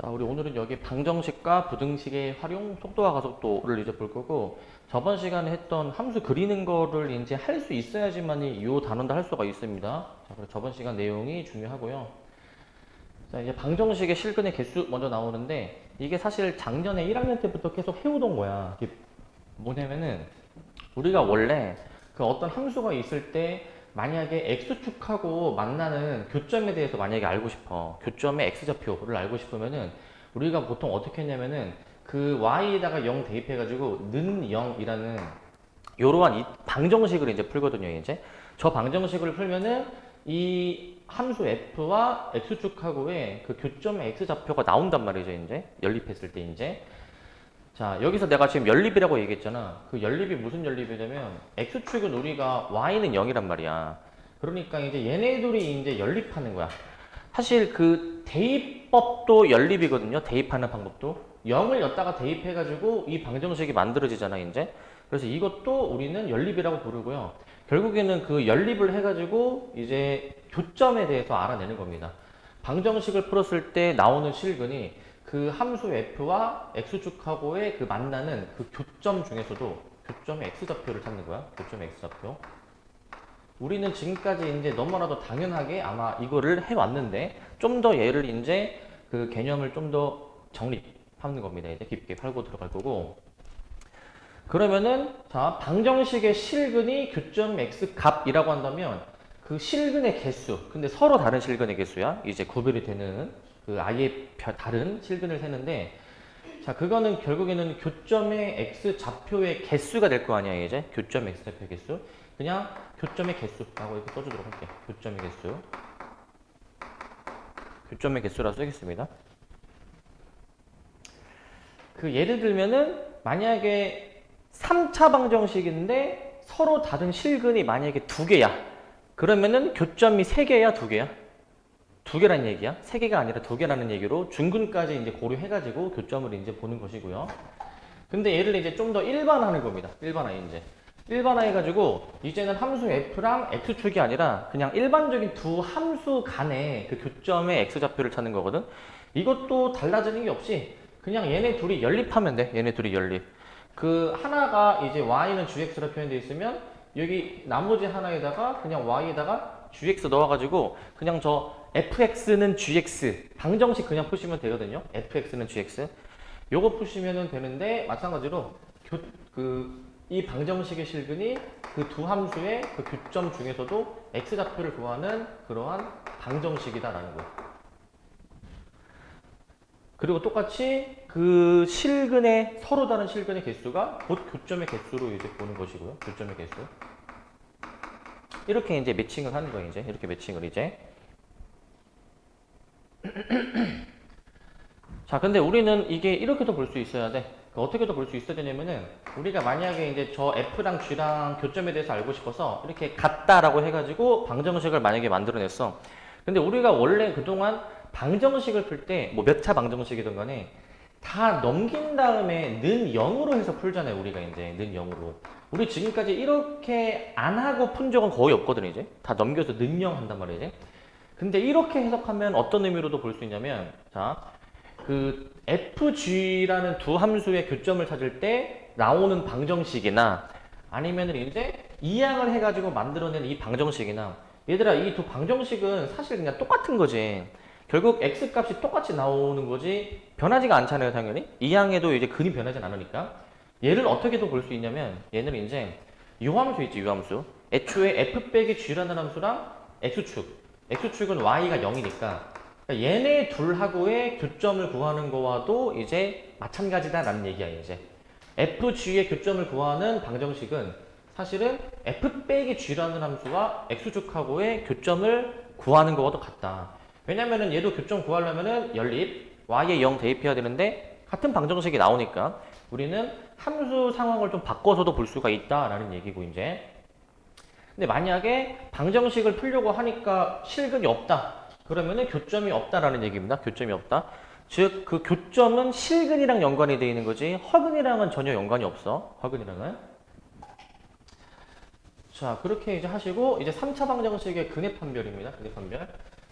자, 우리 오늘은 여기 방정식과 부등식의 활용, 속도와 가속도를 이제 볼 거고, 저번 시간에 했던 함수 그리는 거를 이제 할 수 있어야지만이 이 단원도 할 수가 있습니다. 자, 그래서 저번 시간 내용이 중요하고요. 자, 이제 방정식의 실근의 개수 먼저 나오는데, 이게 사실 작년에 1학년 때부터 계속 해오던 거야. 이게 뭐냐면은, 우리가 원래 그 어떤 함수가 있을 때, 만약에 x축하고 만나는 교점에 대해서 만약에 알고 싶어. 교점의 x좌표를 알고 싶으면은 우리가 보통 어떻게 했냐면은 그 y에다가 0 대입해가지고 는 0이라는 요러한 이 방정식을 이제 풀거든요. 이제 저 방정식을 풀면은 이 함수 f와 x축하고의 그 교점의 x좌표가 나온단 말이죠. 이제 연립했을 때 이제 자, 여기서 내가 지금 연립이라고 얘기했잖아. 그 연립이 무슨 연립이냐면 x축은 우리가 y는 0이란 말이야. 그러니까 이제 얘네 둘이 이제 연립하는 거야. 사실 그 대입법도 연립이거든요. 대입하는 방법도. 0을 여기다가 대입해가지고 이 방정식이 만들어지잖아, 이제. 그래서 이것도 우리는 연립이라고 부르고요. 결국에는 그 연립을 해가지고 이제 교점에 대해서 알아내는 겁니다. 방정식을 풀었을 때 나오는 실근이 그 함수 f와 x축하고의 그 만나는 그 교점 중에서도 교점의 x좌표를 찾는 거야. 교점의 x좌표. 우리는 지금까지 이제 너무나도 당연하게 아마 이거를 해왔는데 좀 더 얘를 이제 그 개념을 좀 더 정립하는 겁니다. 이제 깊게 팔고 들어갈 거고. 그러면은 자 방정식의 실근이 교점 x 값이라고 한다면 그 실근의 개수. 근데 서로 다른 실근의 개수야. 이제 구별이 되는 그 아예 다른 실근을 세는데 자 그거는 결국에는 교점의 x 좌표의 개수가 될 거 아니야 이제 교점의 x 좌표의 개수 그냥 교점의 개수라고 이렇게 써주도록 할게. 교점의 개수 교점의 개수라고 쓰겠습니다. 그 예를 들면은 만약에 3차 방정식인데 서로 다른 실근이 만약에 2개야 그러면은 교점이 3개야 2개야? 2개란 얘기야. 3개가 아니라 2개라는 얘기로 중근까지 이제 고려해가지고 교점을 이제 보는 것이고요. 근데 얘를 이제 좀 더 일반화하는 겁니다. 일반화 이제. 일반화해가지고 이제는 함수 f랑 x축이 아니라 그냥 일반적인 두 함수 간의 그 교점의 x좌표를 찾는 거거든. 이것도 달라지는 게 없이 그냥 얘네 둘이 연립하면 돼. 얘네 둘이 연립. 그 하나가 이제 y는 gx로 표현되어 있으면 여기 나머지 하나에다가 그냥 y에다가 gx 넣어가지고 그냥 저 fx는 gx 방정식 그냥 푸시면 되거든요. fx는 gx 요거 푸시면 되는데 마찬가지로 이 방정식의 실근이 그 두 함수의 그 교점 중에서도 x좌표를 구하는 그러한 방정식이다라는 거예요. 그리고 똑같이 그 실근의 서로 다른 실근의 개수가 곧 교점의 개수로 이제 보는 것이고요. 교점의 개수. 이렇게 이제 매칭을 하는 거예요. 이제 이렇게 매칭을 이제. 자, 근데 우리는 이게 이렇게도 볼 수 있어야 돼. 어떻게도 볼 수 있어야 되냐면은 우리가 만약에 이제 저 F랑 G랑 교점에 대해서 알고 싶어서 이렇게 같다라고 해가지고 방정식을 만약에 만들어냈어. 근데 우리가 원래 그동안 방정식을 풀 때 뭐 몇 차 방정식이든 간에 다 넘긴 다음에 는 0으로 해서 풀잖아요. 우리가 이제 는 0으로. 우리 지금까지 이렇게 안 하고 푼 적은 거의 없거든 이제. 다 넘겨서 는 0 한단 말이지. 근데 이렇게 해석하면 어떤 의미로도 볼 수 있냐면 자, 그 fg라는 두 함수의 교점을 찾을 때 나오는 방정식이나 아니면은 이제 이항을 해가지고 만들어낸 이 방정식이나 얘들아 이 두 방정식은 사실 그냥 똑같은 거지. 결국 x 값이 똑같이 나오는 거지 변하지가 않잖아요. 당연히 이항에도 이제 근이 변하진 않으니까 얘를 어떻게도 볼 수 있냐면 얘는 이제 요 함수 있지. 요 함수 애초에 f 빼기 g라는 함수랑 x축은 y가 0이니까 얘네 둘하고의 교점을 구하는 거와도 이제 마찬가지다라는 얘기야. 이제 fg의 교점을 구하는 방정식은 사실은 f 빼기 g라는 함수와 x축하고의 교점을 구하는 거와도 같다. 왜냐면은 얘도 교점 구하려면은 연립 y에 0 대입해야 되는데 같은 방정식이 나오니까 우리는 함수 상황을 좀 바꿔서도 볼 수가 있다라는 얘기고 이제. 근데 만약에 방정식을 풀려고 하니까 실근이 없다. 그러면은 교점이 없다라는 얘기입니다. 교점이 없다. 즉, 그 교점은 실근이랑 연관이 되어 있는 거지 허근이랑은 전혀 연관이 없어. 허근이랑은. 자, 그렇게 이제 하시고 이제 3차 방정식의 근해 판별입니다. 근해 판별.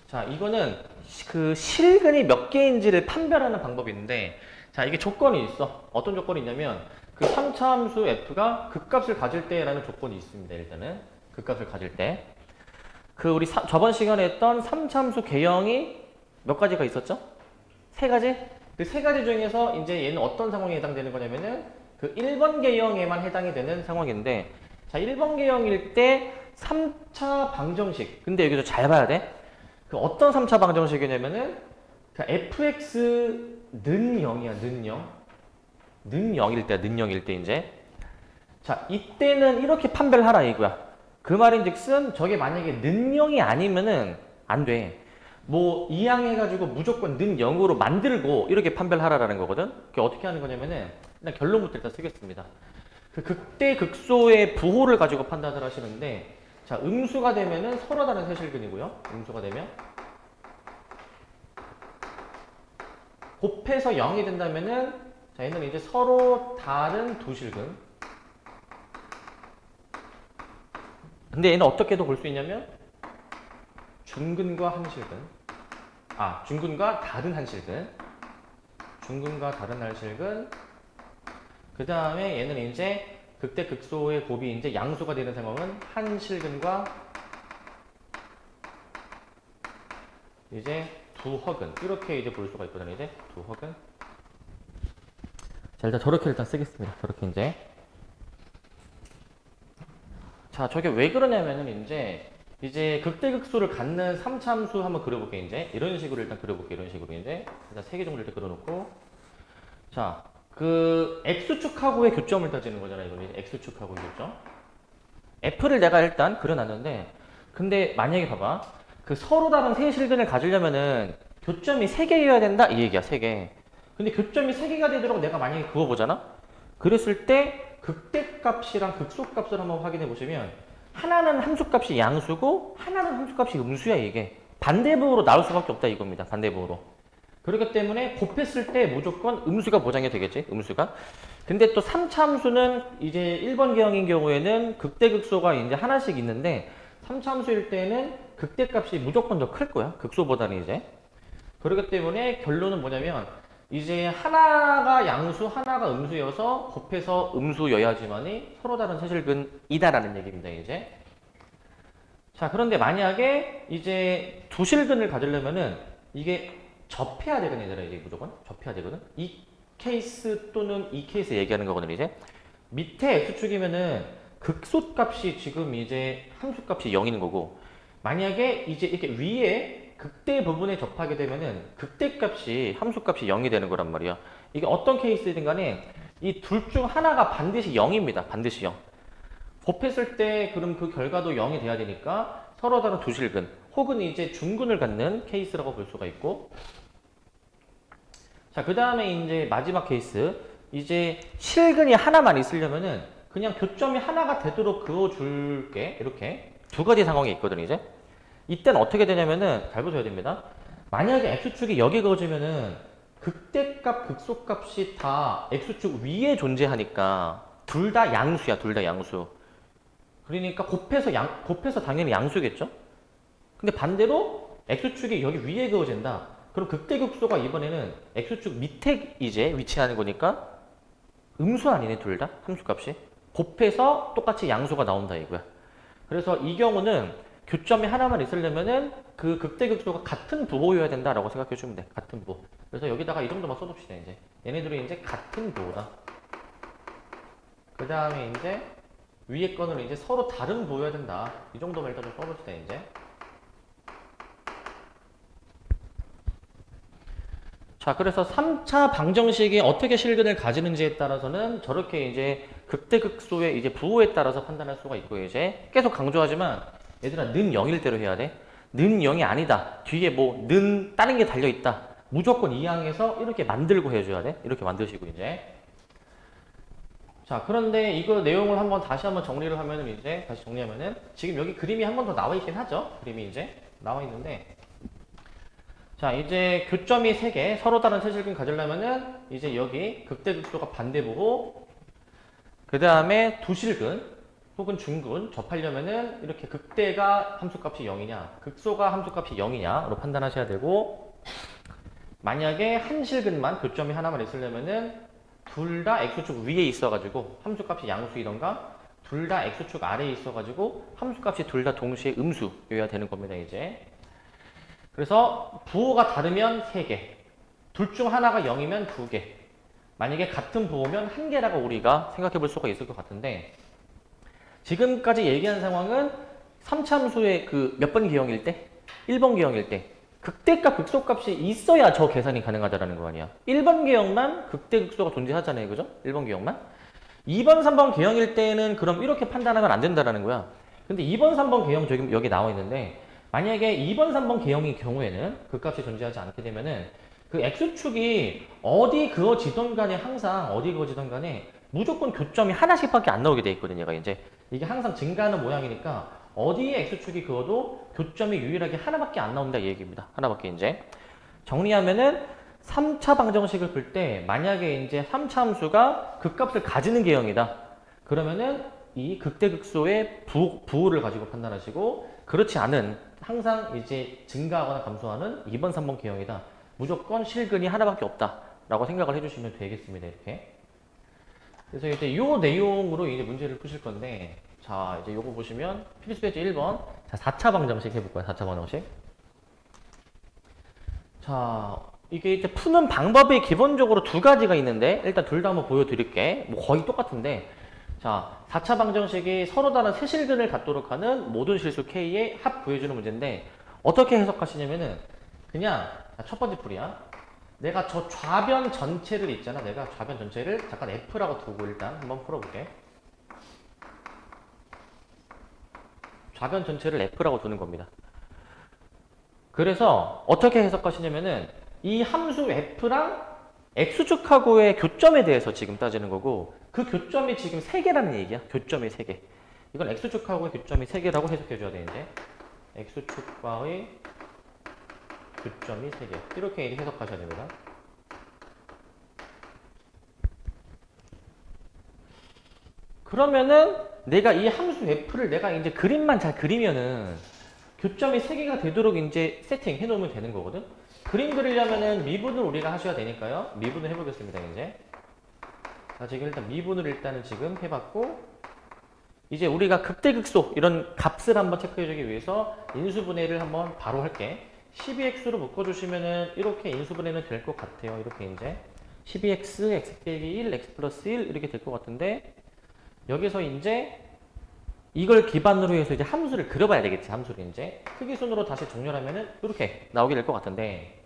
자, 이거는 그 실근이 몇 개인지를 판별하는 방법이 있는데, 자, 이게 조건이 있어. 어떤 조건이 있냐면, 그 3차 함수 f가 극값을 가질 때라는 조건이 있습니다. 일단은 극값을 가질 때. 그 우리 저번 시간에 했던 3차 함수 개형이 몇 가지가 있었죠? 세 가지? 그 세 가지 중에서 이제 얘는 어떤 상황에 해당되는 거냐면은 그 1번 개형에만 해당이 되는 상황인데, 자, 1번 개형일 때 3차 방정식. 근데 여기서 잘 봐야 돼. 그 어떤 3차 방정식이냐면은 그 fx는 0이야, 는 0. 는 0일 때, 는 0일 때 이제. 자, 이때는 이렇게 판별하라 이거야. 그 말인즉슨 저게 만약에 는 0이 아니면은 안 돼. 뭐 이항해가지고 무조건 는 0으로 만들고 이렇게 판별하라라는 거거든. 그게 어떻게 하는 거냐면은 일단 결론부터 일단 쓰겠습니다. 그 극대 극소의 부호를 가지고 판단을 하시는데, 자, 음수가 되면은 서로 다른 세실근이고요. 음수가 되면 곱해서 0이 된다면은, 자, 얘는 이제 서로 다른 두 실근. 근데 얘는 어떻게도 볼 수 있냐면 중근과 한 실근. 아, 중근과 다른 한 실근. 중근과 다른 한 실근. 그 다음에 얘는 이제 극대 극소의 곱이 이제 양수가 되는 상황은 한 실근과 이제 두 허근. 이렇게 이제 볼 수가 있거든요. 이제 두 허근. 자, 일단 저렇게 일단 쓰겠습니다. 저렇게 이제. 자, 저게 왜 그러냐면은 이제 극대극소를 갖는 3차 함수 한번 그려볼게. 이제 이런 식으로 일단 그려볼게. 이런 식으로 이제 일단 3개 정도 이렇게 그려놓고, 자, 그 x축하고의 교점을 따지는 거잖아. 이거는 x축하고의 교점. f를 내가 일단 그려놨는데, 근데 만약에 봐봐, 그 서로 다른 세 실근을 가지려면은 교점이 3개여야 된다 이 얘기야. 3개. 근데 교점이 3개가 되도록 내가 만약에 그어보잖아. 그랬을 때 극대값이랑 극소값을 한번 확인해 보시면, 하나는 함수값이 양수고 하나는 함수값이 음수야. 이게 반대부호로 나올 수밖에 없다 이겁니다. 반대부호로. 그렇기 때문에 곱했을 때 무조건 음수가 보장이 되겠지. 음수가. 근데 또 3차 함수는 이제 1번 개형인 경우에는 극대극소가 이제 하나씩 있는데, 3차 함수일 때는 극대값이 무조건 더 클 거야. 극소보다는 이제. 그렇기 때문에 결론은 뭐냐면, 이제 하나가 양수, 하나가 음수여서 곱해서 음수여야지만이 서로 다른 세실근이다라는 얘기입니다, 이제. 자, 그런데 만약에 이제 두 실근을 가지려면은 이게 접해야 되거든, 얘들아. 이제 무조건 접해야 되거든. 이 케이스 또는 이 케이스 얘기하는 거거든, 이제. 밑에 x축이면은 극소값이 지금 이제 함수값이 0인 거고, 만약에 이제 이렇게 위에 극대 부분에 접하게 되면은 극대값이 함수값이 0이 되는 거란 말이야. 이게 어떤 케이스든 간에 이 둘 중 하나가 반드시 0입니다. 반드시 0. 곱했을 때 그럼 그 결과도 0이 돼야 되니까 서로 다른 두 실근 혹은 이제 중근을 갖는 케이스라고 볼 수가 있고, 자, 그 다음에 이제 마지막 케이스, 이제 실근이 하나만 있으려면은 그냥 교점이 하나가 되도록 그어줄게. 이렇게 두 가지 상황이 있거든. 이제 이때는 어떻게 되냐면은 잘 보셔야 됩니다. 만약에 x축이 여기 그어지면은 극대값 극소값이 다 x축 위에 존재하니까 둘 다 양수야. 둘 다 양수. 그러니까 곱해서 당연히 양수겠죠. 근데 반대로 x축이 여기 위에 그어진다. 그럼 극대극소가 이번에는 x축 밑에 이제 위치하는 거니까 음수 아니네. 둘 다 함수값이 곱해서 똑같이 양수가 나온다 이거야. 그래서 이 경우는 교점이 하나만 있으려면은 그 극대극소가 같은 부호여야 된다라고 생각해 주면 돼. 같은 부호. 그래서 여기다가 이 정도만 써둡시다. 이제 얘네들이 이제 같은 부호다. 그 다음에 이제 위에 거는 이제 서로 다른 부호여야 된다. 이 정도만 일단 좀 써봅시다. 이제. 자, 그래서 3차 방정식이 어떻게 실근을 가지는지에 따라서는 저렇게 이제 극대극소의 이제 부호에 따라서 판단할 수가 있고, 이제 계속 강조하지만 얘들아, 는 0일 대로 해야 돼. 는 0이 아니다. 뒤에 뭐 는 다른 게 달려 있다. 무조건 이항해서 이렇게 만들고 해줘야 돼. 이렇게 만드시고 이제. 자, 그런데 이거 내용을 다시 한번 정리를 하면은 이제 다시 정리하면은 지금 여기 그림이 한 번 더 나와 있긴 하죠. 그림이 이제 나와 있는데, 자, 이제 교점이 3개, 서로 다른 세실근 가지려면은 이제 여기 극대극소가 반대부호, 그 다음에 두 실근, 혹은 중근 접하려면은 이렇게 극대가 함수값이 0이냐, 극소가 함수값이 0이냐로 판단하셔야 되고, 만약에 한 실근만 교점이 하나만 있으려면은 둘 다 x축 위에 있어가지고 함수값이 양수이던가 둘 다 x축 아래에 있어가지고 함수값이 둘 다 동시에 음수여야 되는 겁니다, 이제. 그래서 부호가 다르면 3개, 둘 중 하나가 0이면 2개, 만약에 같은 부호면 1개라고 우리가 생각해 볼 수가 있을 것 같은데, 지금까지 얘기한 상황은 3차 함수의 그 몇 번 기형일 때? 1번 기형일 때 극대값 극소값이 있어야 저 계산이 가능하다는 거 아니야. 1번 기형만 극대 극소가 존재하잖아요, 그죠? 1번 기형만. 2번 3번 기형일 때는 그럼 이렇게 판단하면 안 된다는 거야. 근데 2번 3번 기형 저기 여기 나와 있는데, 만약에 2번 3번 기형인 경우에는 그 값이 존재하지 않게 되면은 그 x축이 어디 그어지던 간에, 항상 어디 그어지던 간에 무조건 교점이 하나씩밖에 안 나오게 돼 있거든요, 얘가 이제. 이게 항상 증가하는 모양이니까 어디에 x축이 그어도 교점이 유일하게 하나밖에 안 나온다 이 얘기입니다. 하나밖에. 이제 정리하면은 3차 방정식을 풀 때 만약에 이제 3차 함수가 그 값을 가지는 계형이다. 그러면은 이 극대극소의 부호를 가지고 판단하시고, 그렇지 않은, 항상 이제 증가하거나 감소하는 2번 3번 계형이다. 무조건 실근이 하나밖에 없다라고 생각을 해주시면 되겠습니다. 이렇게. 그래서 이제 이 내용으로 이제 문제를 푸실 건데, 자, 이제 요거 보시면 필수 예제 1번. 자, 4차 방정식 해볼까요? 4차 방정식. 자, 이게 이제 푸는 방법이 기본적으로 두 가지가 있는데, 일단 둘 다 한번 보여드릴게. 뭐 거의 똑같은데, 자, 4차 방정식이 서로 다른 세실근을 갖도록 하는 모든 실수 K의 합 구해주는 문제인데, 어떻게 해석하시냐면은 그냥 첫 번째 풀이야. 내가 저 좌변 전체를 있잖아. 내가 좌변 전체를 잠깐 F라고 두고 일단 한번 풀어볼게. 좌변 전체를 F라고 두는 겁니다. 그래서 어떻게 해석하시냐면은 이 함수 F랑 X축하고의 교점에 대해서 지금 따지는 거고, 그 교점이 지금 3개라는 얘기야. 교점이 3개. 이건 X축하고의 교점이 3개라고 해석해줘야 되는데, X축과의 교점이 3개. 이렇게 이제 해석하셔야 됩니다. 그러면은 내가 이 함수 F를 내가 이제 그림만 잘 그리면은 교점이 3개가 되도록 이제 세팅해 놓으면 되는 거거든. 그림 그리려면은 미분을 우리가 하셔야 되니까요. 미분을 해보겠습니다, 이제. 자, 지금 일단 미분을 일단은 지금 해봤고, 이제 우리가 극대극소 이런 값을 한번 체크해주기 위해서 인수분해를 한번 바로 할게. 12x로 묶어주시면은 이렇게 인수분해는 될 것 같아요. 이렇게 이제 12x, x 빼기 1, x 플러스 1 이렇게 될 것 같은데, 여기서 이제 이걸 기반으로 해서 이제 함수를 그려봐야 되겠지. 함수를 이제 크기순으로 다시 정렬하면은 이렇게 나오게 될 것 같은데,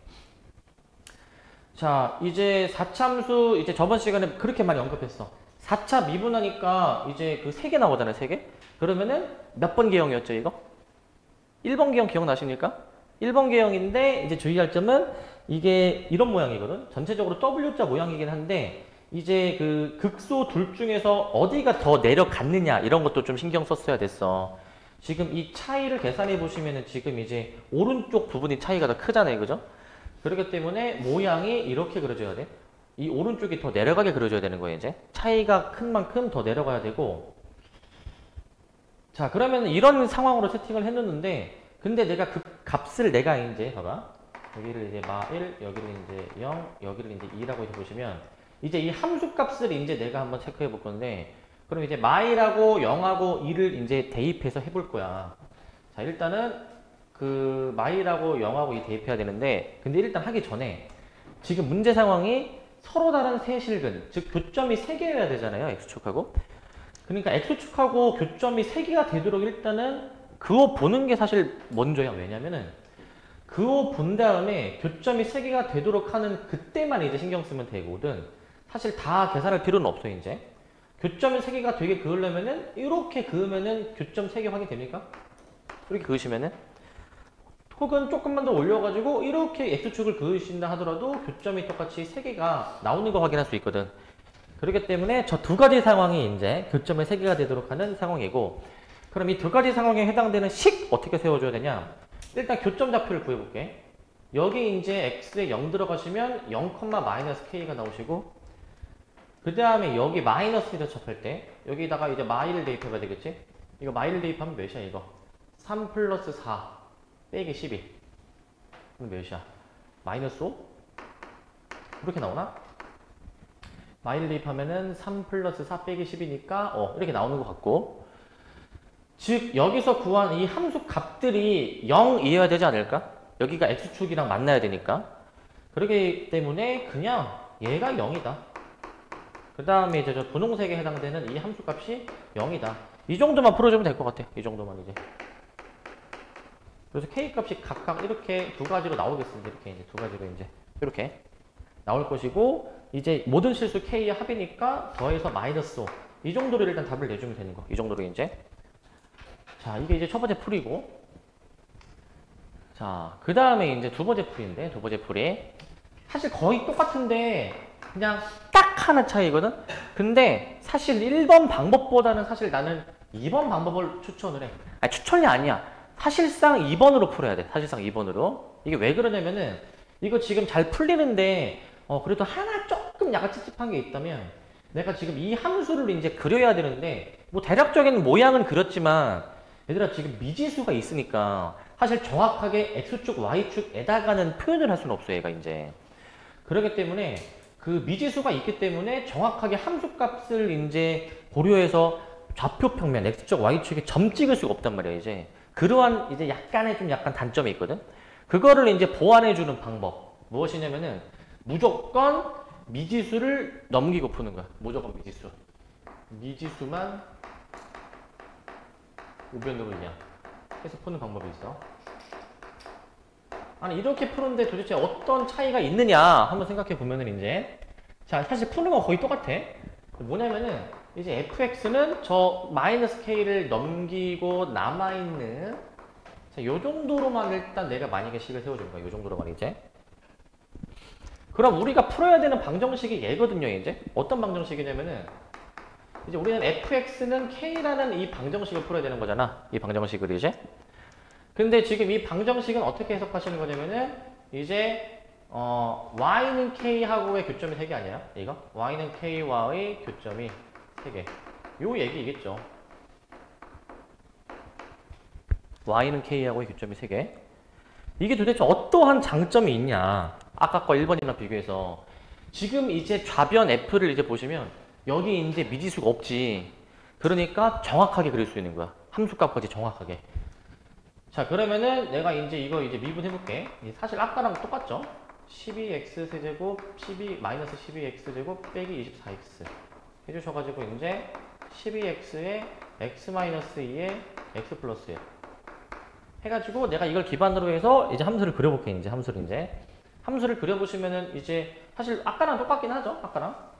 자, 이제 4차 함수 이제 저번 시간에 그렇게 많이 언급했어. 4차 미분하니까 이제 그 3개 나오잖아요. 3개. 그러면은 몇 번 계형이었죠, 이거? 1번 계형 기억나십니까? 1번 계형인데 이제 주의할 점은 이게 이런 모양이거든. 전체적으로 W자 모양이긴 한데, 이제 그 극소 둘 중에서 어디가 더 내려갔느냐 이런 것도 좀 신경 썼어야 됐어. 지금 이 차이를 계산해 보시면은 지금 이제 오른쪽 부분이 차이가 더 크잖아요, 그죠? 그렇기 때문에 모양이 이렇게 그려져야 돼. 이 오른쪽이 더 내려가게 그려져야 되는 거예요, 이제. 차이가 큰 만큼 더 내려가야 되고. 자, 그러면 이런 상황으로 세팅을 해놓는데, 근데 내가 그 값을 내가 이제 봐봐. 여기를 이제 마1, 여기를 이제 0, 여기를 이제 2라고 해서 보시면, 이제 이 함수 값을 이제 내가 한번 체크해 볼 건데, 그럼 이제 마이라고 0하고 2를 이제 대입해서 해볼 거야. 자, 일단은 그 마이라고 0하고 2 대입해야 되는데, 근데 일단 하기 전에 지금 문제 상황이 서로 다른 세 실근, 즉 교점이 3개여야 되잖아요, X축하고. 그러니까 X축하고 교점이 3개가 되도록 일단은 그거 보는 게 사실 먼저야. 왜냐면은 그거 본 다음에 교점이 3개가 되도록 하는 그때만 이제 신경 쓰면 되거든. 사실 다 계산할 필요는 없어, 이제. 교점이 3개가 되게 그으려면은 이렇게 그으면은 교점 3개 확인됩니까? 이렇게 그으시면은, 혹은 조금만 더 올려가지고 이렇게 X축을 그으신다 하더라도 교점이 똑같이 3개가 나오는 거 확인할 수 있거든. 그렇기 때문에 저 두 가지 상황이 이제 교점이 3개가 되도록 하는 상황이고, 그럼 이 두 가지 상황에 해당되는 식 어떻게 세워줘야 되냐? 일단 교점 좌표를 구해볼게. 여기 이제 x에 0 들어가시면 0, 마이너스 k가 나오시고, 그 다음에 여기 마이너스 1을 접할 때 여기다가 이제 마일을 대입해봐야 되겠지? 이거 마일을 대입하면 몇이야, 이거? 3 플러스 4 빼기 12. 그럼 몇이야? 마이너스 5? 이렇게 나오나? 마일 대입하면은 3 플러스 4 빼기 10이니까 이렇게 나오는 것 같고, 즉 여기서 구한 이 함수 값들이 0이어야 되지 않을까? 여기가 x축이랑 만나야 되니까. 그렇기 때문에 그냥 얘가 0이다. 그 다음에 이제 저 분홍색에 해당되는 이 함수 값이 0이다. 이 정도만 풀어주면 될 것 같아. 이 정도만 이제. 그래서 k 값이 각각 이렇게 두 가지로 나오겠습니다. 이렇게 이제 두 가지로 이제 이렇게 나올 것이고, 이제 모든 실수 k의 합이니까 더해서 마이너스 5. 이 정도로 일단 답을 내주면 되는 거. 이 정도로 이제. 자, 이게 이제 첫 번째 풀이고. 자, 그 다음에 이제 두 번째 풀이인데, 두 번째 풀이. 사실 거의 똑같은데, 그냥 딱 하나 차이거든? 근데 사실 1번 방법보다는 사실 나는 2번 방법을 추천을 해. 아니, 추천이 아니야. 사실상 2번으로 풀어야 돼. 사실상 2번으로. 이게 왜 그러냐면은, 이거 지금 잘 풀리는데, 그래도 하나 조금 약간 찝찝한 게 있다면, 내가 지금 이 함수를 이제 그려야 되는데, 뭐 대략적인 모양은 그렸지만, 얘들아 지금 미지수가 있으니까, 사실 정확하게 X축, Y축에다가는 표현을 할 수는 없어, 얘가 이제. 그렇기 때문에, 그 미지수가 있기 때문에 정확하게 함수값을 이제 고려해서 좌표 평면, X축, Y축에 점 찍을 수가 없단 말이야, 이제. 그러한 이제 약간의 좀 약간 단점이 있거든. 그거를 이제 보완해주는 방법. 무엇이냐면은, 무조건 미지수를 넘기고 푸는 거야. 무조건 미지수. 미지수만 우변으로 그냥 해서 푸는 방법이 있어. 아니, 이렇게 푸는데 도대체 어떤 차이가 있느냐 한번 생각해 보면은 이제, 자, 사실 푸는 거 거의 똑같아. 뭐냐면은 이제 fx는 저 마이너스 k를 넘기고 남아있는, 자, 요 정도로만 일단 내가 만약에 식을 세워준 거야. 요 정도로만 이제. 그럼 우리가 풀어야 되는 방정식이 얘거든요, 이제. 어떤 방정식이냐면은, 이제 우리는 fx는 k라는 이 방정식을 풀어야 되는 거잖아. 이 방정식을 이제. 근데 지금 이 방정식은 어떻게 해석하시는 거냐면은, 이제, y는 k하고의 교점이 3개 아니야? 이거? y는 k와의 교점이 3개. 요 얘기이겠죠. y는 k하고의 교점이 3개. 이게 도대체 어떠한 장점이 있냐? 아까 거 1번이랑 비교해서. 지금 이제 좌변 f를 이제 보시면, 여기 이제 미지수가 없지. 그러니까 정확하게 그릴 수 있는 거야. 함수값까지 정확하게. 자, 그러면은 내가 이제 이거 이제 미분해볼게. 사실 아까랑 똑같죠? 12x 세제곱, 마이너스 12x제곱 빼기 24x. 해주셔가지고 이제 12x에 x 마이너스 2에 x 플러스 1. 해가지고 내가 이걸 기반으로 해서 이제 함수를 그려볼게. 이제 함수를 이제. 함수를 그려보시면은 이제 사실 아까랑 똑같긴 하죠? 아까랑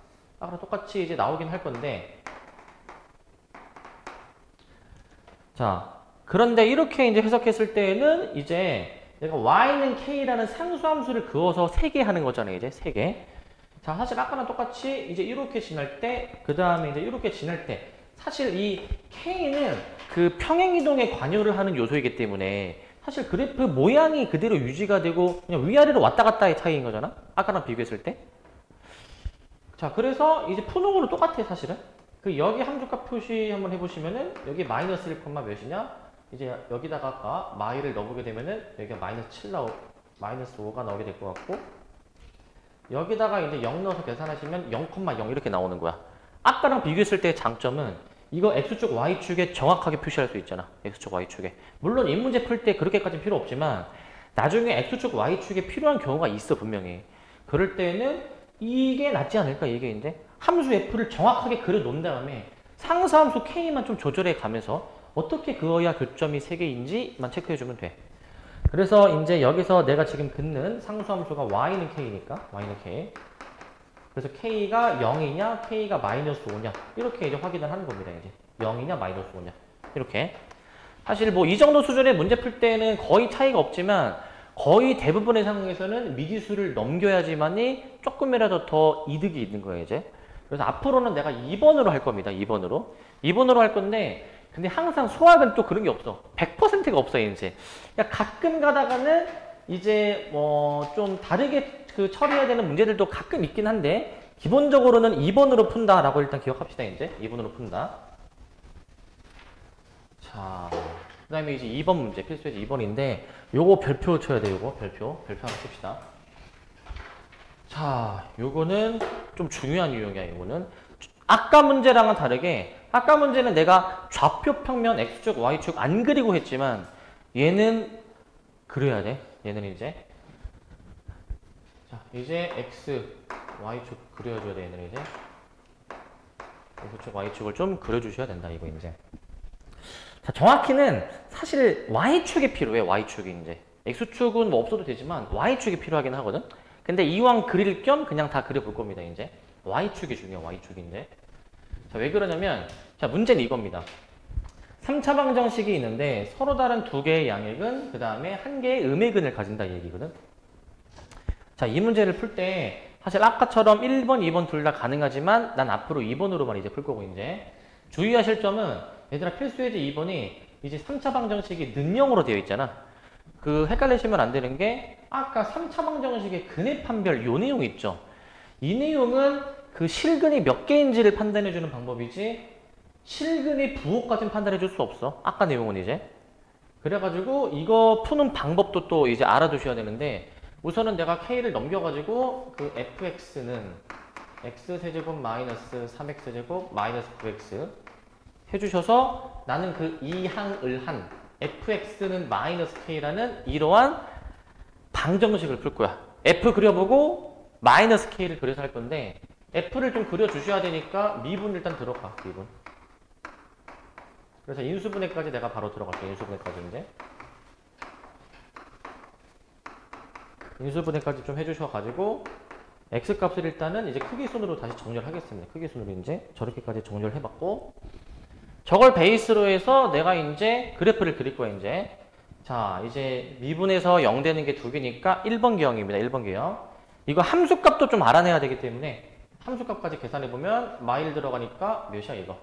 똑같이 이제 나오긴 할 건데. 자, 그런데 이렇게 이제 해석했을 때는 이제 내가 y는 k라는 상수함수를 그어서 3개 하는 거잖아요. 이제 3개. 자, 사실 아까랑 똑같이 이제 이렇게 지날 때, 그 다음에 이제 이렇게 지날 때, 사실 이 k는 그 평행이동에 관여를 하는 요소이기 때문에 사실 그래프 모양이 그대로 유지가 되고 그냥 위아래로 왔다 갔다의 차이인 거잖아. 아까랑 비교했을 때. 자, 그래서 이제 푸는 거로 똑같아, 사실은. 그 여기 함수값 표시 한번 해보시면은 여기 마이너스 1, 몇이냐? 이제 여기다가 아까 마이를 넣어보게 되면은 여기가 마이너스 5가 나오게 될 것 같고, 여기다가 이제 0 넣어서 계산하시면 0,0 이렇게 나오는 거야. 아까랑 비교했을 때의 장점은 이거 X축, Y축에 정확하게 표시할 수 있잖아. X축, Y축에. 물론 이 문제 풀 때 그렇게까지는 필요 없지만 나중에 X축, Y축에 필요한 경우가 있어, 분명히. 그럴 때는 이게 낫지 않을까, 이게 이제. 함수 F를 정확하게 그려 놓은 다음에 상수함수 K만 좀 조절해 가면서 어떻게 그어야 교점이 3개인지만 체크해주면 돼. 그래서 이제 여기서 내가 지금 긋는 상수함수가 y는 k니까, y는 k. 그래서 k가 0이냐, k가 마이너스 5냐, 이렇게 이제 확인을 하는 겁니다, 이제. 0이냐, 마이너스 5냐. 이렇게. 사실 뭐 이 정도 수준의 문제 풀 때는 거의 차이가 없지만, 거의 대부분의 상황에서는 미지수를 넘겨야지만이 조금이라도 더 이득이 있는 거예요, 이제. 그래서 앞으로는 내가 2번으로 할 겁니다, 2번으로. 2번으로 할 건데, 근데 항상 수학은 또 그런 게 없어. 100%가 없어요, 이제. 그러니까 가끔 가다가는 이제 뭐 좀 다르게 그 처리해야 되는 문제들도 가끔 있긴 한데, 기본적으로는 2번으로 푼다라고 일단 기억합시다. 이제 2번으로 푼다. 자, 그 다음에 이제 2번 문제, 필수예제 2번인데 요거 별표 쳐야 돼. 요거 별표 하나 씁시다. 자, 요거는 좀 중요한 유형이야. 요거는 아까 문제랑은 다르게, 아까 문제는 내가 좌표 평면 x축 y축 안 그리고 했지만 얘는 그려야 돼. 얘는 이제 x y축 그려줘야 돼. 얘는 이제 x축 y축을 좀 그려주셔야 된다. 이거 이제. 자, 정확히는 사실 y축이 필요해. y축이 이제. x축은 뭐 없어도 되지만 y축이 필요하긴 하거든. 근데 이왕 그릴 겸 그냥 다 그려볼 겁니다. 이제 y축이 중요해. y축인데. 자, 왜 그러냐면, 자, 문제는 이겁니다. 3차 방정식이 있는데 서로 다른 두 개의 양액은 그 다음에 한 개의 음액근을 가진다 이 얘기거든. 자, 이 문제를 풀 때 사실 아까처럼 1번, 2번 둘 다 가능하지만 난 앞으로 2번으로만 이제 풀 거고, 이제 주의하실 점은 얘들아 필수예제 2번이 이제 3차 방정식이 능형으로 되어 있잖아. 그 헷갈리시면 안 되는 게 아까 3차 방정식의 근의 판별 요 내용 있죠. 이 내용은 그 실근이 몇 개인지를 판단해주는 방법이지 실근의 부호까지는 판단해줄 수 없어. 아까 내용은 이제. 그래가지고 이거 푸는 방법도 또 이제 알아두셔야 되는데, 우선은 내가 K를 넘겨가지고 그 fx는 x세제곱 마이너스 3x제곱 마이너스 9x 해주셔서 나는 그 이 항을 한 fx는 마이너스 k라는 이러한 방정식을 풀 거야. f 그려보고 마이너스 k를 그려서 할 건데 f를 좀 그려주셔야 되니까 미분 일단 들어가. 미분. 그래서 인수분해까지 내가 바로 들어갈게. 인수분해까지 이제. 인수분해까지 좀 해주셔가지고 x값을 일단은 이제 크기순으로 다시 정렬 하겠습니다. 크기순으로 이제 저렇게까지 정렬 해봤고, 저걸 베이스로 해서 내가 이제 그래프를 그릴 거야. 이제 자, 이제 미분에서 0 되는 게 두 개니까 1번 계형입니다. 1번 계형. 이거 함수값도 좀 알아내야 되기 때문에 함수값까지 계산해보면 마일 들어가니까 몇이야 이거?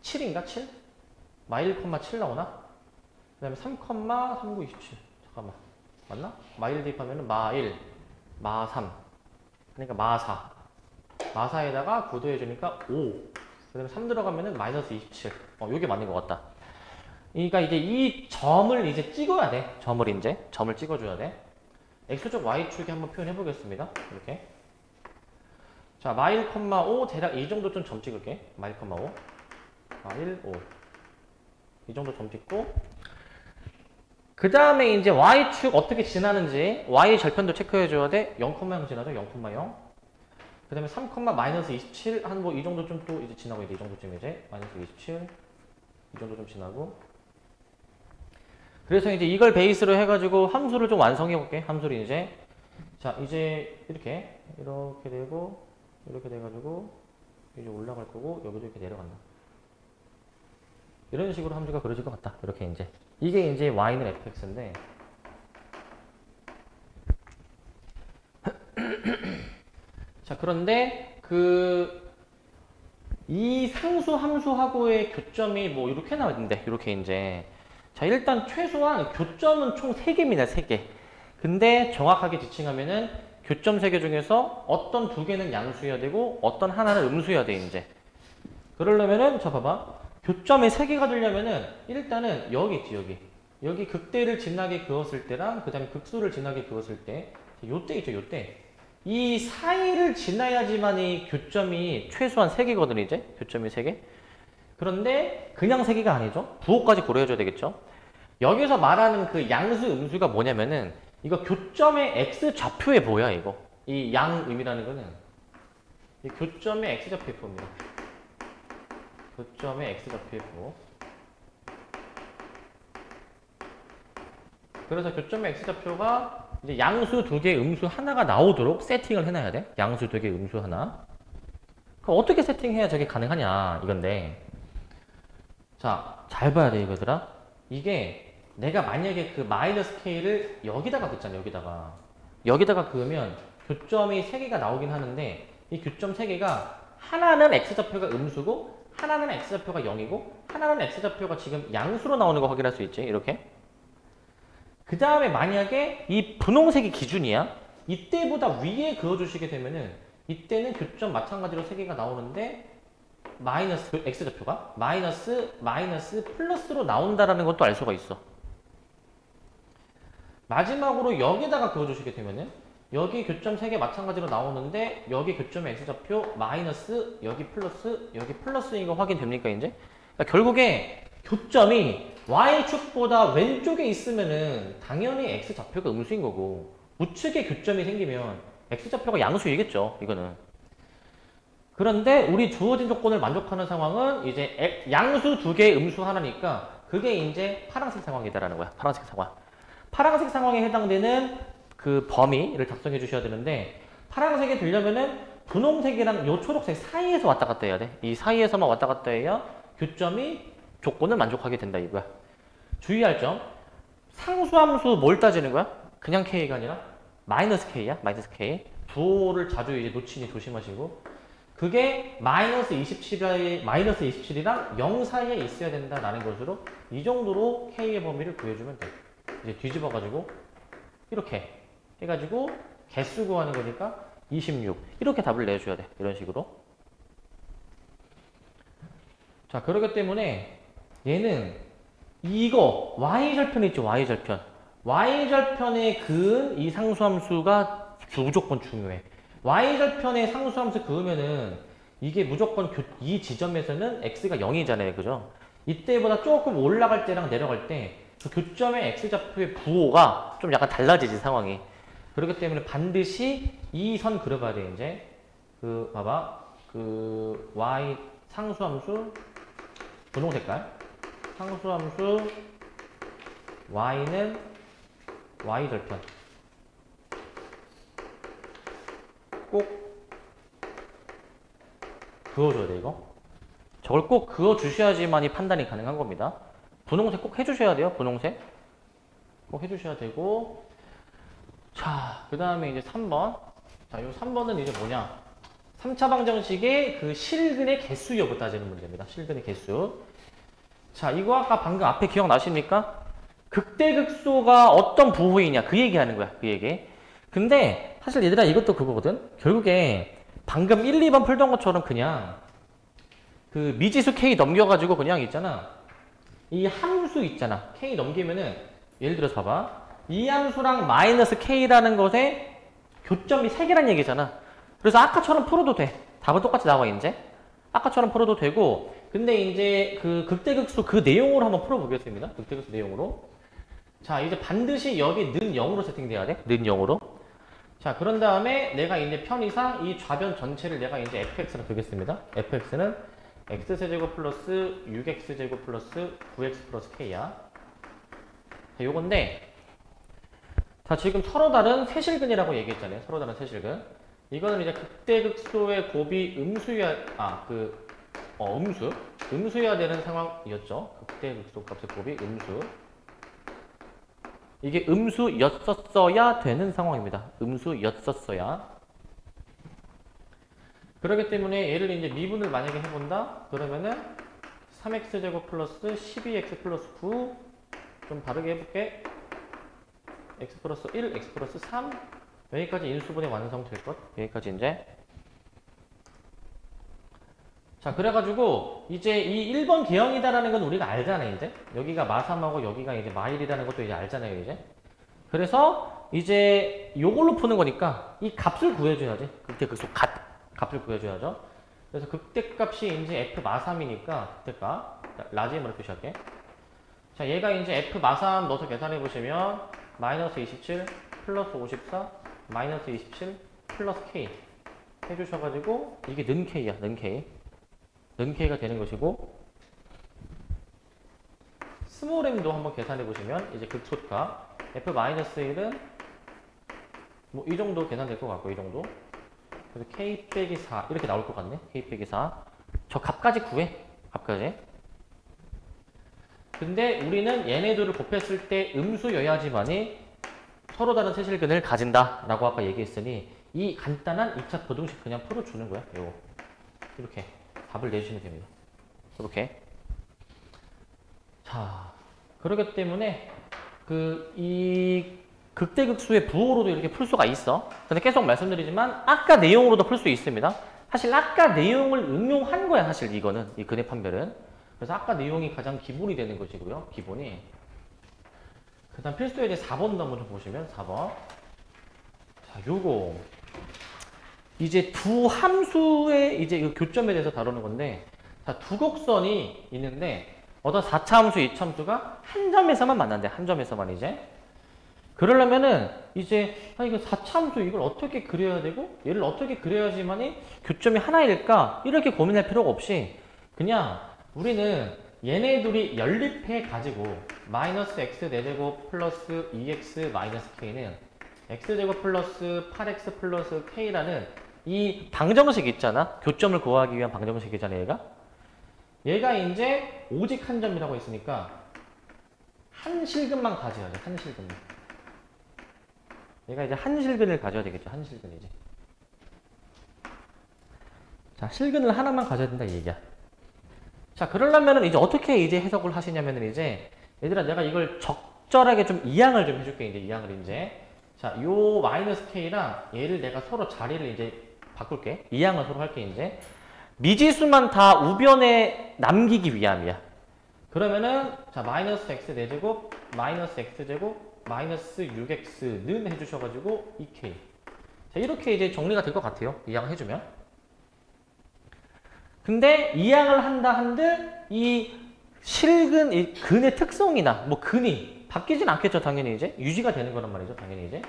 7인가? 7? 마일, 7 나오나? 그 다음에 3,3927. 잠깐만. 맞나? 마일 대입하면 마1, 마3. 그러니까 마4. 마4에다가 9 더해주니까 5. 그 다음에 3 들어가면은 마이너스 27. 요게 맞는 것 같다. 그러니까 이제 이 점을 이제 찍어야 돼. 점을 찍어줘야 돼. x축, y축에 한번 표현해 보겠습니다. 이렇게. 자, 마일, 5. 대략 이 정도 좀 점 찍을게. 마일, 5. 마일, 5. 이 정도 점 찍고. 그 다음에 이제 y축 어떻게 지나는지 y 절편도 체크해줘야 돼. 0,0 지나죠. 0,0. 그 다음에 3, 마이너스 27. 한 뭐 이 정도 좀 또 이제 지나고 있대. 이 정도쯤 이제. 마이너스 27. 이 정도 좀 지나고. 그래서 이제 이걸 베이스로 해가지고 함수를 좀 완성해 볼게. 함수를 이제. 자, 이제 이렇게 되고, 이렇게 돼가지고, 이제 올라갈 거고, 여기도 이렇게 내려간다. 이런 식으로 함수가 그려질 것 같다. 이렇게 이제. 이게 이제 y는 fx인데. 자, 그런데 이 상수 함수하고의 교점이 뭐 이렇게 나왔는데, 이렇게 이제. 자, 일단 최소한 교점은 총 3개입니다. 3개. 근데 정확하게 지칭하면은 교점 3개 중에서 어떤 2개는 양수여야 되고 어떤 하나는 음수여야 돼, 이제. 그러려면은, 자, 봐봐. 교점이 3개가 되려면은 일단은 여기 있지, 여기. 여기 극대를 지나게 그었을 때랑 그 다음에 극수를 지나게 그었을 때, 요때 있죠, 요때. 이 사이를 지나야지만 이 교점이 최소한 3개거든, 이제. 교점이 3개. 그런데 그냥 3개가 아니죠. 부호까지 고려해줘야 되겠죠. 여기서 말하는 그 양수, 음수가 뭐냐면은 이거 교점의 x좌표에 뭐야, 이거. 이 양음이라는 거는 이 교점의 x좌표의 표입니다. 교점의 x좌표의 표. 그래서 교점의 x좌표가 이제 양수 2개, 음수 하나가 나오도록 세팅을 해놔야 돼. 양수 2개, 음수 하나. 그럼 어떻게 세팅해야 저게 가능하냐, 이건데. 자, 잘 봐야 돼, 이거들아. 이게 내가 만약에 그 마이너스 k를 여기다가 긋잖아, 여기다가 그으면 교점이 3개가 나오긴 하는데 이 교점 3개가 하나는 x좌표가 음수고 하나는 x좌표가 0이고 하나는 x좌표가 지금 양수로 나오는 거 확인할 수 있지, 이렇게. 그 다음에 만약에 이 분홍색이 기준이야. 이때보다 위에 그어주시게 되면은 이때는 교점 마찬가지로 3개가 나오는데 마이너스 x좌표가 마이너스 플러스로 나온다라는 것도 알 수가 있어. 마지막으로 여기다가 그어주시게 되면은 여기 교점 3개 마찬가지로 나오는데 여기 교점의 x좌표 마이너스 여기 플러스인 거 확인됩니까 이제? 그러니까 결국에 교점이 y축보다 왼쪽에 있으면은 당연히 x좌표가 음수인 거고 우측에 교점이 생기면 x좌표가 양수이겠죠 이거는. 그런데 우리 주어진 조건을 만족하는 상황은 이제 양수 2개 음수 하나니까 그게 이제 파란색 상황이다라는 거야. 파란색 상황. 파란색 상황에 해당되는 그 범위를 작성해 주셔야 되는데 파란색이 되려면은 분홍색이랑 요 초록색 사이에서 왔다 갔다 해야 돼. 이 사이에서만 왔다 갔다 해야 교점이 조건을 만족하게 된다 이거야. 주의할 점. 상수함수 뭘 따지는 거야? 그냥 K가 아니라 마이너스 K야. 마이너스 K. 부호를 자주 이제 놓치니 조심하시고 그게 마이너스 27이랑 0 사이에 있어야 된다라는 것으로 이 정도로 K의 범위를 구해주면 돼. 이제 뒤집어가지고 이렇게 해가지고 개수 구하는 거니까 26 이렇게 답을 내줘야 돼. 이런 식으로. 자 그렇기 때문에 얘는 이거 y절편 있죠. y절편. y절편에 그은 이 상수함수가 무조건 중요해. y절편에 상수함수 그으면은 이게 무조건 이 지점에서는 x가 0이잖아요. 그죠? 이때보다 조금 올라갈 때랑 내려갈 때 그 교점의 x좌표의 부호가 좀 약간 달라지지 상황이. 그렇기 때문에 반드시 이 선 그려봐야 돼. 이제 그 봐봐 그 y 상수함수 분홍 색깔 상수함수 y는 y절편 꼭 그어줘야 돼 이거. 저걸 꼭 그어주셔야지만이 판단이 가능한 겁니다. 분홍색 꼭 해주셔야 돼요. 분홍색 꼭 해주셔야 되고. 자 그 다음에 이제 3번. 자 요 3번은 이제 뭐냐 3차 방정식의 그 실근의 개수 여부 따지는 문제입니다. 실근의 개수. 자 이거 아까 방금 앞에 기억나십니까? 극대극소가 어떤 부호이냐 그 얘기하는 거야. 그 얘기. 근데 사실 얘들아 이것도 그거거든. 결국에 방금 1, 2번 풀던 것처럼 그냥 그 미지수 K 넘겨가지고 그냥 있잖아. 이 함수 있잖아. K 넘기면은 예를 들어서 봐봐. 이 함수랑 마이너스 K라는 것에 교점이 3개란 얘기잖아. 그래서 아까처럼 풀어도 돼. 답은 똑같이 나와 이제. 아까처럼 풀어도 되고 근데 이제 그 극대극소 그 내용으로 한번 풀어보겠습니다. 극대극소 내용으로. 자 이제 반드시 여기 는 0으로 세팅돼야 돼. 는 0으로. 자 그런 다음에 내가 이제 편의상 이 좌변 전체를 내가 이제 fx로 두겠습니다. fx는 x세제곱 플러스 6x제곱 플러스 9x 플러스 k야. 자, 요건데 자 지금 서로 다른 세실근이라고 얘기했잖아요. 서로 다른 세실근. 이거는 이제 극대극소의 곱이 음수여야 음수여야 되는 상황이었죠. 극대극소 값의 곱이 음수. 이게 음수였었어야 되는 상황입니다. 음수였었어야. 그렇기 때문에 얘를 이제 미분을 만약에 해본다? 그러면은 3x제곱 플러스 12x 플러스 9 좀 다르게 해볼게. x 플러스 1, x 플러스 3 여기까지 인수분해 완성될 것. 여기까지 이제. 자 그래가지고 이제 이 1번 계형이다라는 건 우리가 알잖아요. 이제 여기가 마삼하고 여기가 이제 마일이라는 것도 이제 알잖아요. 이제 그래서 이제 요걸로 푸는 거니까 이 값을 구해줘야지. 극대극소 값을 구해줘야죠. 그래서 극대값이 이제 f 마삼이니까 극대값 라지엠으로 표시할게. 자 얘가 이제 f 마삼 넣어서 계산해 보시면 마이너스 27 플러스 54 마이너스 27 플러스 k 해주셔가지고 이게 는 k야. 는 k가 되는 것이고 스몰 m도 한번 계산해 보시면 이제 극소값 f-1은 뭐 이 정도 계산될 것 같고 이 정도. 그래서 k 빼기 4 이렇게 나올 것 같네. k 빼기 4. 저 값까지 구해. 값까지. 근데 우리는 얘네들을 곱했을 때 음수여야지만이 서로 다른 세실근을 가진다 라고 아까 얘기했으니 이 간단한 2차 부등식 그냥 풀어주는 거야. 요거 이렇게 답을 내주시면 됩니다. 이렇게. 자 그렇기 때문에 이 극대극소의 부호로도 이렇게 풀 수가 있어. 근데 계속 말씀드리지만 아까 내용으로도 풀 수 있습니다. 사실 아까 내용을 응용한 거야, 사실 이거는. 이 근의 판별은. 그래서 아까 내용이 가장 기본이 되는 것이고요. 기본이. 그 다음 필수 예제 4번도 한번 좀 보시면 4번. 자, 요거. 이제 두 함수의 이제 이 교점에 대해서 다루는 건데, 자, 두 곡선이 있는데, 어떤 4차 함수, 2차 함수가 한 점에서만 만난대. 한 점에서만 이제. 그러려면은 이제 이거 4차 함수 이걸 어떻게 그려야 되고 얘를 어떻게 그려야지만이 교점이 하나일까 이렇게 고민할 필요가 없이 그냥 우리는 얘네 둘이 연립해 가지고 마이너스 x 4제곱 플러스 2x 마이너스 k는 x제곱 플러스 8x 플러스 k라는 이 방정식 있잖아. 교점을 구하기 위한 방정식이잖아. 얘가 이제 오직 한 점이라고 했으니까 한 실근만 가져야 돼. 한 실근만. 얘가 이제 한 실근을 가져야 되겠죠. 한 실근이지. 자, 실근을 하나만 가져야 된다 이 얘기야. 자, 그러려면은 이제 어떻게 이제 해석을 하시냐면은 이제 얘들아 내가 이걸 적절하게 좀 이항을 좀 해줄게. 이제 이항을 이제 자, 요 마이너스 k랑 얘를 내가 서로 자리를 이제 바꿀게. 이항을 서로 할게 이제. 미지수만 다 우변에 남기기 위함이야. 그러면은 자 마이너스 x 4제곱 마이너스 x제곱 마이너스 6x는 해주셔가지고 2k. 자 이렇게 이제 정리가 될 것 같아요. 이항을 해주면. 근데 이항을 한다 한들 이 실근, 이 근의 특성이나 뭐 근이 바뀌진 않겠죠. 당연히 이제 유지가 되는 거란 말이죠. 당연히 이제.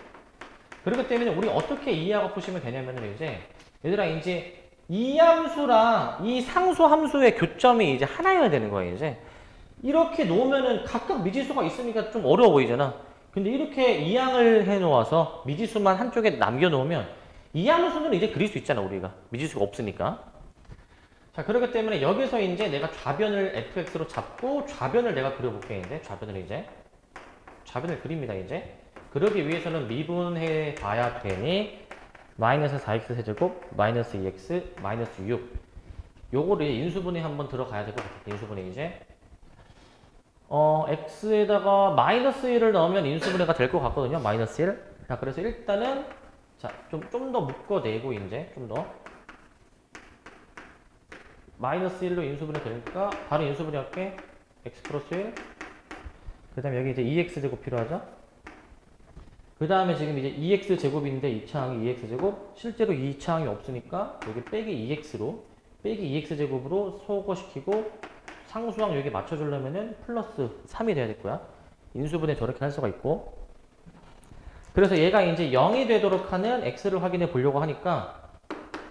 그렇기 때문에 우리 어떻게 이해하고 푸시면 되냐면은 이제 얘들아 이제 이 함수랑 이 상수 함수의 교점이 이제 하나여야 되는 거예요. 이제 이렇게 놓으면은 각각 미지수가 있으니까 좀 어려워 보이잖아. 근데 이렇게 이항을 해 놓아서 미지수만 한쪽에 남겨 놓으면 이 함수는 이제 그릴 수 있잖아. 우리가 미지수가 없으니까. 자 그렇기 때문에 여기서 이제 내가 좌변을 fx로 잡고 좌변을 내가 그려볼게. 이제 좌변을 그립니다. 이제 그러기 위해서는 미분해 봐야 되니 마이너스 4x 세제곱 마이너스 2x 마이너스 6 요거를 인수분해 한번 들어가야 될 것 같아요. 인수분해 이제 x에다가 마이너스 1을 넣으면 인수분해가 될 것 같거든요. 마이너스 1. 자 그래서 일단은 자 좀 더 묶어내고 이제 좀 더 마이너스 1로 인수분해 되니까 바로 인수분해 할게. x 플러스 1 그 다음에 여기 이제 2x제곱 필요하죠. 그 다음에 지금 이제 2x제곱인데 2차항이 2x제곱 실제로 2차항이 없으니까 여기 빼기 2x로 빼기 2x제곱으로 소거시키고 상수항 여기 맞춰주려면은 플러스 3이 돼야 될 거야. 인수분해 저렇게 할 수가 있고 그래서 얘가 이제 0이 되도록 하는 x를 확인해 보려고 하니까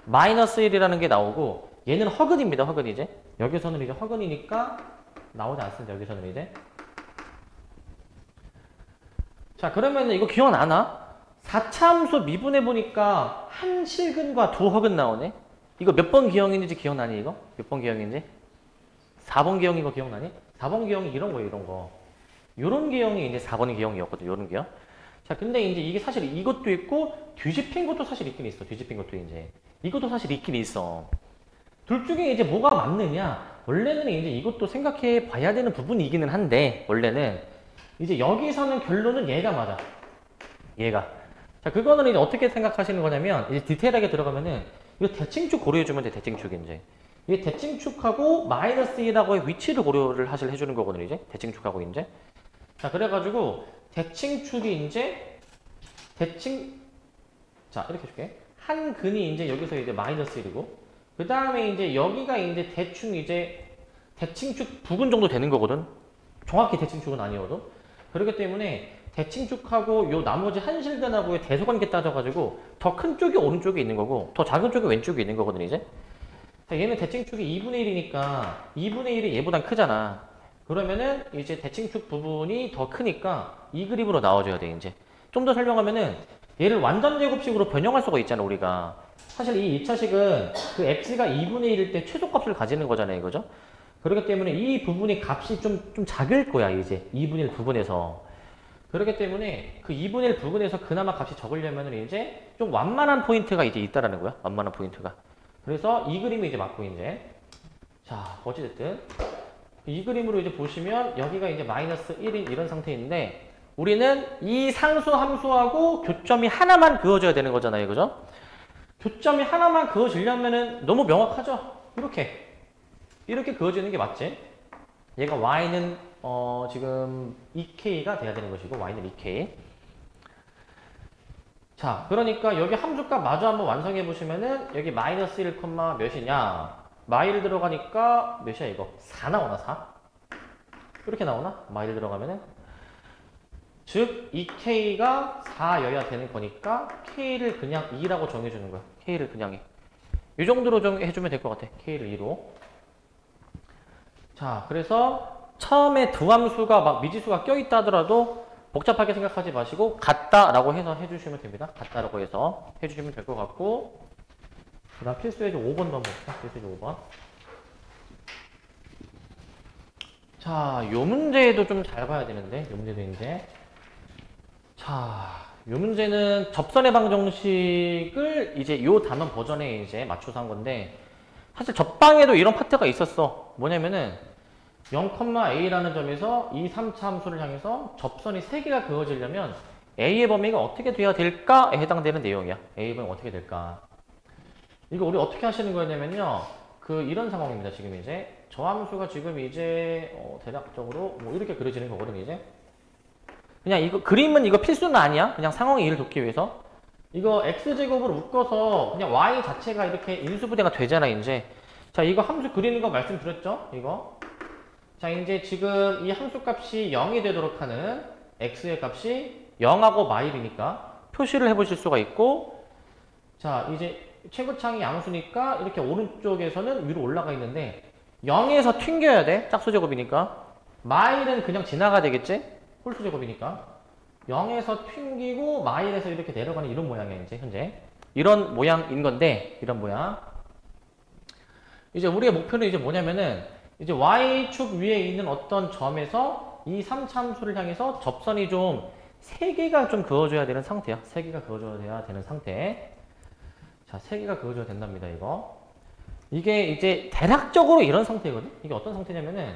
마이너스 1이라는 게 나오고 얘는 허근입니다. 허근 이제 여기서는 이제 허근이니까 나오지 않습니다. 여기서는 이제 자 그러면 이거 기억나나? 4차 함수 미분해 보니까 한 실근과 두 허근 나오네. 이거 몇 번 기억인지 기억나니 이거? 몇 번 기억인지? 4번 기억인 거 기억나니? 4번 기억이 이런 거예요. 이런 거. 요런 기억이 이제 4번 기억이었거든. 요런 기억. 자 근데 이제 이게 사실 이것도 있고 뒤집힌 것도 사실 있긴 있어. 뒤집힌 것도 이제 이것도 사실 있긴 있어. 둘 중에 이제 뭐가 맞느냐? 원래는 이제 이것도 생각해 봐야 되는 부분이기는 한데 원래는 이제 여기서는 결론은 얘가 맞아. 얘가. 자, 그거는 이제 어떻게 생각하시는 거냐면, 이제 디테일하게 들어가면은, 이거 대칭축 고려해주면 돼, 대칭축 이제. 이 대칭축하고 마이너스 1하고의 위치를 고려를 해주는 거거든요, 이제. 대칭축하고 이제. 자, 그래가지고, 대칭축이 이제, 자, 이렇게 해줄게. 한 근이 이제 여기서 이제 마이너스 1이고, 그 다음에 이제 여기가 이제 대충 이제, 대칭축 부근 정도 되는 거거든. 정확히 대칭축은 아니어도. 그렇기 때문에 대칭축하고 요 나머지 한 실근하고의 대소관계 따져가지고 더 큰 쪽이 오른쪽에 있는 거고 더 작은 쪽이 왼쪽에 있는 거거든 이제. 자, 얘는 대칭축이 2분의 1이니까 2분의 1이 얘보단 크잖아. 그러면은 이제 대칭축 부분이 더 크니까 이 그림으로 나와줘야 돼 이제. 좀 더 설명하면은 얘를 완전 제곱식으로 변형할 수가 있잖아 우리가. 사실 이 2차식은 그 x가 2분의 1일 때 최소값을 가지는 거잖아요 그죠? 그렇기 때문에 이 부분이 값이 좀 작을 거야 이제 2분의 1 부분에서. 그렇기 때문에 그 2분의 1 부분에서 그나마 값이 적으려면 이제 좀 완만한 포인트가 이제 있다라는 거야. 완만한 포인트가. 그래서 이 그림이 이제 맞고 이제 자 어찌됐든 이 그림으로 이제 보시면 여기가 이제 마이너스 1인 이런 상태인데 우리는 이 상수 함수하고 교점이 하나만 그어져야 되는 거잖아요. 그죠? 교점이 하나만 그어지려면은 너무 명확하죠? 이렇게 그어지는 게 맞지? 얘가 y는 지금 2k가 돼야 되는 것이고 y는 2k. 자, 그러니까 여기 함수값 마저 한번 완성해 보시면은 여기 마이너스 1, 몇이냐? 마일 들어가니까 몇이야 이거? 4 나오나 4? 이렇게 나오나? 마일 들어가면은 즉 2k가 4여야 되는 거니까 k를 그냥 2라고 정해주는 거야. k를 그냥 2. 이 정도로 해주면 될 것 같아. k를 2로. 자, 그래서 처음에 두 함수가 막 미지수가 껴있다 하더라도 복잡하게 생각하지 마시고 같다라고 해서 해주시면 됩니다. 같다라고 해서 해주시면 될 것 같고, 그 다음 필수예제 5번도 한번 봅시다. 필수예제 5번. 자, 요 문제도 좀 잘 봐야 되는데, 요 문제도 이제. 자, 요 문제는 접선의 방정식을 이제 요 단원 버전에 이제 맞춰서 한 건데, 사실 접방에도 이런 파트가 있었어. 뭐냐면은 0,a라는 점에서 이 3차 함수를 향해서 접선이 3개가 그어지려면 a의 범위가 어떻게 돼야 될까에 해당되는 내용이야. a의 범위가 어떻게 될까. 이거 우리 어떻게 하시는 거냐면요. 이런 상황입니다. 지금 이제 저 함수가 지금 이제 대략적으로 뭐 이렇게 그려지는 거거든요. 이제 그냥 이거 그림은 이거 필수는 아니야. 그냥 상황의 이해를 돕기 위해서 이거 x제곱으로 묶어서 그냥 y 자체가 이렇게 인수분해가 되잖아. 이제 자, 이거 함수 그리는 거 말씀드렸죠? 이거 자, 이제 지금 이 함수 값이 0이 되도록 하는 x의 값이 0하고 마일이니까 표시를 해보실 수가 있고, 자, 이제 최고창이 양수니까 이렇게 오른쪽에서는 위로 올라가 있는데 0에서 튕겨야 돼. 짝수제곱이니까. 마일은 그냥 지나가야 되겠지? 홀수제곱이니까. 0에서 튕기고 마일에서 이렇게 내려가는 이런 모양이야. 이제 현재 이런 모양인 건데, 이런 모양. 이제 우리의 목표는 이제 뭐냐면은 이제 y축 위에 있는 어떤 점에서 이 3차 함수를 향해서 접선이 좀 3개가 좀 그어줘야 되는 상태야. 3개가 그어줘야 되는 상태. 자, 3개가 그어줘야 된답니다. 이게 이제 대략적으로 이런 상태거든. 이게 어떤 상태냐면은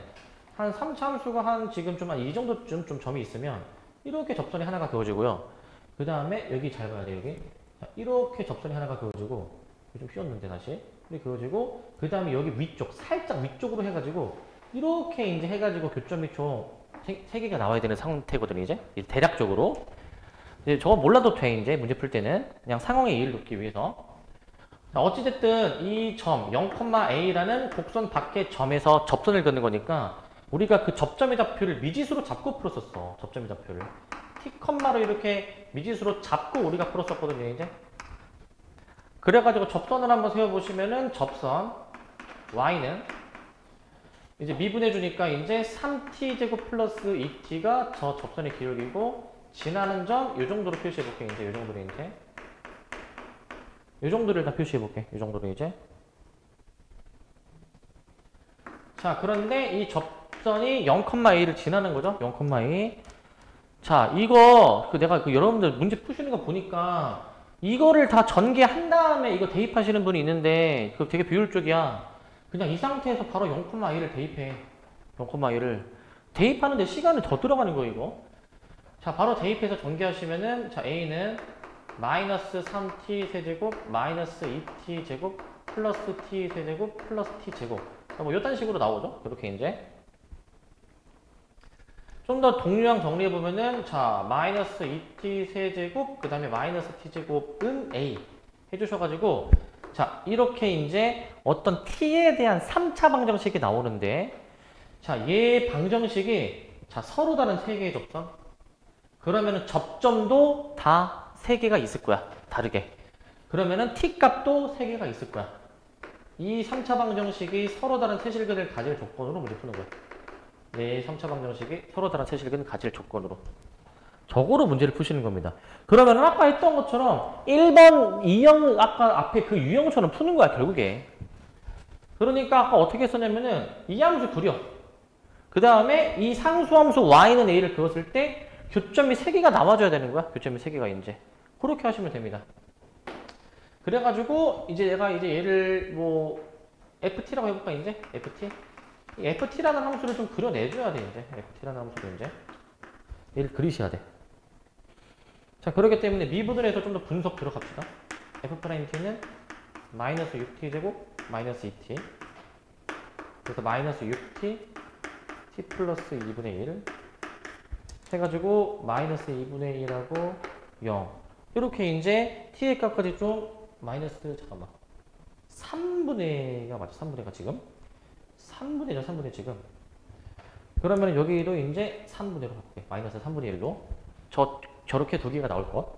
한 3차 함수가 한 지금 좀 한 이 정도쯤 좀 점이 있으면 이렇게 접선이 하나가 그어지고요. 그 다음에 여기 잘 봐야 돼. 여기 자, 이렇게 접선이 하나가 그어지고, 좀 휘었는데 다시 이렇게 그어지고, 그 다음에 여기 위쪽 살짝 위쪽으로 해가지고 이렇게 이제 해가지고 교점이 총 3개가 나와야 되는 상태거든요. 이제 대략적으로 이제 저거 몰라도 돼. 이제 문제 풀 때는 그냥 상황의 이해를 돕기 위해서. 자, 어찌됐든 이 점 0,a라는 곡선 밖의 점에서 접선을 긋는 거니까 우리가 그 접점의 좌표를 미지수로 잡고 풀었었어. 접점의 좌표를 t,로 이렇게 미지수로 잡고 우리가 풀었었거든요. 이제 그래가지고 접선을 한번 세워보시면은 접선 y는 이제 미분해 주니까 이제 3t제곱 플러스 2t가 저 접선의 기울기고, 지나는 점 이 정도로 표시해 볼게요. 이제 이 정도로 이제 이 정도를 다 표시해 볼게. 이 정도로 이제. 자, 그런데 이 접선이 0,2를 지나는 거죠. 0,2. 자, 이거 내가 여러분들 문제 푸시는 거 보니까 이거를 다 전개한 다음에 이거 대입하시는 분이 있는데 그거 되게 비효율적이야. 그냥 이 상태에서 바로 0,2를 대입해. 0,2를 대입하는데 시간을 더 들어가는 거예요. 이거. 자, 바로 대입해서 전개하시면은 자, a는 마이너스 3t 세제곱 마이너스 2t 제곱 플러스 t 세제곱 플러스 t 제곱, 뭐 이딴 식으로 나오죠. 이렇게 이제 좀 더 동류형 정리해보면은, 자, 마이너스 2t 세제곱, 그 다음에 마이너스 t제곱은 a 해주셔가지고, 자, 이렇게 이제 어떤 t에 대한 3차 방정식이 나오는데, 자, 얘 방정식이, 자, 서로 다른 3개의 접점. 그러면은 접점도 다 3개가 있을 거야. 다르게. 그러면은 t 값도 3개가 있을 거야. 이 3차 방정식이 서로 다른 세실근을 가질 조건으로 문제 푸는 거야. 네, 3차 방정식이 서로 다른 세실근을 가질 조건으로. 저거로 문제를 푸시는 겁니다. 그러면 아까 했던 것처럼 1번, 2형 아까 앞에 그 유형처럼 푸는 거야, 결국에. 그러니까 아까 어떻게 했었냐면은 이 함수 그려. 그 다음에 이 상수함수 y는 a를 그었을 때 교점이 3개가 나와줘야 되는 거야. 교점이 3개가 이제. 그렇게 하시면 됩니다. 그래가지고 이제 내가 이제 얘를 뭐 ft라고 해볼까 이제? ft? 이 ft라는 함수를 좀 그려내줘야 돼 이제. ft라는 함수를 이제. 얘를 그리셔야 돼. 자, 그렇기 때문에 미분을해서 좀 더 분석 들어갑시다. f't는 마이너스 6t 제곱 마이너스 2t. 그래서 마이너스 6t t 플러스 2분의 1 해가지고 마이너스 2분의 1하고 0. 이렇게 이제 t의 값까지 좀 마이너스 잠깐만 3분의가 맞죠? 3분의가 지금 3분의죠. 3분의 지금. 그러면 여기도 이제 3분의로 바꿀게. 마이너스 3분의 1로 저렇게 두 개가 나올 것.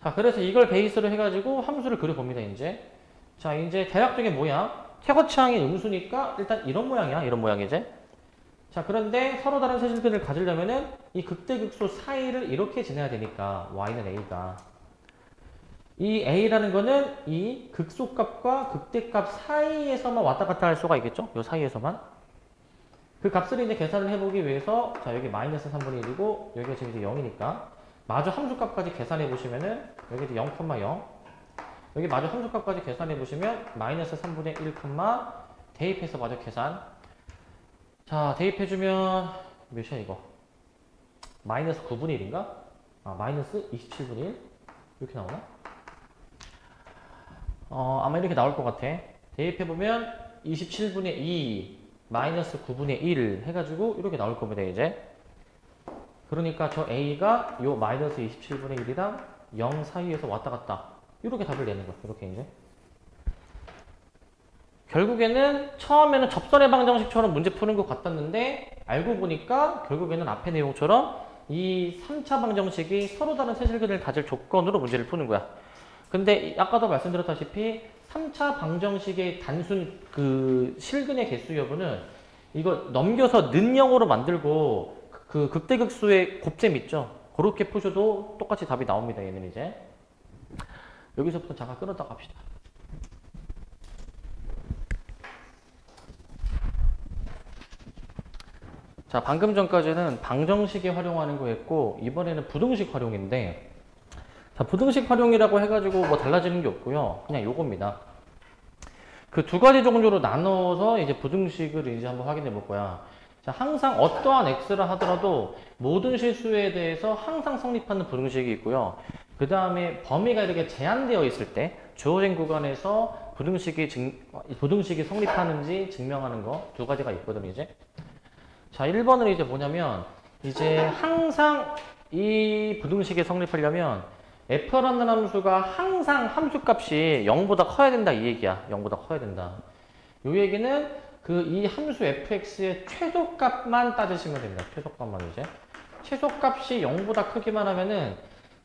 자, 그래서 이걸 베이스로 해가지고 함수를 그려봅니다. 이제 자, 이제 대략적인 모양 최고치항이 음수니까 일단 이런 모양이야. 이런 모양이지. 자, 그런데 서로 다른 세실근을 가지려면은 이 극대극소 사이를 이렇게 지내야 되니까 y는 a가 이 a라는 거는 이 극소값과 극대값 사이에서만 왔다 갔다 할 수가 있겠죠? 요 사이에서만. 그 값을 이제 계산을 해보기 위해서 자, 여기 마이너스 3분의 1이고 여기가 지금 이제 0이니까 마주 함수값까지 계산해 보시면은 여기 이제 0,0 여기 마주 함수값까지 계산해 보시면 마이너스 3분의 1, 대입해서 마저 계산. 자, 대입해주면 몇이야 이거? 마이너스 9분의 1인가? 아, 마이너스 27분의 1? 이렇게 나오나? 아마 이렇게 나올 것 같아. 대입해보면 27분의 2 마이너스 9분의 1 해가지고 이렇게 나올 겁니다. 이제 그러니까 저 a가 요 마이너스 27분의 1이랑 0 사이에서 왔다 갔다 이렇게 답을 내는 거야. 이렇게 이제 결국에는 처음에는 접선의 방정식처럼 문제 푸는 것 같았는데 알고 보니까 결국에는 앞의 내용처럼 이 3차 방정식이 서로 다른 세실근을 가질 조건으로 문제를 푸는 거야. 근데 아까도 말씀드렸다시피 3차 방정식의 단순 그 실근의 개수 여부는 이거 넘겨서 는영으로 만들고 그 극대극소의 곱셈 있죠? 그렇게 푸셔도 똑같이 답이 나옵니다. 얘는 이제 여기서부터 잠깐 끊었다 갑시다. 자, 방금 전까지는 방정식에 활용하는 거 했고 이번에는 부등식 활용인데 자, 부등식 활용이라고 해가지고 뭐 달라지는 게 없고요. 그냥 요겁니다. 그 두 가지 종류로 나눠서 이제 부등식을 이제 한번 확인해 볼 거야. 자, 항상 어떠한 x라 하더라도 모든 실수에 대해서 항상 성립하는 부등식이 있고요. 그 다음에 범위가 이렇게 제한되어 있을 때 주어진 구간에서 부등식이 성립하는지 증명하는 거 두 가지가 있거든요, 이제. 자, 1번은 이제 뭐냐면 이제 항상 이 부등식이 성립하려면 f라는 함수가 항상 함수값이 0보다 커야 된다 이 얘기야. 0보다 커야 된다. 이 얘기는 그 이 함수 fx의 최소값만 따지시면 됩니다. 최소값만 이제. 최소값이 0보다 크기만 하면은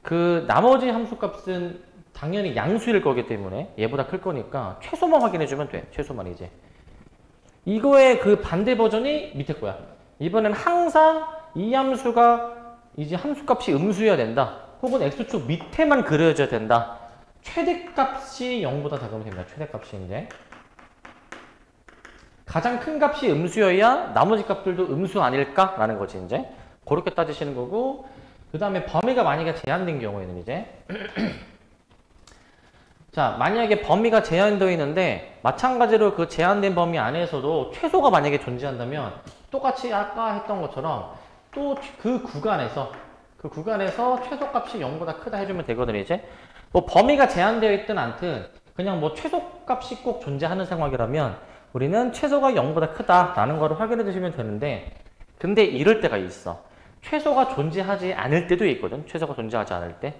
그 나머지 함수값은 당연히 양수일 거기 때문에 얘보다 클 거니까 최소만 확인해 주면 돼. 최소만 이제. 이거의 그 반대 버전이 밑에 거야. 이번엔 항상 이 함수가 이제 함수값이 음수여야 된다. 혹은 x축 밑에만 그려져야 된다. 최대값이 0보다 작으면 됩니다. 최대값이 이제. 가장 큰 값이 음수여야 나머지 값들도 음수 아닐까라는 거지 이제. 그렇게 따지시는 거고 그 다음에 범위가 만약에 제한된 경우에는 이제 자, 만약에 범위가 제한되어 있는데 마찬가지로 그 제한된 범위 안에서도 최소가 만약에 존재한다면 똑같이 아까 했던 것처럼 또 그 구간에서 최소값이 0보다 크다 해주면 되거든요, 이제. 뭐 범위가 제한되어 있든 않든 그냥 뭐 최소값이 꼭 존재하는 상황이라면 우리는 최소가 0보다 크다라는 거를 확인해 주시면 되는데 근데 이럴 때가 있어. 최소가 존재하지 않을 때도 있거든. 최소가 존재하지 않을 때.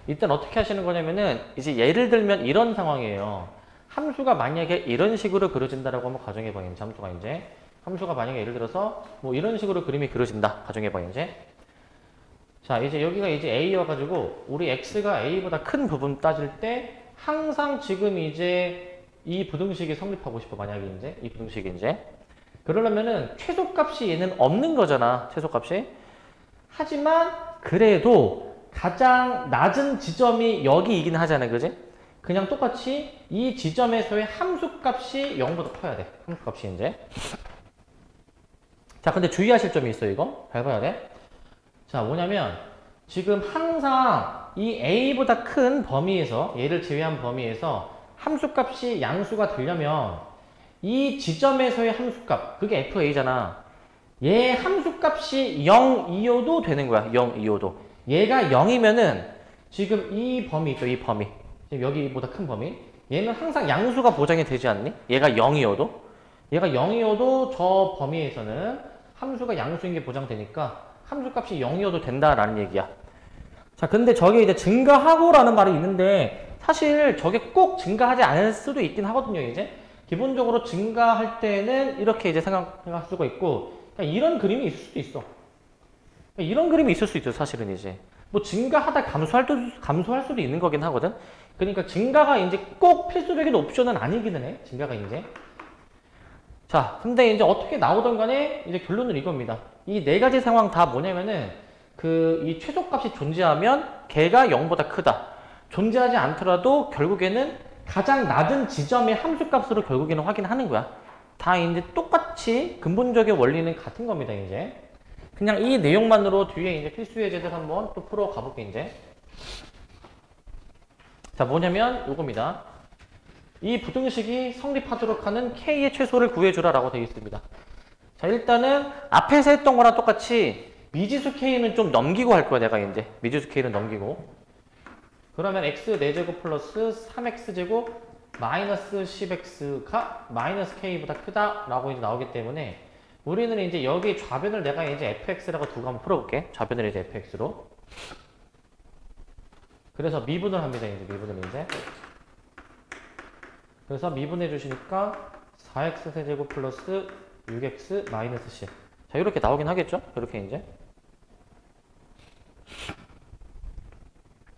일단 어떻게 하시는 거냐면은 이제 예를 들면 이런 상황이에요. 함수가 만약에 이런 식으로 그려진다라고 한번 가정해봐요. 함수가 이제. 함수가 만약에 예를 들어서 뭐 이런 식으로 그림이 그려진다. 가정해봐요, 이제. 자, 이제 여기가 이제 A여가지고 우리 X가 A보다 큰 부분 따질 때 항상 지금 이제 이 부등식이 성립하고 싶어. 만약에 이제 이 부등식이 이제. 그러려면은 최소값이 얘는 없는 거잖아. 최소값이. 하지만 그래도 가장 낮은 지점이 여기이긴 하잖아요. 그지? 그냥 똑같이 이 지점에서의 함수값이 0보다 커야 돼. 함수값이 이제. 자, 근데 주의하실 점이 있어요. 이거. 잘 봐야 돼. 자, 뭐냐면 지금 항상 이 A보다 큰 범위에서 얘를 제외한 범위에서 함수값이 양수가 되려면 이 지점에서의 함수값 그게 FA잖아. 얘 함수값이 0이어도 되는 거야. 0이어도. 얘가 0이면은 지금 이 범위 있죠. 이 범위. 지금 여기보다 큰 범위. 얘는 항상 양수가 보장이 되지 않니? 얘가 0이어도. 얘가 0이어도 저 범위에서는 함수가 양수인 게 보장되니까 함수값이 0이어도 된다라는 얘기야. 자, 근데 저게 이제 증가하고라는 말이 있는데 사실 저게 꼭 증가하지 않을 수도 있긴 하거든요, 이제. 기본적으로 증가할 때는 이렇게 이제 생각할 수가 있고, 그러니까 이런 그림이 있을 수도 있어. 그러니까 이런 그림이 있을 수 있죠, 사실은 이제. 뭐 증가하다 감소할 수도 있는 거긴 하거든. 그러니까 증가가 이제 꼭 필수적인 옵션은 아니기는 해, 증가가 이제. 자, 근데 이제 어떻게 나오던 간에 이제 결론은 이겁니다. 이 네 가지 상황 다 뭐냐면은 이 최소값이 존재하면 걔가 0보다 크다. 존재하지 않더라도 결국에는 가장 낮은 지점의 함수값으로 결국에는 확인하는 거야. 다 이제 똑같이 근본적인 원리는 같은 겁니다, 이제. 그냥 이 내용만으로 뒤에 이제 필수 예제들 한번 또 풀어 가볼게, 이제. 자, 뭐냐면 요겁니다. 이 부등식이 성립하도록 하는 K의 최소를 구해주라라고 되어 있습니다. 자, 일단은 앞에서 했던 거랑 똑같이 미지수 K는 좀 넘기고 할 거야, 내가 이제. 미지수 K는 넘기고. 그러면 x 4제곱 플러스 3x제곱 마이너스 10x가 마이너스 k보다 크다라고 이제 나오기 때문에 우리는 이제 여기 좌변을 내가 이제 fx라고 두고 한번 풀어볼게. 좌변을 이제 fx로. 그래서 미분을 합니다, 이제 미분을 이제. 그래서 미분해 주시니까 4x 세제곱 플러스 6x 마이너스 10. 자, 이렇게 나오긴 하겠죠? 이렇게 이제.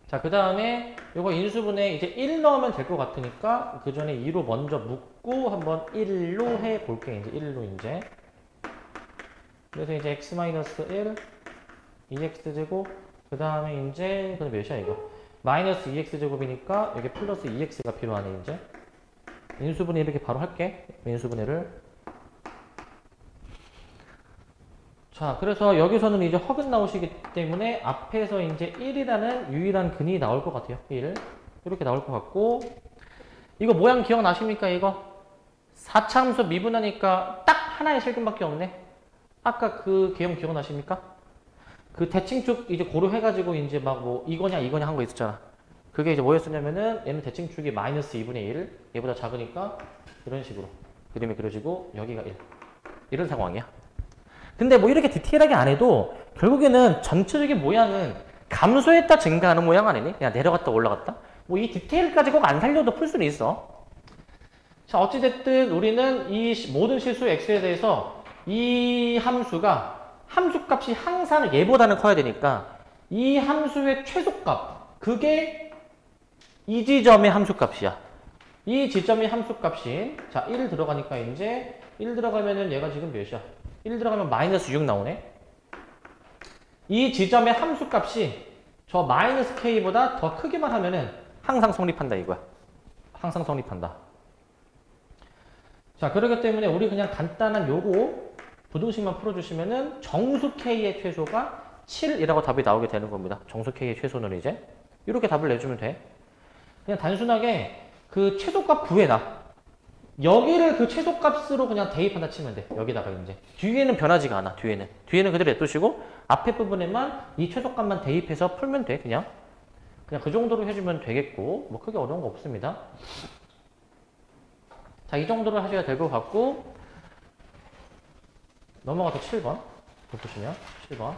자, 그 다음에 요거 인수분해 이제 1 넣으면 될 것 같으니까 그 전에 2로 먼저 묶고 한번 1로 해 볼게. 이제 1로 이제. 그래서 이제 x-1, 2x제곱, 그 다음에 이제, 그럼 몇이야 이거? 마이너스 2x제곱이니까 여기 플러스 2x가 필요하네, 이제. 인수분해 이렇게 바로 할게. 인수분해를. 자, 그래서 여기서는 이제 허근 나오시기 때문에 앞에서 이제 1이라는 유일한 근이 나올 것 같아요. 1. 이렇게 나올 것 같고. 이거 모양 기억나십니까, 이거? 4차함수 미분하니까 딱 하나의 실근밖에 없네. 아까 그 개형 기억나십니까? 그 대칭축 이제 고려해가지고 이제 막 뭐 이거냐 한 거 있었잖아. 그게 이제 뭐였었냐면은 얘는 대칭축이 마이너스 2분의 1. 얘보다 작으니까 이런 식으로 그림이 그려지고 여기가 1. 이런 상황이야. 근데 뭐 이렇게 디테일하게 안 해도 결국에는 전체적인 모양은 감소했다 증가하는 모양 아니니? 그냥 내려갔다 올라갔다? 뭐 이 디테일까지 꼭 안 살려도 풀 수는 있어. 자, 어찌됐든 우리는 이 모든 실수 x에 대해서 이 함수가 함수값이 항상 얘보다는 커야 되니까 이 함수의 최소값, 그게 이 지점의 함수값이야. 이 지점의 함수값인, 자, 1 들어가니까 이제 1 들어가면은 얘가 지금 몇이야? 1 들어가면 마이너스 6 나오네. 이 지점의 함수값이 저 마이너스 k보다 더 크기만 하면은 항상 성립한다 이거야. 항상 성립한다. 자, 그렇기 때문에 우리 그냥 간단한 요거 부등식만 풀어주시면은 정수 k의 최소가 7이라고 답이 나오게 되는 겁니다. 정수 k의 최소는 이제 이렇게 답을 내주면 돼. 그냥 단순하게 그 최소값 구해놔. 여기를 그 최소값으로 그냥 대입한다 치면 돼. 여기다가 이제. 뒤에는 변하지가 않아. 뒤에는 그대로 냅두시고 앞에 부분에만 이 최소값만 대입해서 풀면 돼. 그냥 그 정도로 해주면 되겠고 뭐 크게 어려운 거 없습니다. 자, 이 정도로 하셔야 될 것 같고 넘어가서 7번 보시면 7번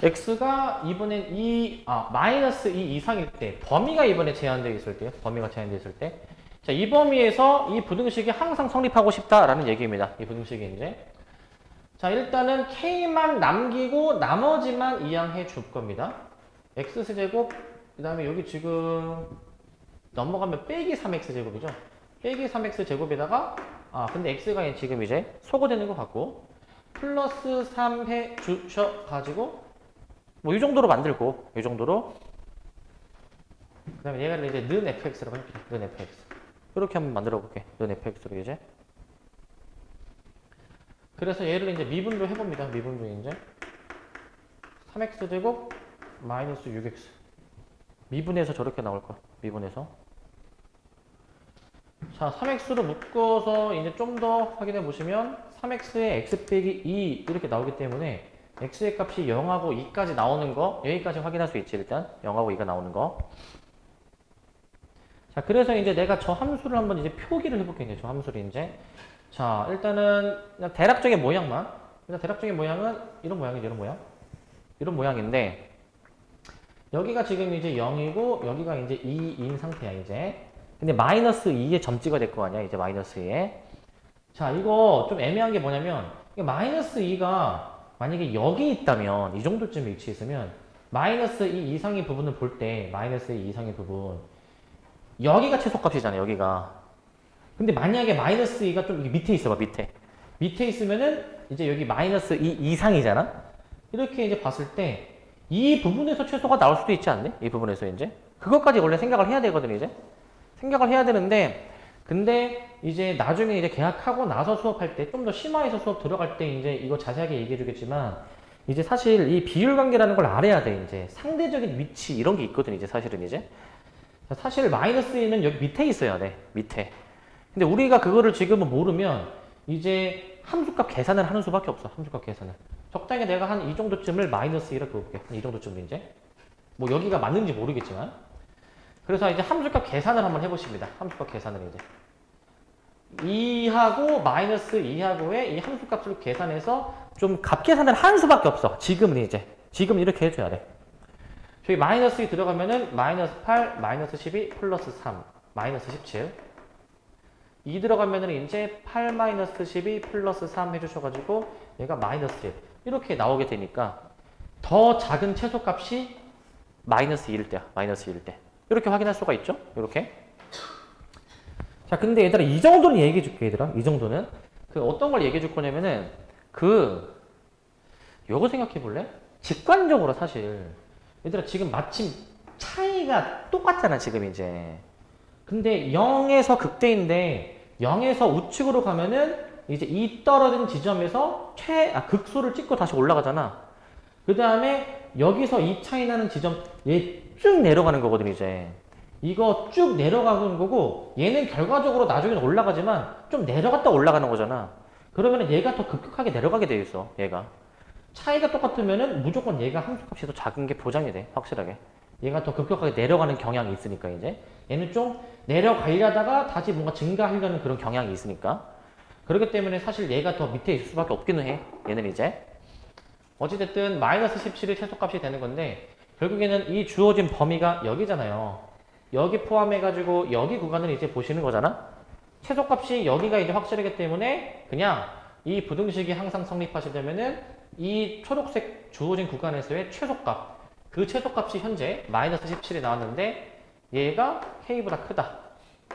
x가 2분의 2, 마이너스 2 이상일 때 범위가 이번에 제한되어 있을 때요. 범위가 제한되어 있을 때 자, 이 범위에서 이 부등식이 항상 성립하고 싶다라는 얘기입니다. 이 부등식이 이제. 자, 일단은 k만 남기고 나머지만 이항해 줄 겁니다. x제곱, 그 다음에 여기 지금 넘어가면 빼기 3x제곱이죠. 빼기 3x제곱에다가, 근데 x가 지금 이제 소거되는 것 같고, 플러스 3 해 주셔가지고, 뭐 이 정도로 만들고, 이 정도로. 그 다음에 얘가 이제 는 fx라고 해볼게요. 는 fx. 이렇게 한번 만들어 볼게. 는 fx로 이제. 그래서 얘를 이제 미분도 해봅니다. 미분도 이제. 3x제곱 마이너스 6x. 미분해서 저렇게 나올 거야. 미분해서. 자, 3x로 묶어서 이제 좀 더 확인해 보시면 3x에 x 빼기 2 이렇게 나오기 때문에 x의 값이 0하고 2까지 나오는 거 여기까지 확인할 수 있지. 일단 0하고 2가 나오는 거. 자, 그래서 이제 내가 저 함수를 한번 이제 표기를 해볼게요. 이제 저 함수를 이제. 자, 일단은 그냥 대략적인 모양만. 일단 대략적인 모양은 이런 모양이죠. 이런 모양. 이런 모양인데 여기가 지금 이제 0이고 여기가 이제 2인 상태야 이제. 근데 마이너스 2에 점 찍어야 될 거 아니야. 이제 마이너스 2에. 자, 이거 좀 애매한 게 뭐냐면 마이너스 2가 만약에 여기 있다면 이 정도쯤 위치에 있으면 마이너스 2 이상의 부분을 볼 때 마이너스 2 이상의 부분 여기가 최소값이잖아요. 여기가. 근데 만약에 마이너스 2가 좀 밑에 있어봐. 밑에 있으면은 이제 여기 마이너스 2 이상이잖아. 이렇게 이제 봤을 때 이 부분에서 최소가 나올 수도 있지 않니? 이 부분에서 이제. 그것까지 원래 생각을 해야 되거든 이제. 생각을 해야 되는데 근데 이제 나중에 이제 계약하고 나서 수업할 때 좀 더 심화해서 수업 들어갈 때 이제 이거 자세하게 얘기해 주겠지만 이제 사실 이 비율 관계라는 걸 알아야 돼. 이제 상대적인 위치 이런 게 있거든 이제 사실은 이제. 사실 마이너스 2는 여기 밑에 있어야 돼. 밑에. 근데 우리가 그거를 지금은 모르면 이제 함수값 계산을 하는 수밖에 없어. 함수값 계산을. 적당히 내가 한 이 정도쯤을 마이너스 2라고 볼게. 한 이 정도쯤 이제. 뭐 여기가 맞는지 모르겠지만. 그래서 이제 함수값 계산을 한번 해보십니다. 함수값 계산을 이제. 2하고 마이너스 2하고의 이 함수값을 계산해서 좀 값 계산을 하는 수밖에 없어. 지금은 이제. 지금은 이렇게 해줘야 돼. 저기 마이너스 2 들어가면은 마이너스 8, 마이너스 12, 플러스 3, 마이너스 17. 2 들어가면은 이제 8 마이너스 12 플러스 3 해주셔가지고 얘가 마이너스 1. 이렇게 나오게 되니까 더 작은 최소값이 마이너스 2일 때야. 마이너스 2일 때. 이렇게 확인할 수가 있죠? 이렇게. 자, 근데 얘들아, 이 정도는 얘기해 줄게, 얘들아. 이 정도는. 그 어떤 걸 얘기해 줄 거냐면은, 요거 생각해 볼래? 직관적으로 사실. 얘들아, 지금 마침 차이가 똑같잖아, 지금 이제. 근데 0에서 극대인데, 0에서 우측으로 가면은, 이제 이 떨어진 지점에서 극소를 찍고 다시 올라가잖아. 그 다음에, 여기서 이 차이 나는 지점, 얘 쭉 내려가는 거거든, 이제. 이거 쭉 내려가는 거고 얘는 결과적으로 나중에는 올라가지만 좀 내려갔다 올라가는 거잖아. 그러면 얘가 더 급격하게 내려가게 돼 있어. 얘가. 차이가 똑같으면은 무조건 얘가 함수값이 더 작은 게 보장이 돼. 확실하게. 얘가 더 급격하게 내려가는 경향이 있으니까 이제. 얘는 좀 내려가려다가 다시 뭔가 증가하려는 그런 경향이 있으니까. 그렇기 때문에 사실 얘가 더 밑에 있을 수밖에 없기는 해. 얘는 이제. 어찌됐든 마이너스 17이 최소값이 되는 건데 결국에는 이 주어진 범위가 여기잖아요. 여기 포함해가지고 여기 구간을 이제 보시는 거잖아. 최소값이 여기가 이제 확실하기 때문에 그냥 이 부등식이 항상 성립하시려면은 이 초록색 주어진 구간에서의 최소값, 그 최소값이 현재 마이너스 17이 나왔는데 얘가 k보다 크다.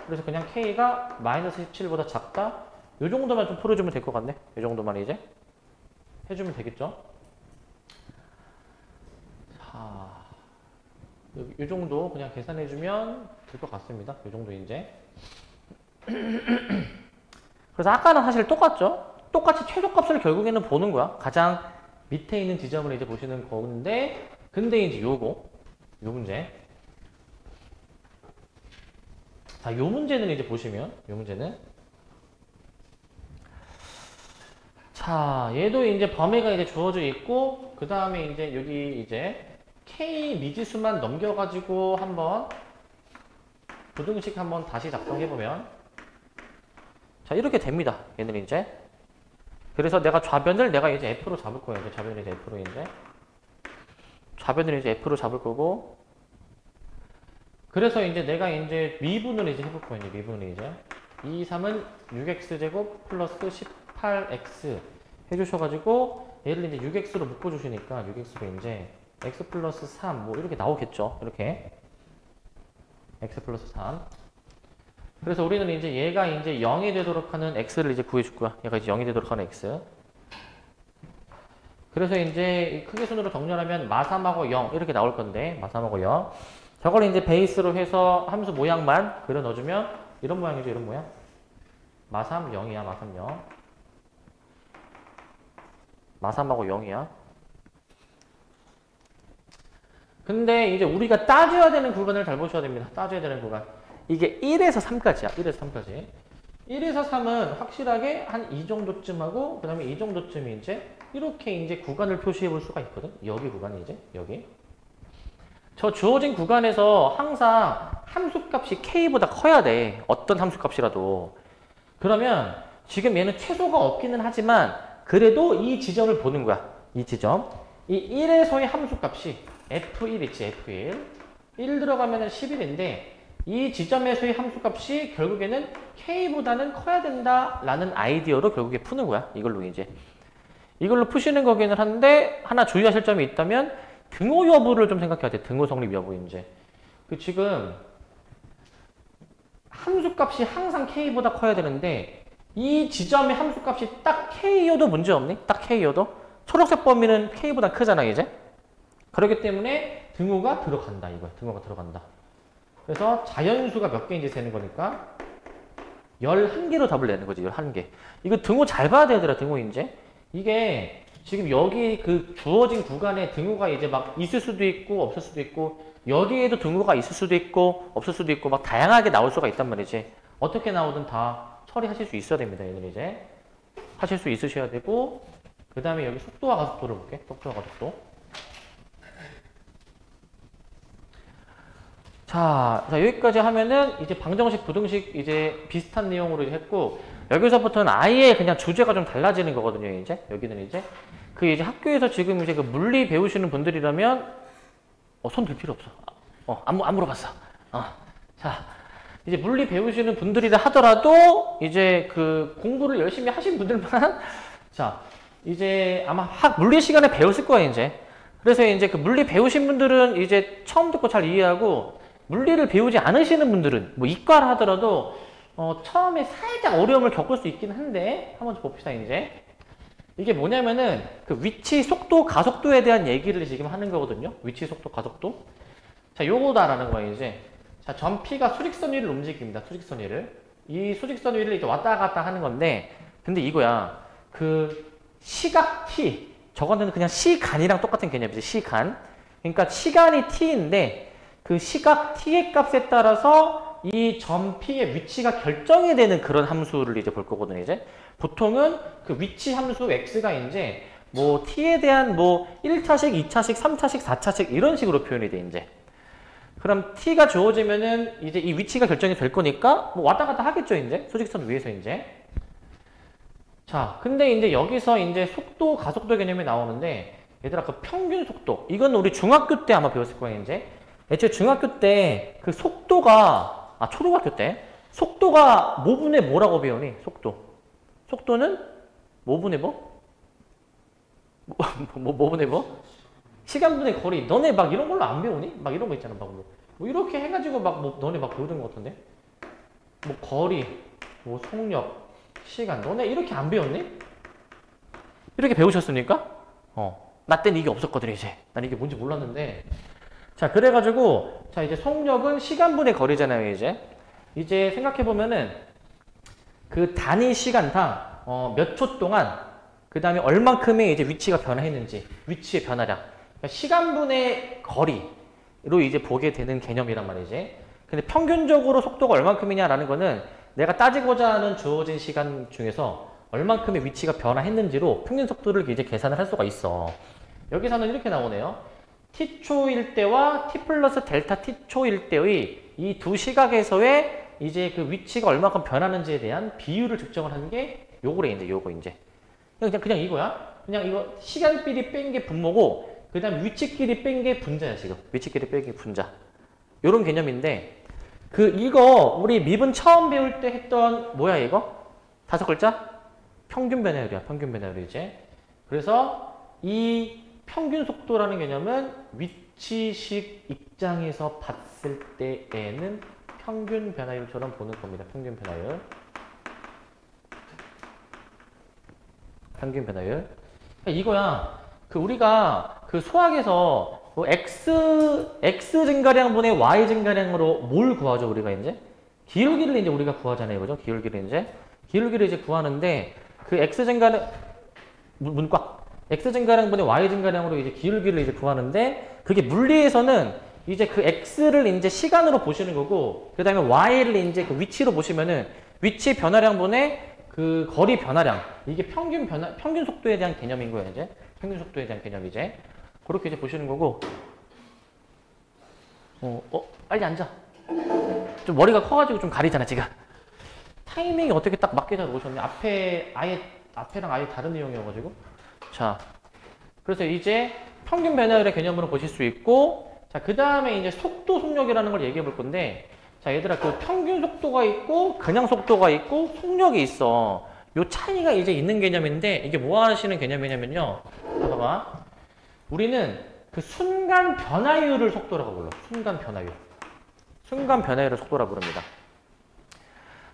그래서 그냥 k가 마이너스 17보다 작다. 요 정도만 좀 풀어주면 될 것 같네. 요 정도만 이제 해주면 되겠죠. 자. 이 정도 그냥 계산해주면 될 것 같습니다. 이 정도 이제. 그래서 아까는 사실 똑같죠? 똑같이 최소값을 결국에는 보는 거야. 가장 밑에 있는 지점을 이제 보시는 건데, 근데 이제 요 문제. 자, 요 문제는 이제 보시면, 요 문제는. 자, 얘도 이제 범위가 이제 주어져 있고, 그 다음에 이제 여기 이제 K 미지수만 넘겨가지고 한번 부등식 한번 다시 작성해보면 자 이렇게 됩니다. 얘는 이제 그래서 내가 좌변을 내가 이제 F로 잡을 거예요. 이제 좌변을 이제 F로 좌변을 이제 F로 잡을 거고 그래서 이제 내가 이제 미분을 이제 해볼 거예요. 이제 미분을 이제 2, 3은 6x제곱 플러스 18x 해주셔가지고 얘를 이제 6x로 묶어주시니까 6x로 이제 x 플러스 3, 뭐, 이렇게 나오겠죠. 이렇게. x 플러스 3. 그래서 우리는 이제 얘가 이제 0이 되도록 하는 x를 이제 구해줄 거야. 얘가 이제 0이 되도록 하는 x. 그래서 이제 크기 순으로 정렬하면 마3하고 0 이렇게 나올 건데, 마3하고 0. 저걸 이제 베이스로 해서 함수 모양만 그려 넣어주면 이런 모양이죠, 이런 모양. 마3, 0이야, 마3, 0. 마3하고 0이야. 근데 이제 우리가 따져야 되는 구간을 잘 보셔야 됩니다. 따져야 되는 구간. 이게 1에서 3까지야. 1에서 3까지. 1에서 3은 확실하게 한 이 정도쯤 하고, 그 다음에 이 정도쯤이 이제, 이렇게 이제 구간을 표시해 볼 수가 있거든. 여기 구간이 이제, 여기. 저 주어진 구간에서 항상 함수값이 k보다 커야 돼. 어떤 함수값이라도. 그러면 지금 얘는 최소가 없기는 하지만 그래도 이 지점을 보는 거야. 이 지점. 이 1에서의 함수값이 f1 있지, f1. 1 들어가면 11인데 이 지점에서의 함수값이 결국에는 k보다는 커야 된다라는 아이디어로 결국에 푸는 거야. 이걸로 이제. 이걸로 푸시는 거기는 한데 하나 주의하실 점이 있다면 등호 여부를 좀 생각해야 돼. 등호 성립 여부 이제. 그 지금 함수값이 항상 k보다 커야 되는데 이 지점의 함수값이 딱 k여도 문제 없니? 딱 k여도? 초록색 범위는 k보다 크잖아 이제. 그렇기 때문에 등호가 들어간다 이거야. 등호가 들어간다. 그래서 자연수가 몇 개인지 세는 거니까 11개로 답을 내는 거지. 11개. 이거 등호 잘 봐야 되더라. 등호 이제. 이게 지금 여기 그 주어진 구간에 등호가 이제 막 있을 수도 있고 없을 수도 있고 여기에도 등호가 있을 수도 있고 없을 수도 있고 막 다양하게 나올 수가 있단 말이지. 어떻게 나오든 다 처리하실 수 있어야 됩니다. 얘는 이제 하실 수 있으셔야 되고 그 다음에 여기 속도와 가속도를 볼게. 속도와 가속도. 자, 여기까지 하면은 이제 방정식, 부등식 이제 비슷한 내용으로 했고 여기서부터는 아예 그냥 주제가 좀 달라지는 거거든요. 이제 여기는 이제 그 이제 학교에서 지금 이제 그 물리 배우시는 분들이라면 손 들 필요 없어. 안 물어봤어. 자, 이제 물리 배우시는 분들이라 하더라도 이제 그 공부를 열심히 하신 분들만 자, 이제 아마 물리 시간에 배웠을 거예요, 이제. 그래서 이제 그 물리 배우신 분들은 이제 처음 듣고 잘 이해하고 물리를 배우지 않으시는 분들은 뭐 이과를 하더라도 처음에 살짝 어려움을 겪을 수 있긴 한데 한번 봅시다 이제. 이게 뭐냐면은 그 위치, 속도, 가속도에 대한 얘기를 지금 하는 거거든요. 위치, 속도, 가속도. 자, 요거다라는 거예요 이제. 자, 전 P가 수직선 위를 움직입니다. 수직선 위를. 이 수직선 위를 이제 왔다 갔다 하는 건데 근데 이거야. 그 시각 T. 저거는 그냥 시간이랑 똑같은 개념이지. 시간. 그러니까 시간이 T인데 그 시각 T의 값에 따라서 이 점 P의 위치가 결정이 되는 그런 함수를 이제 볼 거거든요, 이제. 보통은 그 위치 함수 X가 이제 뭐 T에 대한 뭐 1차식, 2차식, 3차식, 4차식 이런 식으로 표현이 돼, 이제. 그럼 T가 주어지면은 이제 이 위치가 결정이 될 거니까 뭐 왔다 갔다 하겠죠, 이제. 수직선 위에서 이제. 자, 근데 이제 여기서 이제 속도, 가속도 개념이 나오는데 얘들아, 그 평균 속도. 이건 우리 중학교 때 아마 배웠을 거예요, 이제. 애초에 중학교 때 그 속도가 초등학교 때 속도가 뭐분의 뭐라고 배우니? 속도는 뭐분의 뭐? 뭐분의 뭐? 시간분의 거리. 너네 막 이런 걸로 안 배우니? 막 이런 거 있잖아. 막 뭐 이렇게 해가지고 막 뭐 너네 막 배우던 것 같은데? 뭐 거리, 뭐 속력, 시간. 너네 이렇게 안 배웠니? 이렇게 배우셨습니까? 나 때는 이게 없었거든 이제. 난 이게 뭔지 몰랐는데. 자, 그래가지고, 자, 이제 속력은 시간분의 거리잖아요, 이제. 이제 생각해보면은, 그 단위 시간당, 몇 초 동안, 그 다음에 얼만큼의 이제 위치가 변화했는지, 위치의 변화량. 그러니까 시간분의 거리로 이제 보게 되는 개념이란 말이지. 근데 평균적으로 속도가 얼만큼이냐라는 거는 내가 따지고자 하는 주어진 시간 중에서 얼만큼의 위치가 변화했는지로 평균 속도를 이제 계산을 할 수가 있어. 여기서는 이렇게 나오네요. t초일 때와 t 플러스 델타 t초일 때의 이 두 시각에서의 이제 그 위치가 얼마큼 변하는지에 대한 비율을 측정을 하는 게 요거래, 이제 요거 이제. 그냥 이거야. 그냥 이거 시간끼리 뺀 게 분모고, 그 다음 위치끼리 뺀 게 분자야, 지금. 위치끼리 뺀 게 분자. 요런 개념인데, 이거 우리 미분 처음 배울 때 했던, 뭐야, 이거? 5글자? 평균 변화율이야, 평균 변화율 이제. 그래서 이 평균 속도라는 개념은 위치식 입장에서 봤을 때에는 평균 변화율처럼 보는 겁니다. 평균 변화율. 평균 변화율. 이거야. 우리가 수학에서 x 증가량분의 y 증가량으로 뭘 구하죠, 우리가 이제? 기울기를 이제 우리가 구하잖아요. 그죠? 기울기를 이제 구하는데 x 증가량 문과 x 증가량분의 y 증가량으로 이제 기울기를 이제 구하는데 그게 물리에서는 이제 그 x를 이제 시간으로 보시는 거고, 그 다음에 y를 이제 그 위치로 보시면은 위치 변화량분의 그 거리 변화량, 이게 평균 속도에 대한 개념인 거예요, 이제. 평균 속도에 대한 개념 이제. 그렇게 이제 보시는 거고. 빨리 앉아. 좀 머리가 커가지고 좀 가리잖아, 지금. 타이밍이 어떻게 딱 맞게 잘 오셨네. 앞에랑 아예 다른 내용이어가지고. 자, 그래서 이제 평균 변화율의 개념으로 보실 수 있고, 자, 그 다음에 이제 속도 속력이라는 걸 얘기해 볼 건데, 자, 얘들아, 그 평균 속도가 있고, 그냥 속도가 있고, 속력이 있어. 요 차이가 이제 있는 개념인데, 이게 뭐 하시는 개념이냐면요. 봐봐. 우리는 그 순간 변화율을 속도라고 불러. 순간 변화율. 순간 변화율을 속도라고 부릅니다.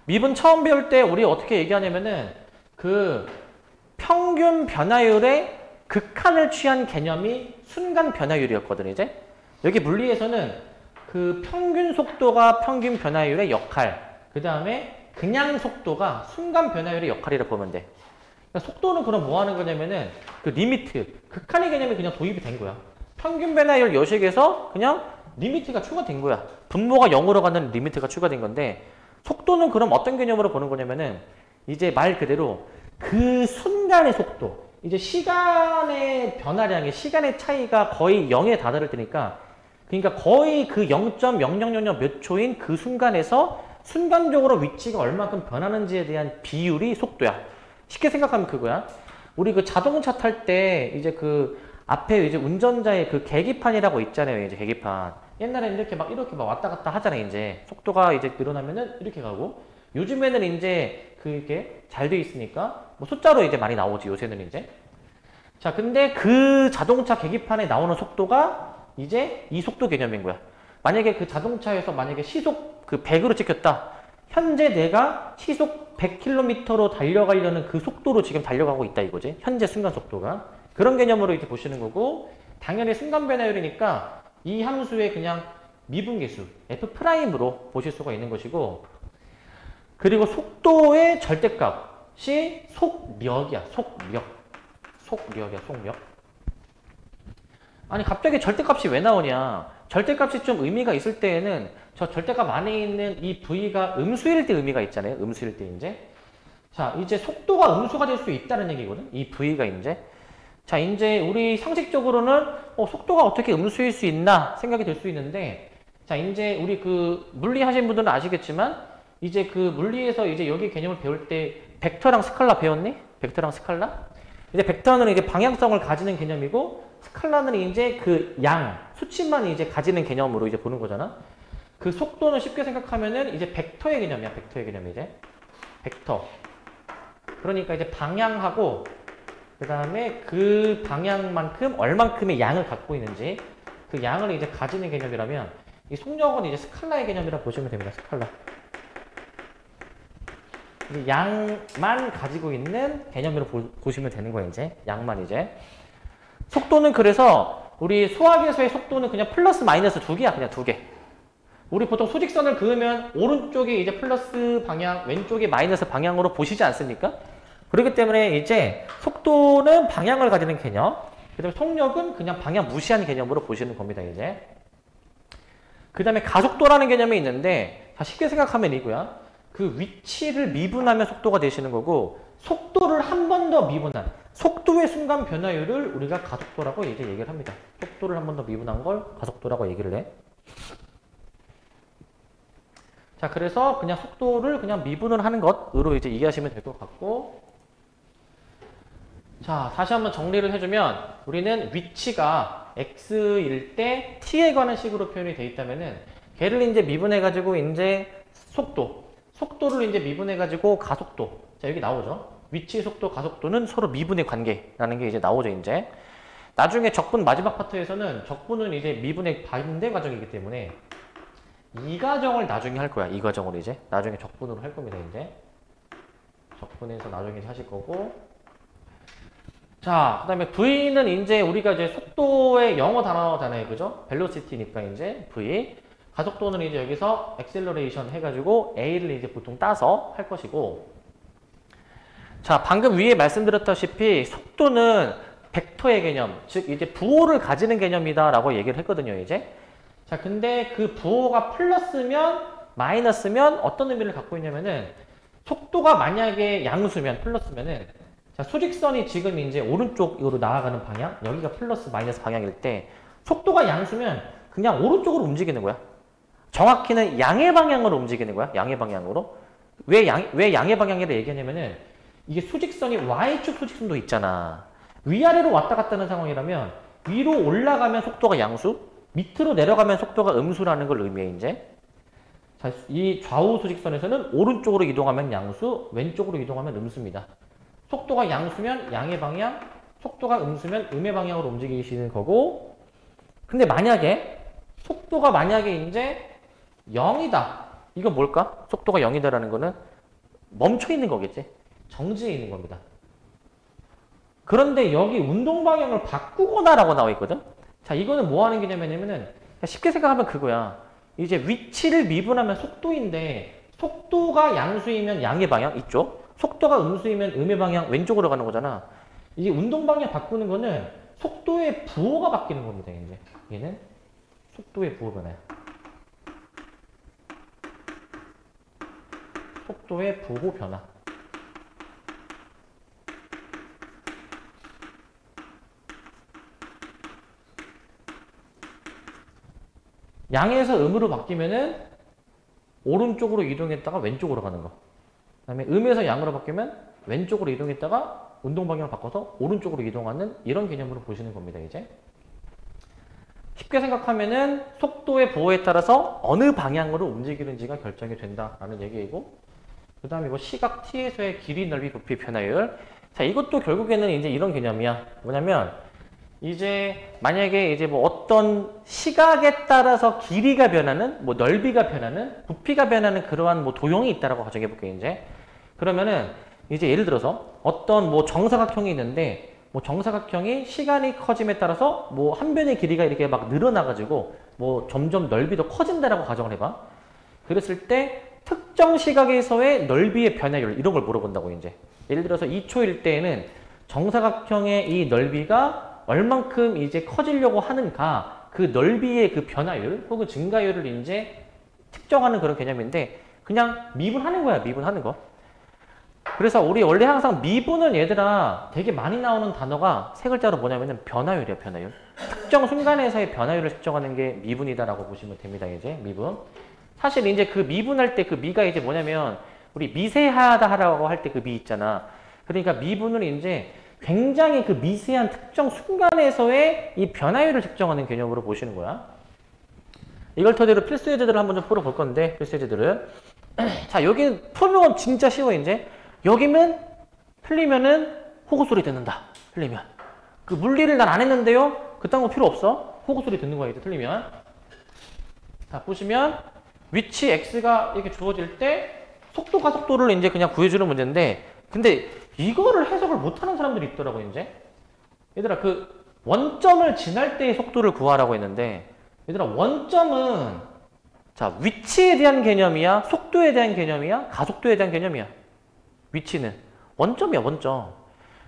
미분 처음 배울 때 우리 어떻게 얘기하냐면은 그 평균 변화율의 극한을 취한 개념이 순간 변화율이었거든, 이제. 여기 물리에서는 그 평균 속도가 평균 변화율의 역할, 그 다음에 그냥 속도가 순간 변화율의 역할이라고 보면 돼. 그러니까 속도는 그럼 뭐 하는 거냐면은 그 리미트, 극한의 개념이 그냥 도입이 된 거야. 평균 변화율 여식에서 그냥 리미트가 추가된 거야. 분모가 0으로 가는 리미트가 추가된 건데, 속도는 그럼 어떤 개념으로 보는 거냐면은 이제 말 그대로 그 순간의 속도, 이제 시간의 변화량의 시간의 차이가 거의 0에 다다를 때니까, 그러니까 거의 그 0.0000 몇 초인 그 순간에서 순간적으로 위치가 얼마큼 변하는지에 대한 비율이 속도야. 쉽게 생각하면 그거야. 우리 그 자동차 탈 때 이제 그 앞에 이제 운전자의 그 계기판이라고 있잖아요. 이제 계기판. 옛날에는 이렇게 막 왔다 갔다 하잖아요. 이제 속도가 이제 늘어나면은 이렇게 가고, 요즘에는 이제 그게 잘 돼 있으니까 뭐 숫자로 이제 많이 나오지, 요새는 이제. 자, 근데 그 자동차 계기판에 나오는 속도가 이제 이 속도 개념인 거야. 만약에 그 자동차에서 만약에 시속 그 100으로 찍혔다. 현재 내가 시속 100km로 달려가려는 그 속도로 지금 달려가고 있다 이거지. 현재 순간 속도가. 그런 개념으로 이렇게 보시는 거고, 당연히 순간 변화율이니까 이 함수의 그냥 미분계수 F'으로 보실 수가 있는 것이고, 그리고 속도의 절대값이 속력이야. 속력이야, 속력. 아니, 갑자기 절대값이 왜 나오냐. 절대값이 좀 의미가 있을 때에는 저 절대값 안에 있는 이 V가 음수일 때 의미가 있잖아요. 음수일 때 이제. 자, 이제 속도가 음수가 될 수 있다는 얘기거든. 이 V가 이제. 자, 이제 우리 상식적으로는 속도가 어떻게 음수일 수 있나 생각이 들 수 있는데, 자, 이제 우리 그 물리 하신 분들은 아시겠지만, 이제 그 물리에서 이제 여기 개념을 배울 때 벡터랑 스칼라 배웠니? 벡터랑 스칼라? 이제 벡터는 이제 방향성을 가지는 개념이고, 스칼라는 이제 그 양, 수치만 이제 가지는 개념으로 이제 보는 거잖아. 그 속도는 쉽게 생각하면은 이제 벡터의 개념이야. 벡터의 개념이 이제. 벡터. 그러니까 이제 방향하고, 그 다음에 그 방향만큼 얼만큼의 양을 갖고 있는지, 그 양을 이제 가지는 개념이라면, 이 속력은 이제 스칼라의 개념이라 보시면 됩니다. 스칼라. 이제 양만 가지고 있는 개념으로 보시면 되는 거예요. 이제 양만 이제. 속도는 그래서 우리 수학에서의 속도는 그냥 플러스 마이너스 두 개야. 그냥 두 개. 우리 보통 수직선을 그으면 오른쪽이 이제 플러스 방향, 왼쪽이 마이너스 방향으로 보시지 않습니까? 그렇기 때문에 이제 속도는 방향을 가지는 개념, 그 다음에 속력은 그냥 방향 무시하는 개념으로 보시는 겁니다. 이제. 그 다음에 가속도라는 개념이 있는데, 쉽게 생각하면 이거야. 그 위치를 미분하면 속도가 되시는 거고, 속도를 한 번 더 미분한 속도의 순간 변화율을 우리가 가속도라고 이제 얘기를 합니다. 속도를 한 번 더 미분한 걸 가속도라고 얘기를 해. 자, 그래서 그냥 속도를 그냥 미분을 하는 것으로 이제 이해하시면 될 것 같고, 자, 다시 한번 정리를 해주면, 우리는 위치가 x일 때 t에 관한 식으로 표현이 되어 있다면은, 걔를 이제 미분해가지고 이제 속도를 이제 미분해가지고 가속도. 자, 여기 나오죠. 위치, 속도, 가속도는 서로 미분의 관계라는 게 이제 나오죠, 이제. 나중에 적분 마지막 파트에서는 적분은 이제 미분의 반대 과정이기 때문에 이 과정을 나중에 할 거야. 이 과정을 이제 나중에 적분으로 할 겁니다. 이제 적분해서 나중에 하실 거고, 자, 그 다음에 V는 이제 우리가 이제 속도의 영어 단어잖아요, 그죠? velocity니까 이제 V. 가속도는 이제 여기서 acceleration 해가지고 A를 이제 보통 따서 할 것이고, 자, 방금 위에 말씀드렸다시피 속도는 벡터의 개념, 즉 이제 부호를 가지는 개념이다라고 얘기를 했거든요, 이제. 자, 근데 그 부호가 플러스면 마이너스면 어떤 의미를 갖고 있냐면은 속도가 만약에 양수면 플러스면은 자, 수직선이 지금 이제 오른쪽으로 나아가는 방향, 여기가 플러스 마이너스 방향일 때 속도가 양수면 그냥 오른쪽으로 움직이는 거야. 정확히는 양의 방향으로 움직이는 거야. 양의 방향으로. 왜 양의 방향이라 얘기하냐면은 이게 수직선이 Y축 수직선도 있잖아. 위아래로 왔다 갔다 하는 상황이라면 위로 올라가면 속도가 양수, 밑으로 내려가면 속도가 음수라는 걸 의미해, 이제. 자, 이 좌우 수직선에서는 오른쪽으로 이동하면 양수, 왼쪽으로 이동하면 음수입니다. 속도가 양수면 양의 방향, 속도가 음수면 음의 방향으로 움직이시는 거고, 근데 만약에 속도가 만약에 이제 0이다. 이거 뭘까? 속도가 0이다라는 거는 멈춰 있는 거겠지. 정지해 있는 겁니다. 그런데 여기 운동 방향을 바꾸거나라고 나와 있거든. 자, 이거는 뭐 하는 개념이냐면은 쉽게 생각하면 그거야. 이제 위치를 미분하면 속도인데 속도가 양수이면 양의 방향 이쪽, 속도가 음수이면 음의 방향 왼쪽으로 가는 거잖아. 이게 운동 방향 바꾸는 거는 속도의 부호가 바뀌는 겁니다. 이제 얘는 속도의 부호 변화야. 속도의 부호 변화. 양에서 음으로 바뀌면은 오른쪽으로 이동했다가 왼쪽으로 가는 거. 그다음에 음에서 양으로 바뀌면 왼쪽으로 이동했다가 운동 방향을 바꿔서 오른쪽으로 이동하는 이런 개념으로 보시는 겁니다, 이제. 쉽게 생각하면은 속도의 부호에 따라서 어느 방향으로 움직이는지가 결정이 된다라는 얘기이고, 그 다음에 이거 시각 t에서의 길이, 넓이, 부피, 변화율. 자, 이것도 결국에는 이제 이런 개념이야. 뭐냐면, 이제 만약에 이제 뭐 어떤 시각에 따라서 길이가 변하는, 뭐 넓이가 변하는, 부피가 변하는 그러한 뭐 도형이 있다라고 가정해 볼게요, 이제. 그러면은 이제 예를 들어서 어떤 뭐 정사각형이 있는데, 뭐 정사각형이 시간이 커짐에 따라서 뭐 한 변의 길이가 이렇게 막 늘어나가지고 뭐 점점 넓이도 커진다라고 가정을 해봐. 그랬을 때 특정 시각에서의 넓이의 변화율 이런 걸 물어본다고, 이제. 예를 들어서 2초일 때에는 정사각형의 이 넓이가 얼만큼 이제 커지려고 하는가, 그 넓이의 그 변화율 혹은 증가율을 이제 측정하는 그런 개념인데, 그냥 미분하는 거야, 미분하는 거. 그래서 우리 원래 항상 미분은 얘들아 되게 많이 나오는 단어가 세 글자로 뭐냐면은 변화율이야, 변화율. 특정 순간에서의 변화율을 측정하는 게 미분이다라고 보시면 됩니다, 이제. 미분. 사실 이제 그 미분할 때 그 미가 이제 뭐냐면 우리 미세하다 하라고 할 때 그 미 있잖아. 그러니까 미분은 이제 굉장히 그 미세한 특정 순간에서의 이 변화율을 측정하는 개념으로 보시는 거야. 이걸 토대로 필수 예제들을 한번 좀 풀어볼 건데, 필수 예제들을. 자, 여기 풀면 진짜 쉬워, 이제. 여기면 틀리면은 호구 소리 듣는다. 틀리면. 그 물리를 난 안 했는데요. 그딴 거 필요 없어. 호구 소리 듣는 거야, 이제 틀리면. 자, 보시면 위치 x가 이렇게 주어질 때 속도 가속도를 이제 그냥 구해주는 문제인데, 근데 이거를 해석을 못하는 사람들이 있더라고, 이제. 얘들아, 그 원점을 지날 때의 속도를 구하라고 했는데, 얘들아, 원점은 자, 위치에 대한 개념이야? 속도에 대한 개념이야? 가속도에 대한 개념이야? 위치는 원점이야, 원점.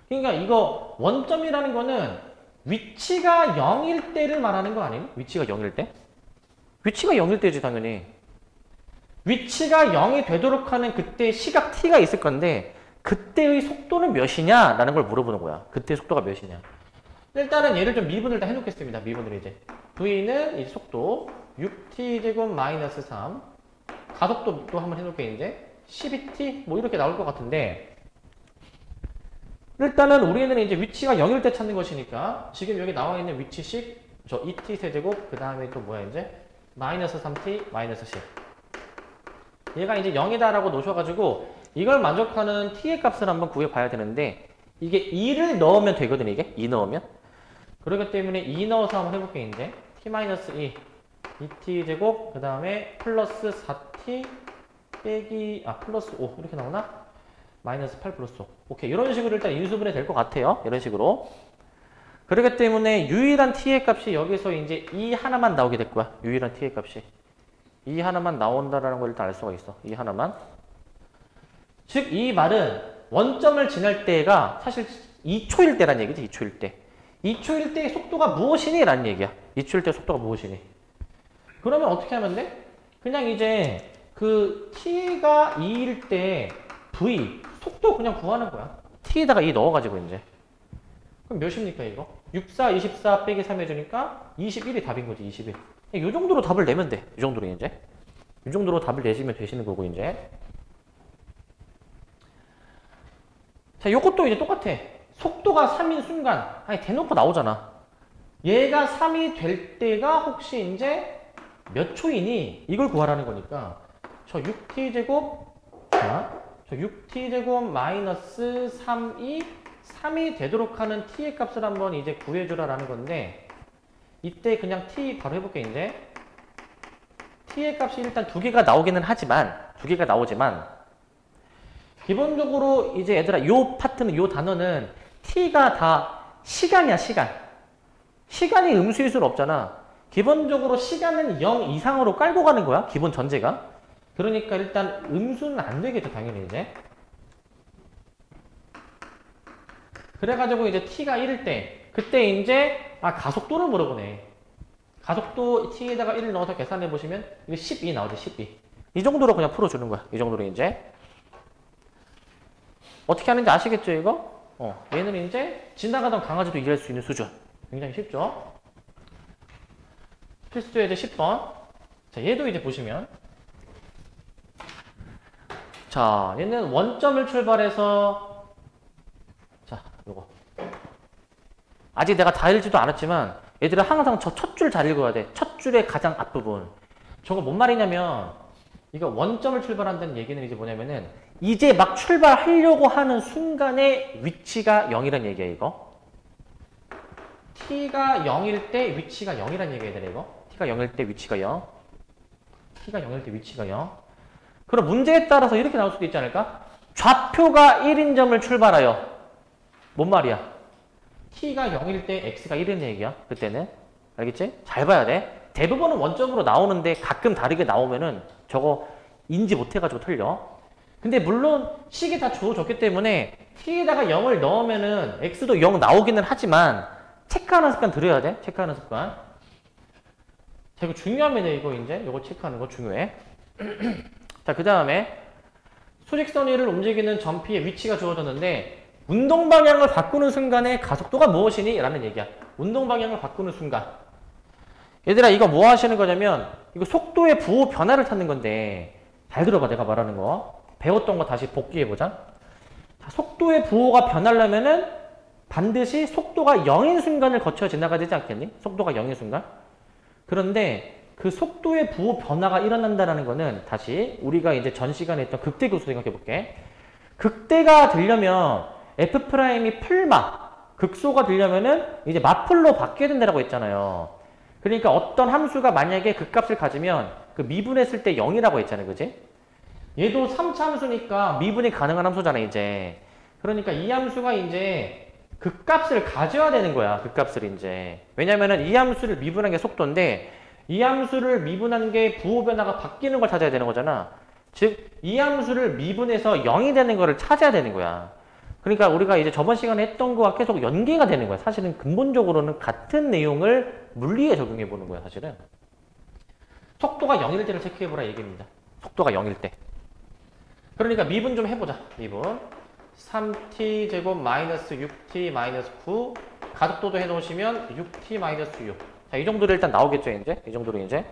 그러니까 이거 원점이라는 거는 위치가 0일 때를 말하는 거 아니에요? 위치가 0일 때? 위치가 0일 때지, 당연히. 위치가 0이 되도록 하는 그때 시각 t가 있을 건데, 그때의 속도는 몇이냐? 라는 걸 물어보는 거야. 그때의 속도가 몇이냐. 일단은 얘를 좀 미분을 다 해놓겠습니다. 미분을 이제. v는 이 속도 6t제곱 마이너스 3. 가속도 또 한번 해놓을게, 이제. 12t? 뭐 이렇게 나올 것 같은데, 일단은 우리는 이제 위치가 0일 때 찾는 것이니까 지금 여기 나와 있는 위치식 저 2t 세제곱, 그 다음에 또 뭐야, 이제 마이너스 3t 마이너스 10. 얘가 이제 0이다라고 놓으셔가지고 이걸 만족하는 t의 값을 한번 구해봐야 되는데, 이게 2를 넣으면 되거든, 이게 2 넣으면. 그렇기 때문에 2 넣어서 한번 해볼게, 이제. t-2 2t 제곱, 그 다음에 플러스 4t 빼기 플러스 5 이렇게 나오나? 마이너스 8 플러스 5. 오케이, 이런 식으로 일단 인수분해 될 것 같아요. 이런 식으로. 그렇기 때문에 유일한 t의 값이 여기서 이제 2 하나만 나오게 될 거야. 유일한 t의 값이 2 하나만 나온다라는 걸 일단 알 수가 있어. 2 하나만. 즉 이 말은 원점을 지날 때가 사실 2초일 때란 얘기지. 2초일 때. 2초일 때의 속도가 무엇이니? 라는 얘기야. 2초일 때 속도가 무엇이니? 그러면 어떻게 하면 돼? 그냥 이제 그 t가 2일 때 v 속도 그냥 구하는 거야. t에다가 2 넣어가지고 이제. 그럼 몇입니까 이거? 64, 24 빼기 3 해주니까 21이 답인 거지. 21. 이 정도로 답을 내면 돼. 이 정도로 이제. 이 정도로 답을 내시면 되시는 거고 이제. 자, 요것도 이제 똑같아. 속도가 3인 순간. 아니 대놓고 나오잖아. 얘가 3이 될 때가 혹시 이제 몇 초이니? 이걸 구하라는 거니까 저 6t제곱 자, 저 6t제곱 마이너스 3이 되도록 하는 t의 값을 한번 이제 구해주라라는 건데 이때 그냥 t 바로 해볼게 이제 t의 값이 일단 두 개가 나오기는 하지만 두 개가 나오지만 기본적으로 이제 얘들아 요 파트는 요 단어는 t가 다 시간이야 시간. 시간이 음수일 수는 없잖아. 기본적으로 시간은 0 이상으로 깔고 가는 거야. 기본 전제가. 그러니까 일단 음수는 안 되겠죠. 당연히 이제. 그래가지고 이제 t가 1일 때 그때 이제 가속도를 물어보네. 가속도 t에다가 1을 넣어서 계산해 보시면 이게 12 나오죠. 12. 이 정도로 그냥 풀어주는 거야. 이 정도로 이제. 어떻게 하는지 아시겠죠 이거? 얘는 이제 지나가던 강아지도 이해할 수 있는 수준. 굉장히 쉽죠? 필수예제 10번. 자, 얘도 이제 보시면. 자, 얘는 원점을 출발해서. 자, 요거. 아직 내가 다 읽지도 않았지만, 얘들은 항상 저 첫 줄 잘 읽어야 돼. 첫 줄의 가장 앞부분. 저거 뭔 말이냐면, 이거 원점을 출발한다는 얘기는 이제 뭐냐면은, 이제 막 출발하려고 하는 순간에 위치가 0이란 얘기야, 이거. t가 0일 때 위치가 0이란 얘기해야 되나 이거? t가 0일 때 위치가 0. t가 0일 때 위치가 0. 그럼 문제에 따라서 이렇게 나올 수도 있지 않을까? 좌표가 1인 점을 출발하여. 뭔 말이야? t가 0일 때 x가 1이라는 얘기야. 그때는. 알겠지? 잘 봐야 돼. 대부분은 원점으로 나오는데 가끔 다르게 나오면은 저거 인지 못해가지고 틀려. 근데 물론 식이 다 주어졌기 때문에 t에다가 0을 넣으면은 x도 0 나오기는 하지만 체크하는 습관 들여야 돼. 체크하는 습관. 자, 이거 중요합니다. 이거 이제. 이거 체크하는 거 중요해. 자, 그 다음에 수직선 위를 움직이는 점피의 위치가 주어졌는데 운동 방향을 바꾸는 순간에 가속도가 무엇이니? 라는 얘기야. 운동 방향을 바꾸는 순간. 얘들아, 이거 뭐 하시는 거냐면 이거 속도의 부호 변화를 찾는 건데 잘 들어봐. 내가 말하는 거. 배웠던 거 다시 복기해보자. 자, 속도의 부호가 변하려면은 반드시 속도가 0인 순간을 거쳐 지나가야 되지 않겠니? 속도가 0인 순간. 그런데 그 속도의 부호 변화가 일어난다는 거는 다시 우리가 이제 전 시간에 했던 극대 교수 생각해 볼게. 극대가 되려면 F'이 풀마, 극소가 되려면은 이제 마플로 바뀌어야 된다고 했잖아요. 그러니까 어떤 함수가 만약에 그 값을 가지면 그 미분했을 때 0이라고 했잖아요. 그지? 얘도 3차 함수니까 미분이 가능한 함수잖아, 이제. 그러니까 이 함수가 이제 그 값을 가져야 되는 거야. 그 값을 이제. 왜냐면은 이 함수를 미분한 게 속도인데 이 함수를 미분한 게 부호 변화가 바뀌는 걸 찾아야 되는 거잖아. 즉, 이 함수를 미분해서 0이 되는 거를 찾아야 되는 거야. 그러니까 우리가 이제 저번 시간에 했던 거와 계속 연계가 되는 거야. 사실은 근본적으로는 같은 내용을 물리에 적용해 보는 거야, 사실은. 속도가 0일 때를 체크해 보라 얘기입니다. 속도가 0일 때. 그러니까 미분 좀 해보자. 미분. 3t제곱 마이너스 6t 마이너스 9 가속도도 해놓으시면 6t 마이너스 6. 자, 이 정도로 일단 나오겠죠, 이제? 이 정도로 이제.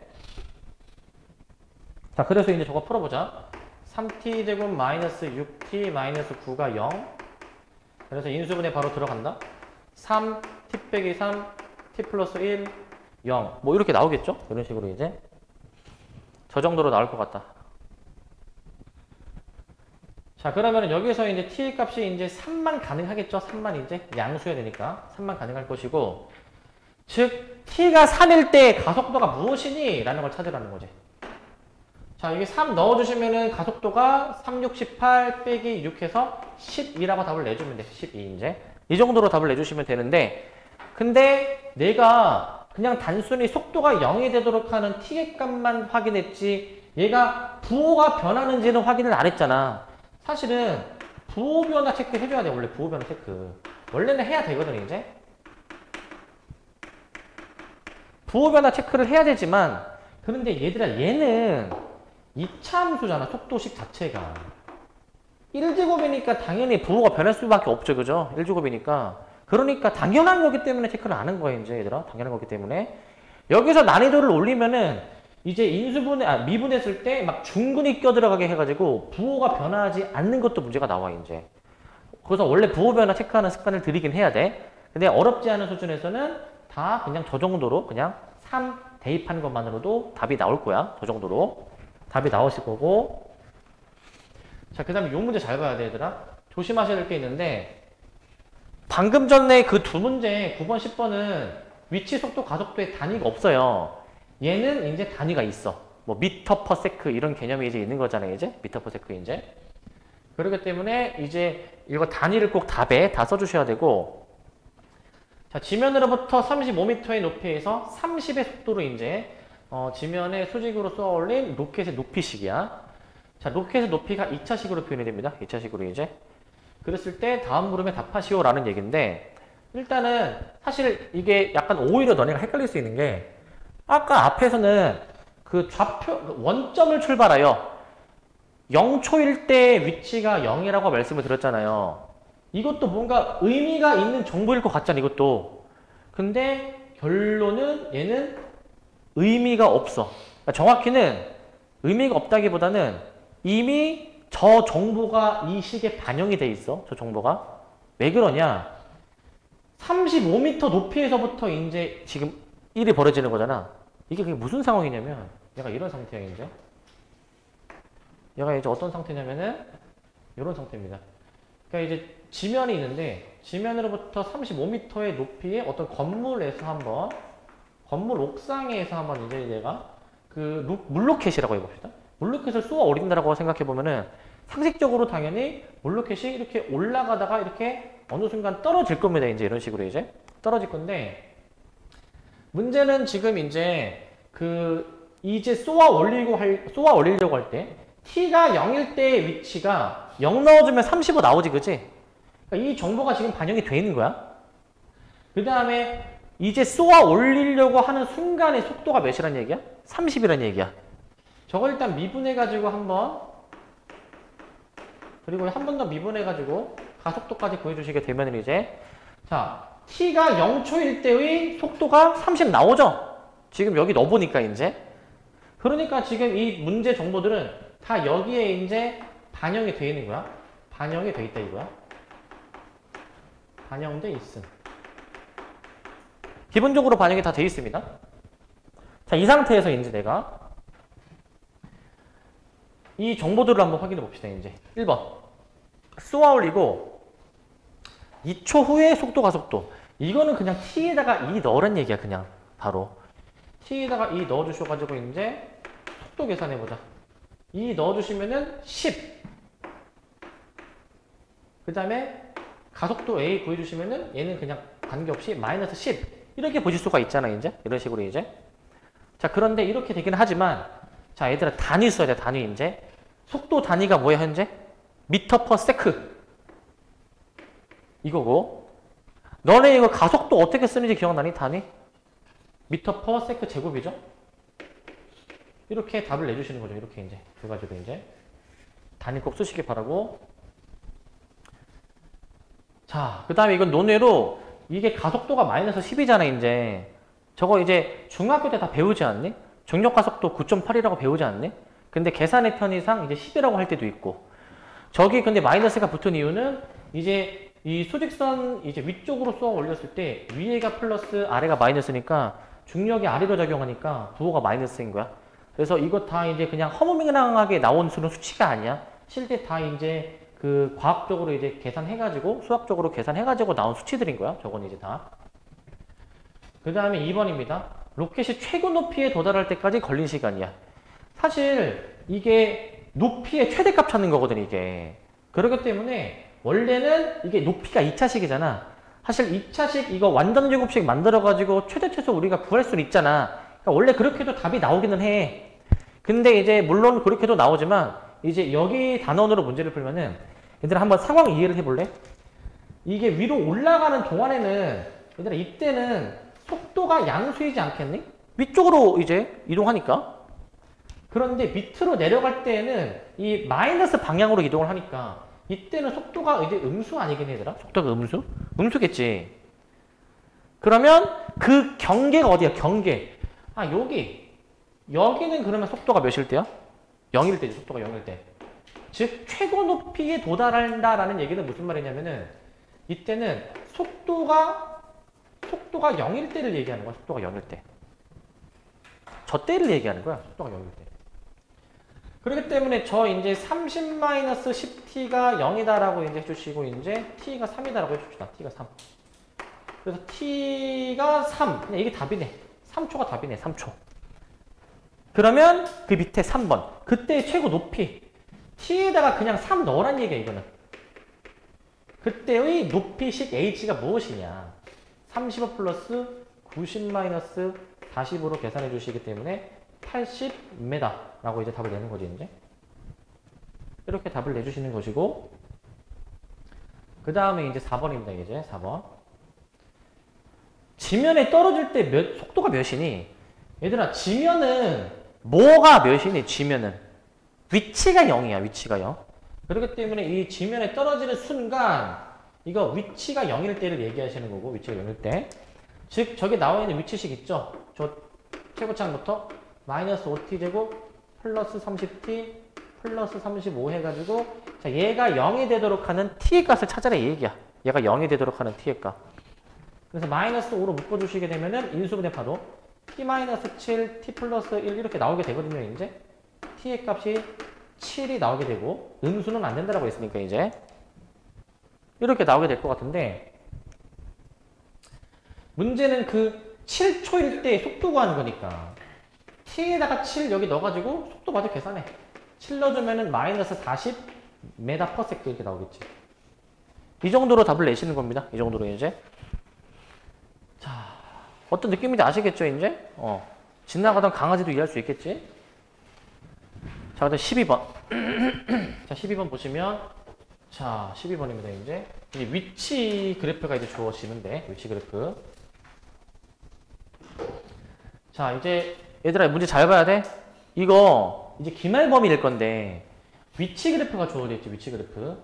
자, 그래서 이제 저거 풀어보자. 3t제곱 마이너스 6t 마이너스 9가 0. 그래서 인수분해 바로 들어간다. 3, t 빼기 3, t 플러스 1, 0. 뭐 이렇게 나오겠죠? 이런 식으로 이제. 저 정도로 나올 것 같다. 자, 그러면 여기서 이제 t의 값이 이제 3만 가능하겠죠? 3만 이제 양수해야 되니까 3만 가능할 것이고, 즉 t가 3일 때 가속도가 무엇이니? 라는 걸 찾으라는 거지. 자, 여기 3 넣어주시면은 가속도가 3, 6, 18 빼기 6 해서 12라고 답을 내주면 돼. 12 이제. 이 정도로 답을 내주시면 되는데, 근데 내가 그냥 단순히 속도가 0이 되도록 하는 t의 값만 확인했지 얘가 부호가 변하는지는 확인을 안 했잖아. 사실은 부호 변화 체크 해줘야 돼. 원래 부호 변화 체크 원래는 해야 되거든. 이제 부호 변화 체크를 해야 되지만 그런데 얘들아, 얘는 2차 함수잖아, 속도식 자체가. 1제곱이니까 당연히 부호가 변할 수밖에 없죠, 그죠? 1제곱이니까. 그러니까 당연한 거기 때문에 체크를 안 한 거야, 이제 얘들아. 당연한 거기 때문에. 여기서 난이도를 올리면은 이제 미분했을 때 막 중근이 껴들어가게 해가지고 부호가 변하지 않는 것도 문제가 나와, 이제. 그래서 원래 부호 변화 체크하는 습관을 들이긴 해야 돼. 근데 어렵지 않은 수준에서는 다 그냥 저 정도로 그냥 3 대입하는 것만으로도 답이 나올 거야. 저 정도로. 답이 나오실 거고. 자, 그 다음에 이 문제 잘 봐야 돼, 얘들아. 조심하셔야 될 게 있는데, 방금 전에 그 두 문제, 9번, 10번은 위치, 속도, 가속도에 단위가 없어요. 얘는 이제 단위가 있어. 뭐, 미터 퍼 세크 이런 개념이 이제 있는 거잖아요, 이제. 미터 퍼 세크 이제. 그렇기 때문에 이제 이거 단위를 꼭 답에 다 써주셔야 되고, 자, 지면으로부터 35m의 높이에서 30의 속도로 이제, 지면에 수직으로 쏘아 올린 로켓의 높이식이야. 자, 로켓의 높이가 2차식으로 표현이 됩니다. 2차식으로 이제. 그랬을 때 다음 물음에 답하시오라는 얘기인데, 일단은 사실 이게 약간 오히려 너네가 헷갈릴 수 있는 게, 아까 앞에서는 그 좌표, 원점을 출발하여 0초일 때 위치가 0이라고 말씀을 드렸잖아요. 이것도 뭔가 의미가 있는 정보일 것 같잖아, 이것도. 근데 결론은 얘는 의미가 없어. 그러니까 정확히는 의미가 없다기보다는 이미 저 정보가 이 식에 반영이 돼 있어. 저 정보가. 왜 그러냐? 35m 높이에서부터 이제 지금 일이 벌어지는 거잖아. 이게 그게 무슨 상황이냐면 얘가 이런 상태야, 이제. 얘가 이제 어떤 상태냐면은 이런 상태입니다. 그러니까 이제 지면이 있는데 지면으로부터 35m의 높이의 어떤 건물에서 한번 건물 옥상에서 한번 이제 얘가 그 물로켓이라고 해봅시다. 물로켓을 쏘아 올린다라고 생각해 보면은 상식적으로 당연히 물로켓이 이렇게 올라가다가 이렇게 어느 순간 떨어질 겁니다. 이제 이런 식으로 이제 떨어질 건데 문제는 지금 이제 이제 쏘아 올리려고 할 때 t가 0일 때의 위치가 0 넣어주면 35 나오지, 그치? 그러니까 이 정보가 지금 반영이 돼 있는 거야. 그 다음에 이제 쏘아 올리려고 하는 순간의 속도가 몇이란 얘기야? 30이란 얘기야. 저걸 일단 미분해가지고 한번, 그리고 한 번 더 미분해가지고 가속도까지 구해주시게 되면 이제, 자, t가 0초일 때의 속도가 30 나오죠? 지금 여기 넣어보니까 이제. 그러니까 지금 이 문제 정보들은 다 여기에 이제 반영이 되어 있는 거야. 반영이 되어 있다 이거야. 반영돼 있음. 기본적으로 반영이 다 되어 있습니다. 자, 이 상태에서 이제 내가 이 정보들을 한번 확인해 봅시다. 이제 1번 쏘아 올리고 2초 후에 속도 가속도. 이거는 그냥 t에다가 2 넣으란 얘기야. 그냥 바로 t에다가 2 넣어주셔가지고 이제 속도 계산해 보자. 2 넣어주시면은 10. 그 다음에 가속도 A 구해주시면은 얘는 그냥 관계없이 마이너스 10. 이렇게 보실 수가 있잖아, 이제. 이런 식으로 이제. 자, 그런데 이렇게 되긴 하지만, 자, 얘들아, 단위 써야 돼, 단위 이제. 속도 단위가 뭐야, 현재? 미터 퍼 세크. 이거고. 너네 이거 가속도 어떻게 쓰는지 기억나니, 단위? 미터 퍼 세크 제곱이죠? 이렇게 답을 내주시는 거죠. 이렇게 이제. 그래가지고 이제. 단위 꼭 쓰시기 바라고. 자, 그 다음에 이건 논외로 이게 가속도가 마이너스 10이잖아, 이제. 저거 이제 중학교 때 다 배우지 않니? 중력 가속도 9.8이라고 배우지 않니? 근데 계산의 편의상 이제 10이라고 할 때도 있고. 저기 근데 마이너스가 붙은 이유는 이제 이 수직선 이제 위쪽으로 쏘아 올렸을 때 위에가 플러스 아래가 마이너스니까 중력이 아래로 작용하니까 부호가 마이너스인 거야. 그래서 이거 다 이제 그냥 허무맹랑하게 나온 수는 수치가 아니야. 실제 다 이제 그 과학적으로 이제 계산해가지고 수학적으로 계산해가지고 나온 수치들인 거야. 저건 이제 다. 그 다음에 2번입니다. 로켓이 최고 높이에 도달할 때까지 걸린 시간이야. 사실 이게 높이의 최대값 찾는 거거든, 이게. 그렇기 때문에 원래는 이게 높이가 2차식이잖아. 사실 2차식 이거 완전 제곱식 만들어가지고 최대 최소 우리가 구할 수는 있잖아. 그러니까 원래 그렇게 해도 답이 나오기는 해. 근데 이제 물론 그렇게 해도 나오지만 이제 여기 단원으로 문제를 풀면은 얘들아 한번 상황 이해를 해볼래? 이게 위로 올라가는 동안에는 얘들아 이때는 속도가 양수이지 않겠니? 위쪽으로 이제 이동하니까. 그런데 밑으로 내려갈 때에는 이 마이너스 방향으로 이동을 하니까 이때는 속도가 이제 음수 아니긴 얘들아? 속도가 음수? 음수겠지. 그러면 그 경계가 어디야? 경계. 아, 여기는 그러면 속도가 몇일 때야? 0일 때지. 속도가 0일 때. 즉 최고 높이에 도달한다라는 얘기는 무슨 말이냐면은 이때는 속도가 0일 때를 얘기하는 거야. 속도가 0일 때. 저 때를 얘기하는 거야. 속도가 0일 때. 그렇기 때문에 저 이제 30-10t가 0이다라고 이제 해주시고 이제 t가 3이다라고 해줍시다. t가 3. 그래서 t가 3. 그냥 이게 답이네. 3초가 답이네. 3초. 그러면 그 밑에 3번. 그때의 최고 높이. t에다가 그냥 3 넣으란 얘기야 이거는. 그때의 높이식 h가 무엇이냐. 35 플러스 90 마이너스 40으로 계산해 주시기 때문에 80m라고 이제 답을 내는 거지, 이제. 이렇게 답을 내주시는 것이고, 그 다음에 이제 4번입니다, 이제. 4번. 지면에 떨어질 때 속도가 몇이니? 얘들아, 지면은 뭐가 몇이니, 지면은? 위치가 0이야, 위치가 0. 그렇기 때문에 이 지면에 떨어지는 순간, 이거 위치가 0일 때를 얘기하시는 거고, 위치가 0일 때. 즉, 저기 나와 있는 위치식 있죠? 저 최고창부터 마이너스 5t제곱 플러스 30t 플러스 35 해가지고 자 얘가 0이 되도록 하는 t의 값을 찾아라 이 얘기야. 얘가 0이 되도록 하는 t의 값. 그래서 마이너스 5로 묶어주시게 되면은 인수분해파도 t-7, t 플러스 1 이렇게 나오게 되거든요. 이제 t의 값이 7이 나오게 되고 음수는 안 된다라고 했으니까 이제 이렇게 나오게 될 것 같은데 문제는 그 7초일 때 속도 구하는 거니까 t에다가 7 여기 넣어가지고 속도 마저 계산해. 7 넣어주면은 마이너스 40 메다 퍼 세컨드 이렇게 나오겠지. 이 정도로 답을 내시는 겁니다. 이 정도로 이제. 자, 어떤 느낌인지 아시겠죠, 이제? 지나가던 강아지도 이해할 수 있겠지? 자, 그다음 12번. 자, 12번 보시면, 자, 12번입니다, 이제. 위치 그래프가 이제 주어지는데, 위치 그래프. 자, 이제, 얘들아, 문제 잘 봐야 돼? 이거, 이제 기말 범위일 건데, 위치 그래프가 주어져 있지, 위치 그래프.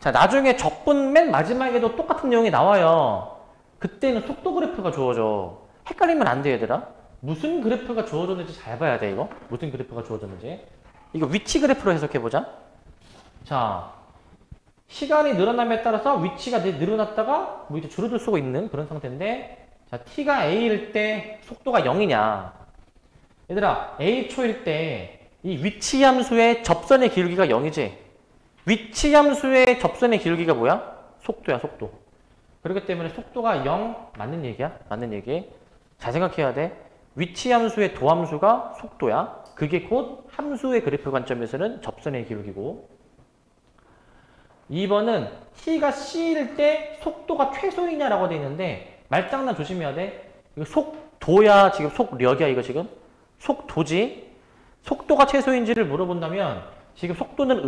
자, 나중에 적분 맨 마지막에도 똑같은 내용이 나와요. 그때는 속도 그래프가 주어져. 헷갈리면 안 돼, 얘들아. 무슨 그래프가 주어졌는지 잘 봐야 돼, 이거. 무슨 그래프가 주어졌는지. 이거 위치 그래프로 해석해보자. 자, 시간이 늘어남에 따라서 위치가 늘어났다가 뭐 이제 줄어들 수가 있는 그런 상태인데, 자, t가 a일 때 속도가 0이냐. 얘들아, a초일 때 이 위치 함수의 접선의 기울기가 0이지. 위치 함수의 접선의 기울기가 뭐야? 속도야, 속도. 그렇기 때문에 속도가 0 맞는 얘기야? 맞는 얘기. 잘 생각해야 돼. 위치 함수의 도함수가 속도야. 그게 곧 함수의 그래프 관점에서는 접선의 기울기고. 2번은 t가 c일 때 속도가 최소이냐라고 되어 있는데 말장난 조심해야 돼. 이거 속도야, 지금 속력이야, 이거 지금. 속도지. 속도가 최소인지를 물어본다면 지금 속도는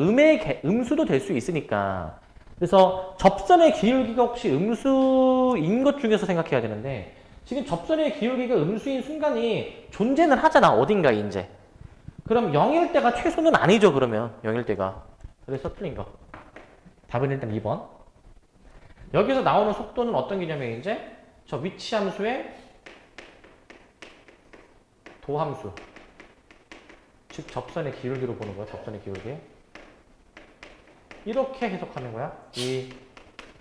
음수도 될 수 있으니까. 그래서 접선의 기울기가 혹시 음수인 것 중에서 생각해야 되는데 지금 접선의 기울기가 음수인 순간이 존재는 하잖아. 어딘가에 이제. 그럼 0일 때가 최소는 아니죠. 그러면 0일 때가. 그래서 틀린 거. 답은 일단 2번. 여기서 나오는 속도는 어떤 개념이에요? 이제 저 위치 함수의 도함수. 즉 접선의 기울기로 보는 거야. 접선의 기울기. 이렇게 해석하는 거야. 이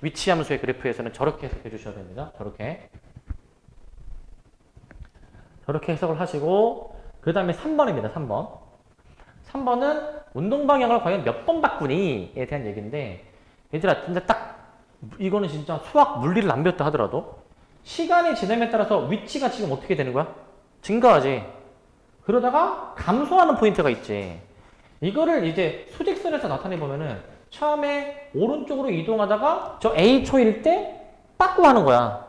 위치 함수의 그래프에서는 저렇게 해석해 주셔야 됩니다. 저렇게. 저렇게 해석을 하시고 그 다음에 3번입니다. 3번. 3번은 운동 방향을 과연 몇 번 바꾸니에 대한 얘기인데 얘들아 진짜 딱 이거는 진짜 수학 물리를 안 배웠다 하더라도 시간이 지남에 따라서 위치가 지금 어떻게 되는 거야? 증가하지. 그러다가 감소하는 포인트가 있지. 이거를 이제 수직선에서 나타내보면은 처음에 오른쪽으로 이동하다가 저 A초일 때 빠꾸 하는 거야.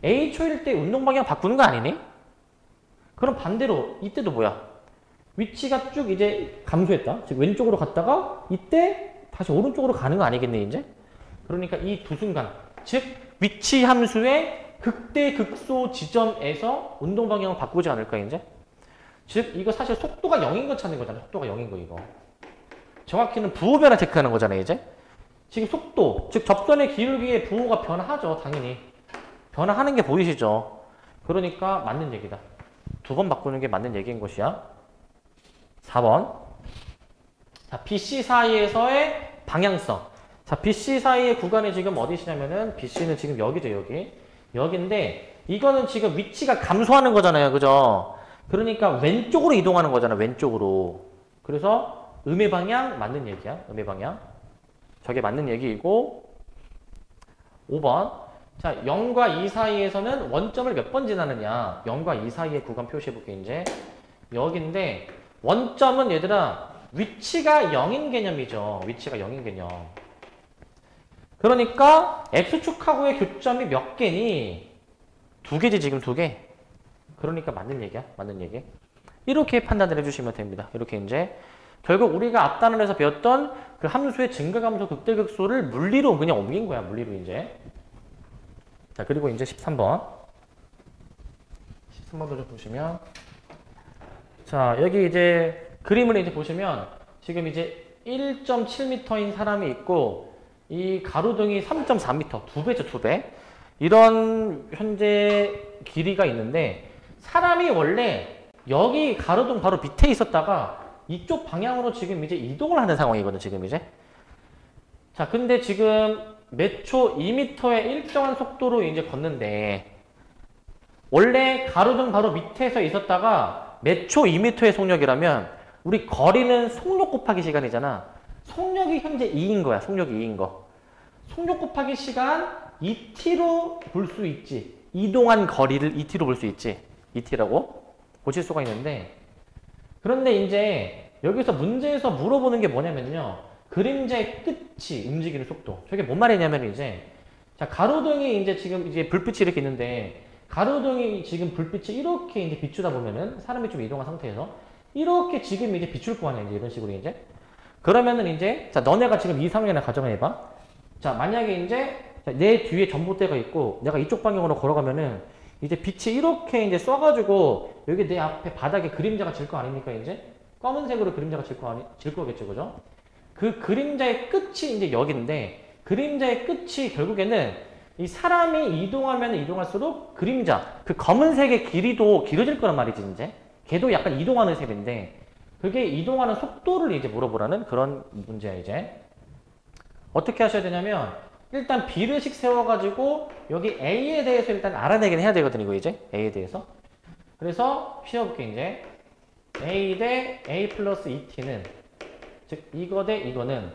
A초일 때 운동 방향 바꾸는 거 아니니? 그럼 반대로 이때도 뭐야? 위치가 쭉 이제 감소했다. 즉 왼쪽으로 갔다가 이때 다시 오른쪽으로 가는 거 아니겠네 이제? 그러니까 이 두 순간 즉 위치 함수의 극대 극소 지점에서 운동 방향을 바꾸지 않을까 이제? 즉 이거 사실 속도가 0인 거 찾는 거잖아. 속도가 0인 거 이거. 정확히는 부호 변화 체크하는 거잖아요, 이제. 지금 속도, 즉 접선의 기울기의 부호가 변화하죠, 당연히. 변화하는 게 보이시죠? 그러니까 맞는 얘기다. 두 번 바꾸는 게 맞는 얘기인 것이야. 4번. 자, BC 사이에서의 방향성. 자, BC 사이의 구간이 지금 어디시냐면은 BC는 지금 여기죠, 여기. 여기인데 이거는 지금 위치가 감소하는 거잖아요, 그죠? 그러니까 왼쪽으로 이동하는 거잖아, 왼쪽으로. 그래서 음의 방향 맞는 얘기야, 음의 방향. 저게 맞는 얘기이고 5번. 자, 0과 2 사이에서는 원점을 몇 번 지나느냐. 0과 2 사이의 구간 표시해볼게, 이제. 여기인데 원점은 얘들아 위치가 0인 개념이죠. 위치가 0인 개념. 그러니까 X축하고의 교점이 몇 개니? 2개지, 지금 2개. 그러니까 맞는 얘기야. 맞는 얘기. 이렇게 판단을 해주시면 됩니다. 이렇게 이제 결국 우리가 앞 단원에서 배웠던 그 함수의 증가감소 극대극소를 물리로 그냥 옮긴 거야. 물리로 이제. 자, 그리고 이제 13번. 13번도 좀 보시면. 자, 여기 이제 그림을 이제 보시면 지금 이제 1.7m인 사람이 있고 이 가로등이 3.4m. 2배죠, 2배. 이런 현재 길이가 있는데 사람이 원래 여기 가로등 바로 밑에 있었다가 이쪽 방향으로 지금 이제 이동을 하는 상황이거든, 지금 이제. 자, 근데 지금 몇 초 2m의 일정한 속도로 이제 걷는데 원래 가로등 바로 밑에서 있었다가 몇 초 2m의 속력이라면 우리 거리는 속력 곱하기 시간이잖아. 속력이 현재 2인 거야. 속력이 2인 거. 속력 곱하기 시간 2t로 볼 수 있지. 이동한 거리를 2t로 볼 수 있지. 2t라고 보실 수가 있는데 그런데 이제 여기서 문제에서 물어보는 게 뭐냐면요. 그림자의 끝이 움직이는 속도. 저게 뭔 말이냐면 이제 자, 가로등이 이제 지금 이제 불빛이 이렇게 있는데 가로등이 지금 불빛이 이렇게 이제 비추다 보면은 사람이 좀 이동한 상태에서 이렇게 지금 이제 비출 거 아니야. 이제 이런 식으로 이제. 그러면은 이제 자, 너네가 지금 이 상황이나 가정해 봐. 자, 만약에 이제 내 뒤에 전봇대가 있고 내가 이쪽 방향으로 걸어가면은 이제 빛이 이렇게 이제 쏴가지고 여기 내 앞에 바닥에 그림자가 질 거 아닙니까? 이제 검은색으로 그림자가 질 거겠죠, 그죠? 그 그림자의 끝이 이제 여기인데 그림자의 끝이 결국에는 이 사람이 이동하면 이동할수록 그림자, 그 검은색의 길이도 길어질 거란 말이지, 이제. 걔도 약간 이동하는 셈인데 그게 이동하는 속도를 이제 물어보라는 그런 문제야, 이제. 어떻게 하셔야 되냐면 일단 B를씩 세워가지고 여기 A에 대해서 일단 알아내긴 해야 되거든, 이거 이제. A에 대해서. 그래서 피워볼게, 이제. A 대 A 플러스 2t는 즉 이거 대 이거는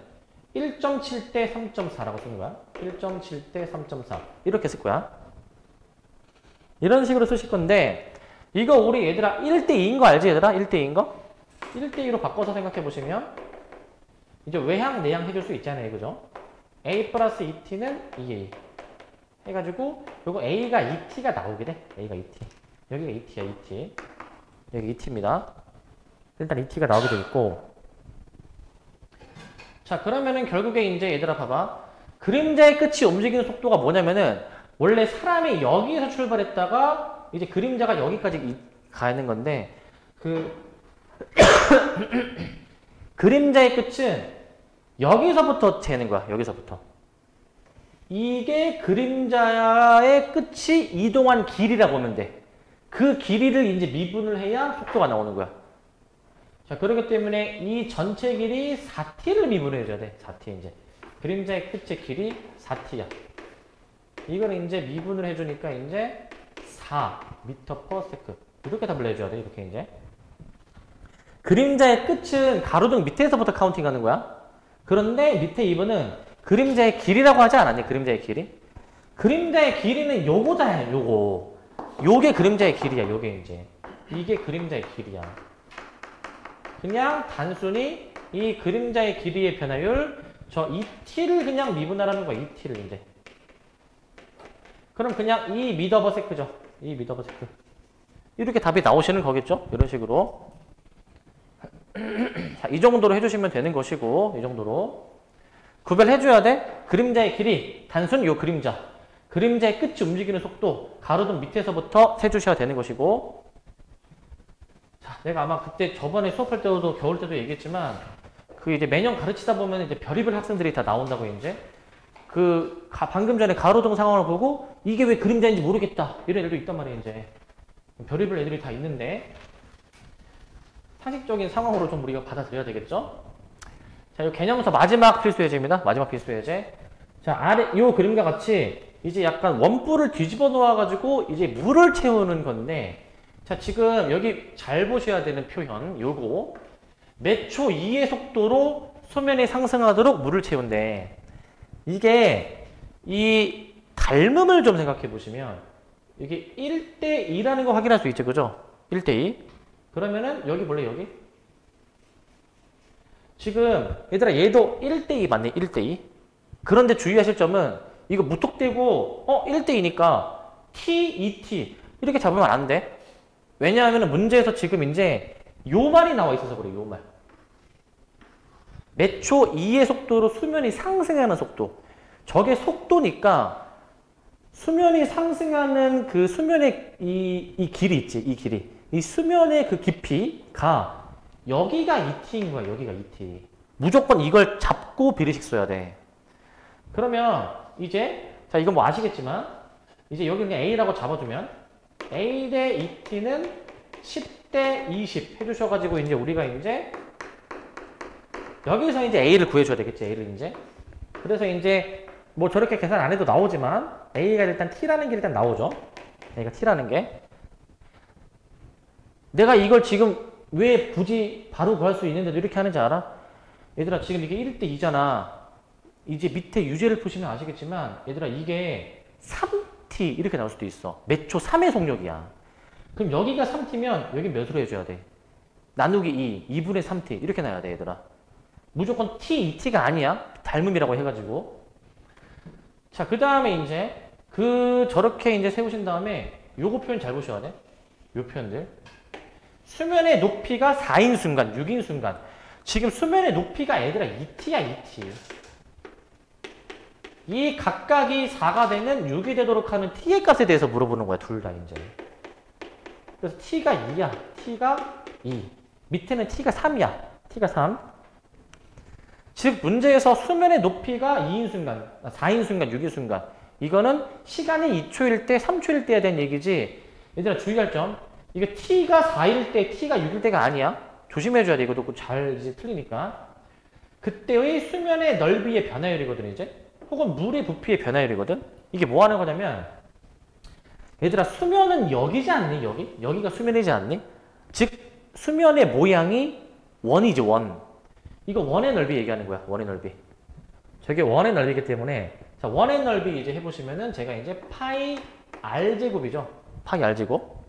1.7 대 3.4라고 쓰는 거야. 1.7 대 3.4 이렇게 쓸 거야. 이런 식으로 쓰실 건데 이거 우리 얘들아 1대2인 거 알지, 얘들아? 1대2인 거? 1대2로 바꿔서 생각해 보시면 이제 외향, 내향 해줄 수 있잖아요, 그죠? A 플러스 2t는 2A 해가지고 요거 A가 2t가 나오게 돼. A가 2t. 여기가 2t야, 2t. 여기 2t입니다. 일단 2t가 나오게 되겠고 자, 그러면은 결국에 이제 얘들아 봐봐. 그림자의 끝이 움직이는 속도가 뭐냐면은 원래 사람이 여기에서 출발했다가 이제 그림자가 여기까지 가는 건데 그 그림자의 끝은 여기서부터 재는 거야. 여기서부터. 이게 그림자의 끝이 이동한 길이라고 보면 돼. 그 길이를 이제 미분을 해야 속도가 나오는 거야. 자, 그렇기 때문에 이 전체 길이 4t를 미분을 해줘야 돼. 4t 이제. 그림자의 끝의 길이 4t야. 이걸 이제 미분을 해주니까 이제 4m/s. 이렇게 답을 내줘야 돼. 이렇게 이제. 그림자의 끝은 가로등 밑에서부터 카운팅 하는 거야. 그런데 밑에 2번은 그림자의 길이라고 하지 않았니? 그림자의 길이? 그림자의 길이는 요거다, 요거. 요게 그림자의 길이야, 요게 이제. 이게 그림자의 길이야. 그냥 단순히 이 그림자의 길이의 변화율, 저 2t를 그냥 미분하라는 거야, 2t를 이제. 그럼 그냥 2m/s죠. 2m/s. 이렇게 답이 나오시는 거겠죠? 이런 식으로. 자, 이 정도로 해주시면 되는 것이고, 이 정도로. 구별해줘야 돼. 그림자의 길이, 단순 요 그림자. 그림자의 끝이 움직이는 속도, 가로등 밑에서부터 세주셔야 되는 것이고. 자, 내가 아마 그때 저번에 수업할 때도 겨울 때도 얘기했지만 그 이제 매년 가르치다 보면 이제 별의별 학생들이 다 나온다고 이제 방금 전에 가로등 상황을 보고 이게 왜 그림자인지 모르겠다 이런 애들도 있단 말이에요. 이제 별의별 애들이 다 있는데 상식적인 상황으로 좀 우리가 받아들여야 되겠죠? 자, 이 개념서 마지막 필수 예제입니다. 마지막 필수 예제. 자, 아래 이 그림과 같이 이제 약간 원뿔을 뒤집어 놓아가지고 이제 물을 채우는 건데, 자, 지금 여기 잘 보셔야 되는 표현, 요거 몇 초 2의 속도로 수면이 상승하도록 물을 채운대. 이게 이 닮음을 좀 생각해 보시면 이게 1대2라는 거 확인할 수 있죠, 그죠? 1대2. 그러면은 여기 볼래, 여기? 지금 얘들아 얘도 1대2 맞네, 1대2. 그런데 주의하실 점은 이거 무턱대고 1대2니까 t, 2t 이렇게 잡으면 안 돼. 왜냐하면 문제에서 지금 이제 요 말이 나와 있어서 그래, 요 말. 몇 초 2의 속도로 수면이 상승하는 속도. 저게 속도니까 수면이 상승하는 그 수면의 이 길이 있지, 이 길이. 이 수면의 그 깊이가 여기가 2t인 거야, 여기가 2t. 무조건 이걸 잡고 비례식 써야 돼. 그러면 이제, 자, 이건 뭐 아시겠지만, 이제 여기 그냥 A라고 잡아주면, A 대 2t는 10대 20 해주셔가지고, 이제 우리가 이제, 여기서 이제 A를 구해줘야 되겠지, A를 이제. 그래서 이제, 뭐 저렇게 계산 안 해도 나오지만, A가 일단 T라는 게 일단 나오죠. A가 T라는 게. 내가 이걸 지금 왜 굳이 바로 구할 수 있는데도 이렇게 하는지 알아? 얘들아, 지금 이게 1대 2잖아. 이제 밑에 유제를 푸시면 아시겠지만, 얘들아, 이게 3t 이렇게 나올 수도 있어. 몇 초 3의 속력이야. 그럼 여기가 3t면 여기 몇으로 해줘야 돼? 나누기 2, 2분의 3t 이렇게 나와야 돼, 얘들아. 무조건 t, 2t가 아니야. 닮음이라고 해가지고. 자, 그 다음에 이제 저렇게 이제 세우신 다음에 요거 표현 잘 보셔야 돼. 요 표현들. 수면의 높이가 4인 순간, 6인 순간. 지금 수면의 높이가 얘들아 2t야, 2t. 이 각각이 4가 되는 6이 되도록 하는 t의 값에 대해서 물어보는 거야, 둘 다 이제. 그래서 t가 2야, t가 2. 밑에는 t가 3이야, t가 3. 즉 문제에서 수면의 높이가 2인 순간, 4인 순간, 6인 순간. 이거는 시간이 2초일 때, 3초일 때에 대한 얘기지. 얘들아 주의할 점. 이거 t가 4일 때, t가 6일 때가 아니야. 조심해줘야 돼. 이것도 잘 이제 틀리니까. 그때의 수면의 넓이의 변화율이거든, 이제. 혹은 물의 부피의 변화율이거든. 이게 뭐 하는 거냐면, 얘들아 수면은 여기지 않니? 여기? 여기가 수면이지 않니? 즉 수면의 모양이 원이지, 원. 이거 원의 넓이 얘기하는 거야, 원의 넓이. 저게 원의 넓이기 때문에, 자, 원의 넓이 이제 해보시면은 제가 이제 파이 r제곱이죠. 파이 r제곱.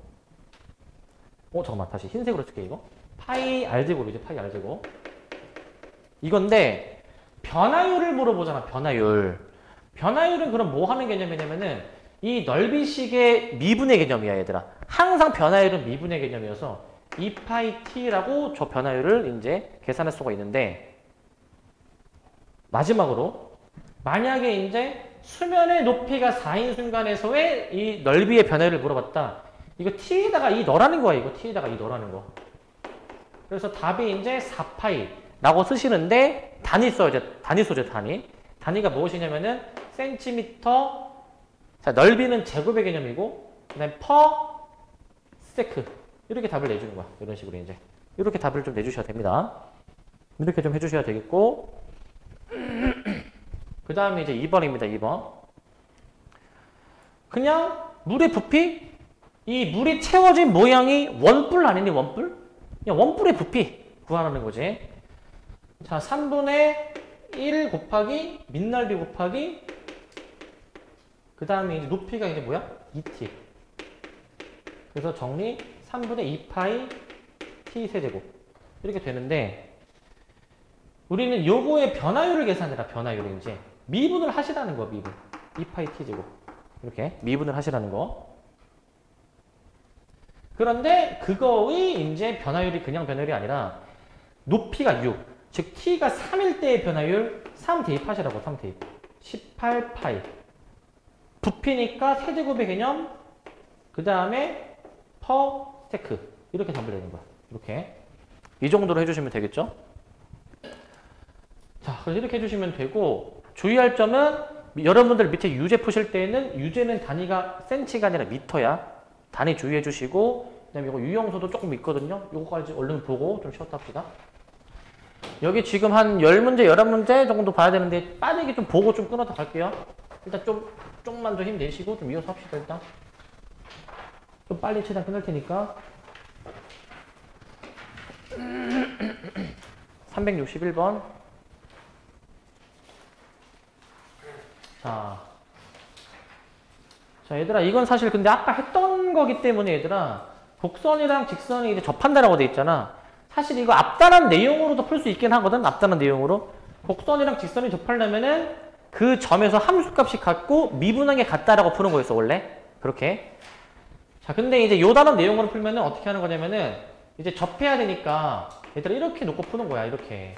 잠깐만, 다시 흰색으로 쓸게, 이거. 파이 r제곱이죠, 파이 r제곱. 이건데, 변화율을 물어보잖아, 변화율. 변화율은 그럼 뭐 하는 개념이냐면은, 이 넓이식의 미분의 개념이야, 얘들아. 항상 변화율은 미분의 개념이어서, 2파이 t라고 저 변화율을 이제 계산할 수가 있는데, 마지막으로, 만약에 이제 수면의 높이가 4인 순간에서의 이 넓이의 변화율을 물어봤다. 이거 t에다가 이 넣으라는 거야, 이거 t에다가 이 넣으라는 거. 그래서 답이 이제 4파이라고 쓰시는데, 단위 써야죠, 단위 써죠, 단위. 단위가 무엇이냐면은, 센티미터, 자, 넓이는 제곱의 개념이고, 그 다음에 퍼 세크. 이렇게 답을 내주는 거야. 이런 식으로 이제. 이렇게 답을 좀 내주셔야 됩니다. 이렇게 좀 해주셔야 되겠고. 그 다음에 이제 2번입니다. 2번. 그냥 물의 부피? 이 물이 채워진 모양이 원뿔 아니니, 원뿔? 그냥 원뿔의 부피 구하라는 거지. 자, 3분의 1 곱하기 밑넓이 곱하기 그 다음에 이제 높이가 이제 뭐야? 2t. 그래서 정리 3분의 2파이 t 세제곱 이렇게 되는데, 우리는 요거의 변화율을 계산해라. 변화율을 이제 미분을 하시라는 거. 미분 2파이 t 제곱 이렇게 미분을 하시라는 거. 그런데 그거의 이제 변화율이 그냥 변화율이 아니라 높이가 6, 즉 t가 3일 때의 변화율 3 대입하시라고. 3 대입 18파이. 부피니까 세제곱의 개념, 그 다음에 퍼 세크 이렇게 답을 내는 거야. 이렇게. 이 정도로 해주시면 되겠죠? 자, 그래서 이렇게 해주시면 되고, 주의할 점은 여러분들 밑에 유제 푸실 때는 유제는 단위가 센치가 아니라 미터야. 단위 주의해 주시고, 그 다음에 이거 유형소도 조금 있거든요. 요거까지 얼른 보고 좀 쉬었다 합시다. 여기 지금 한 10문제, 11문제 정도 봐야 되는데 빠르게 좀 보고 좀 끊어서 갈게요. 일단 좀만 더 힘내시고 좀 이어서 합시다, 일단. 좀 빨리 최대한 끝날 테니까. 361번. 자, 얘들아, 이건 사실 근데 아까 했던 거기 때문에 얘들아, 곡선이랑 직선이 이제 접한다라고 돼 있잖아. 사실 이거 앞단한 내용으로도 풀 수 있긴 하거든. 앞단한 내용으로. 곡선이랑 직선이 접하려면은 그 점에서 함수값이 같고 미분한 게 같다라고 푸는 거였어, 원래. 그렇게. 자, 근데 이제 요 단원 내용으로 풀면은 어떻게 하는 거냐면은 이제 접해야 되니까 얘들아 이렇게 놓고 푸는 거야, 이렇게.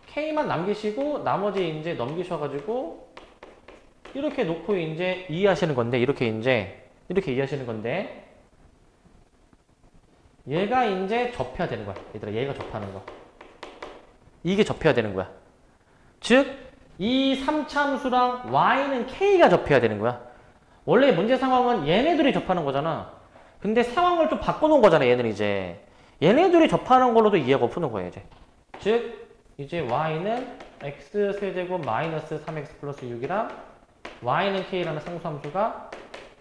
K만 남기시고 나머지 이제 넘기셔가지고 이렇게 놓고 이제 이해하시는 건데, 이렇게 이해하시는 건데, 얘가 이제 접해야 되는 거야. 얘들아, 얘가 접하는 거. 이게 접해야 되는 거야. 즉, 이 3차함수랑 y는 k가 접해야 되는 거야. 원래 문제 상황은 얘네들이 접하는 거잖아. 근데 상황을 좀 바꿔놓은 거잖아, 얘는 이제. 얘네들이 접하는 걸로도 이해가 푸는 거야, 이제. 즉, 이제 y는 x세제곱 마이너스 3x 플러스 6이랑 y는 k라는 상수함수가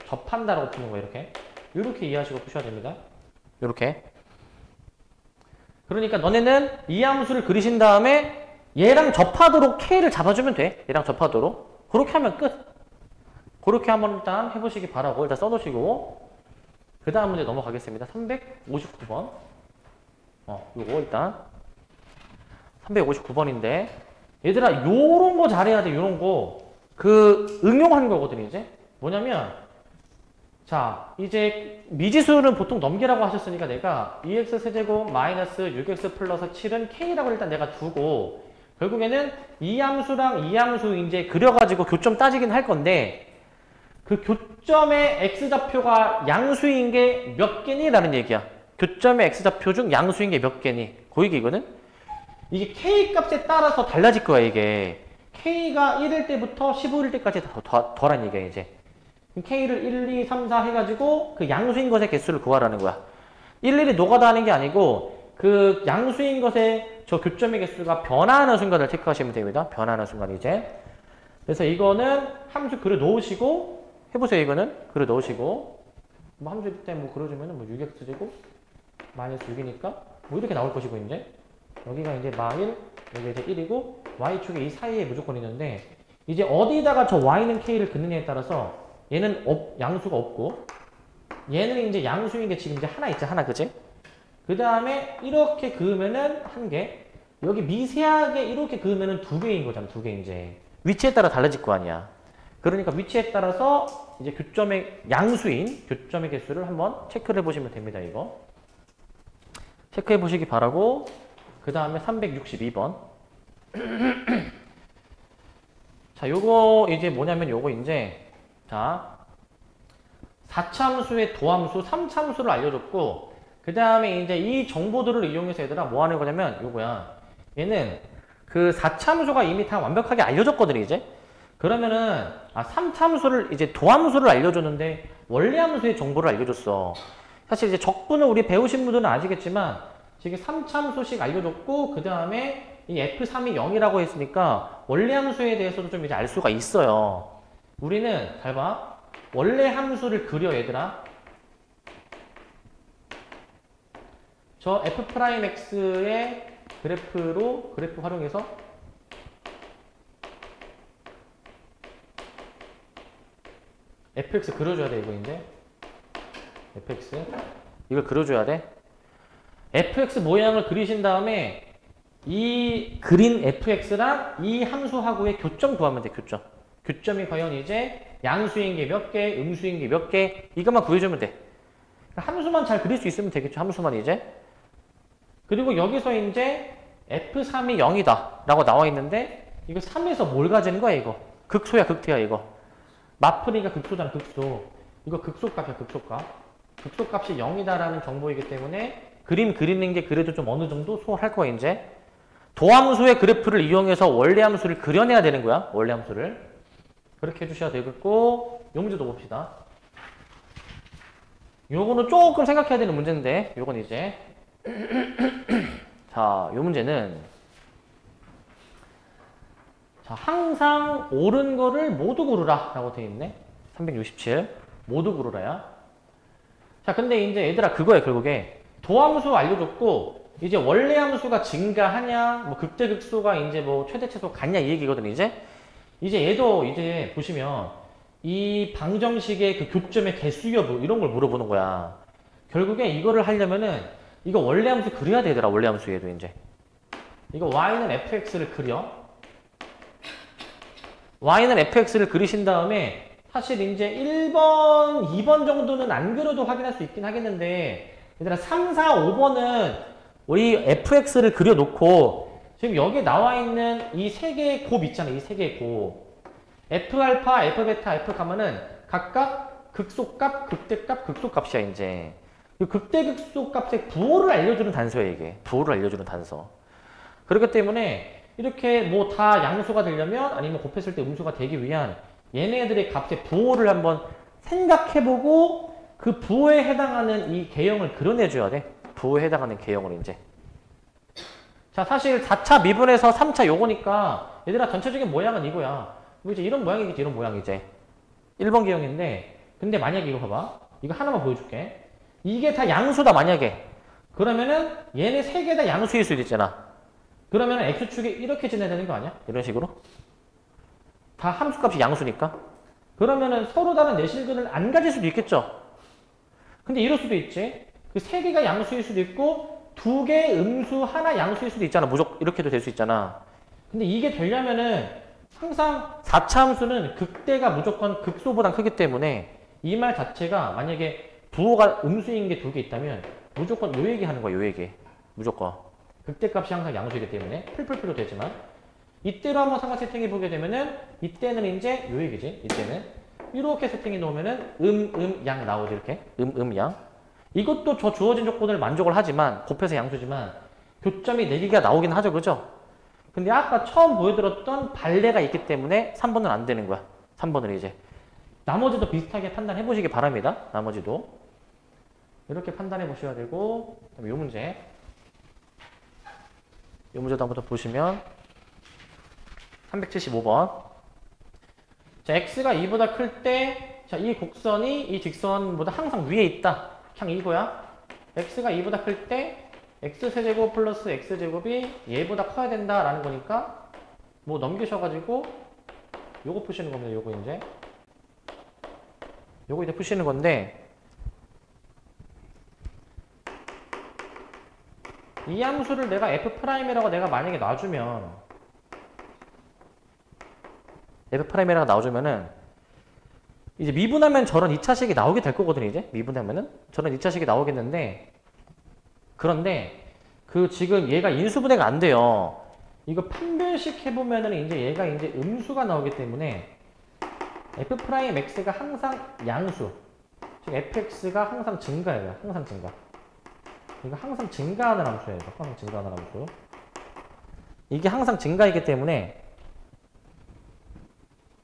접한다라고 푸는 거예요, 이렇게. 이렇게 이해하시고 푸셔야 됩니다. 이렇게. 그러니까 너네는 이 함수를 그리신 다음에 얘랑 접하도록 k를 잡아주면 돼. 얘랑 접하도록. 그렇게 하면 끝. 그렇게 한번 일단 해보시기 바라고 일단 써놓으시고 그 다음 문제 넘어가겠습니다. 359번. 요거 일단 359번인데 얘들아 요런 거 잘해야 돼. 요런 거. 그 응용하는 거거든 이제. 뭐냐면 자 이제 미지수는 보통 넘기라고 하셨으니까 내가 2x 세제곱 마이너스 6x 플러스 7은 k라고 일단 내가 두고 결국에는 이 함수랑 이 함수 이제 그려가지고 교점 따지긴 할 건데 그 교점의 x좌표가 양수인 게 몇 개니? 라는 얘기야. 교점의 x좌표 중 양수인 게 몇 개니? 그 얘기거든? 이게 k 값에 따라서 달라질 거야 이게. k가 1일 때부터 15일 때까지 더란 얘기야 이제. k를 1, 2, 3, 4 해가지고 그 양수인 것의 개수를 구하라는 거야. 일일이 노가다 하는 게 아니고 그 양수인 것의 저 교점의 개수가 변화하는 순간을 체크하시면 됩니다. 변화하는 순간 이제. 그래서 이거는 함수 그려 놓으시고 해보세요. 이거는 그려 넣으시고 뭐 함수 때 뭐 그려주면은 뭐 6x제곱 마이너스 6이니까 뭐 이렇게 나올 것이고 이제 여기가 이제 마일 여기 이제 1이고 y축에 이 사이에 무조건 있는데 이제 어디다가 저 y는 k를 긋느냐에 따라서 얘는 양수가 없고 얘는 이제 양수인 게 지금 이제 하나 있지 하나 그지? 그 다음에 이렇게 그으면은 한 개 여기 미세하게 이렇게 그으면은 두 개인 거잖아. 두 개 이제 위치에 따라 달라질 거 아니야. 그러니까 위치에 따라서 이제 교점의 양수인 교점의 개수를 한번 체크를 해보시면 됩니다. 이거 체크해 보시기 바라고 그 다음에 362번 자 요거 이제 뭐냐면 요거 이제 자 4차함수의 도함수 3차함수를 알려줬고 그 다음에 이제 이 정보들을 이용해서 얘들아 뭐 하는 거냐면 요거야 얘는 그 4차함수가 이미 다 완벽하게 알려줬거든 이제 그러면은 3차함수를 이제 도함수를 알려줬는데 원래함수의 정보를 알려줬어. 사실 이제 적분을 우리 배우신 분들은 아시겠지만 지금 3차함수씩 알려줬고 그 다음에 이 F3이 0이라고 했으니까 원래함수에 대해서도 좀 이제 알 수가 있어요. 우리는 잘 봐. 원래함수를 그려 얘들아. 저 F'X의 그래프 활용해서 fx 그려줘야 돼, 이거 이제. fx. 이걸 그려줘야 돼. fx 모양을 그리신 다음에 이 그린 fx랑 이 함수하고의 교점 구하면 돼, 교점. 교점이 과연 이제 양수인 게 몇 개, 음수인 게 몇 개, 이것만 구해주면 돼. 함수만 잘 그릴 수 있으면 되겠죠, 함수만 이제. 그리고 여기서 이제 f3이 0이다 라고 나와 있는데 이거 3에서 뭘 가지는 거야, 이거. 극소야, 극대야, 이거. 마프니까 극소잖아, 극소. 이거 극소값이야, 극소값. 극소값이 0이다라는 정보이기 때문에 그림 그리는 게 그래도 좀 어느 정도 수월할 거야, 이제. 도함수의 그래프를 이용해서 원래함수를 그려내야 되는 거야, 원래함수를. 그렇게 해주셔야 되겠고, 요 문제도 봅시다. 요거는 조금 생각해야 되는 문제인데, 요건 이제. 자, 요 문제는. 자, 항상 옳은 거를 모두 고르라. 라고 되어 있네. 367. 모두 고르라야. 자, 근데 이제 얘들아, 그거야, 결국에. 도함수 알려줬고, 이제 원래 함수가 증가하냐, 뭐 극대극소가 이제 뭐 최대최소 같냐 이 얘기거든, 이제. 이제 얘도 이제 보시면 이 방정식의 그 교점의 개수 여부 이런 걸 물어보는 거야. 결국에 이거를 하려면은 이거 원래 함수 그려야 되더라, 원래 함수 얘도 이제. 이거 y는 fx를 그려. y는 fx를 그리신 다음에 사실 이제 1번, 2번 정도는 안 그려도 확인할 수 있긴 하겠는데 얘들아 3, 4, 5번은 우리 fx를 그려놓고 지금 여기에 나와 있는 이 세 개의 곱 있잖아요. 이 세 개의 곱. f알파, f베타, f가마는 각각 극소값, 극대값, 극소값이야 이제. 이 극대극소값의 부호를 알려주는 단서야 이게. 부호를 알려주는 단서. 그렇기 때문에 이렇게 뭐 다 양수가 되려면 아니면 곱했을 때 음수가 되기 위한 얘네들의 값의 부호를 한번 생각해보고 그 부호에 해당하는 이 개형을 그려내줘야 돼. 부호에 해당하는 개형을 이제. 자, 사실 4차 미분에서 3차 요거니까 얘들아 전체적인 모양은 이거야. 이제 이런 모양이겠지, 이런 모양 이제. 1번 개형인데 근데 만약에 이거 봐봐. 이거 하나만 보여줄게. 이게 다 양수다 만약에. 그러면은 얘네 세 개 다 양수일 수도 있잖아. 그러면은 x축이 이렇게 지내야 되는 거 아니야? 이런 식으로. 다 함수값이 양수니까. 그러면은 서로 다른 내실근을 안 가질 수도 있겠죠. 근데 이럴 수도 있지. 그 세 개가 양수일 수도 있고 두 개 음수 하나 양수일 수도 있잖아. 무조건 이렇게도 될 수 있잖아. 근데 이게 되려면은 항상 4차 함수는 극대가 무조건 극소보다 크기 때문에 이 말 자체가 만약에 부호가 음수인 게 두 개 있다면 무조건 요 얘기 하는 거야. 요 얘기. 무조건. 극대값이 항상 양수이기 때문에 풀풀풀도 되지만 이때로 한번 삼각 세팅해 보게 되면은 이때는 이제 요 얘기지. 이때는 이렇게 세팅해 놓으면은 양 나오지 이렇게. 양. 이것도 저 주어진 조건을 만족을 하지만 곱해서 양수지만 교점이 4개가 나오긴 하죠. 그죠? 근데 아까 처음 보여드렸던 발레가 있기 때문에 3번은 안 되는 거야. 3번을 이제. 나머지도 비슷하게 판단해 보시기 바랍니다. 나머지도. 이렇게 판단해 보셔야 되고 그다음에 요 문제. 이 문제도 한번 더 보시면 375번. 자, x가 2보다 클 때, 자, 이 곡선이 이 직선보다 항상 위에 있다. 그냥 이거야. x가 2보다 클 때 x세제곱 플러스 x제곱이 얘보다 커야 된다라는 거니까 뭐 넘기셔가지고 요거 푸시는 겁니다. 요거 이제. 요거 이제 푸시는 건데 이 함수를 내가 f'이라고 내가 만약에 놔주면 f'이라고 놔주면은 이제 미분하면 저런 2차식이 나오게 될 거거든요. 이제 미분하면은 저런 2차식이 나오겠는데 그런데 그 지금 얘가 인수분해가 안 돼요. 이거 판별식 해보면은 이제 얘가 이제 음수가 나오기 때문에 f'x가 항상 양수 즉 fx가 항상 증가예요. 항상 증가. 이거 항상 증가하는 함수예요. 항상 증가하는 함수. 이게 항상 증가이기 때문에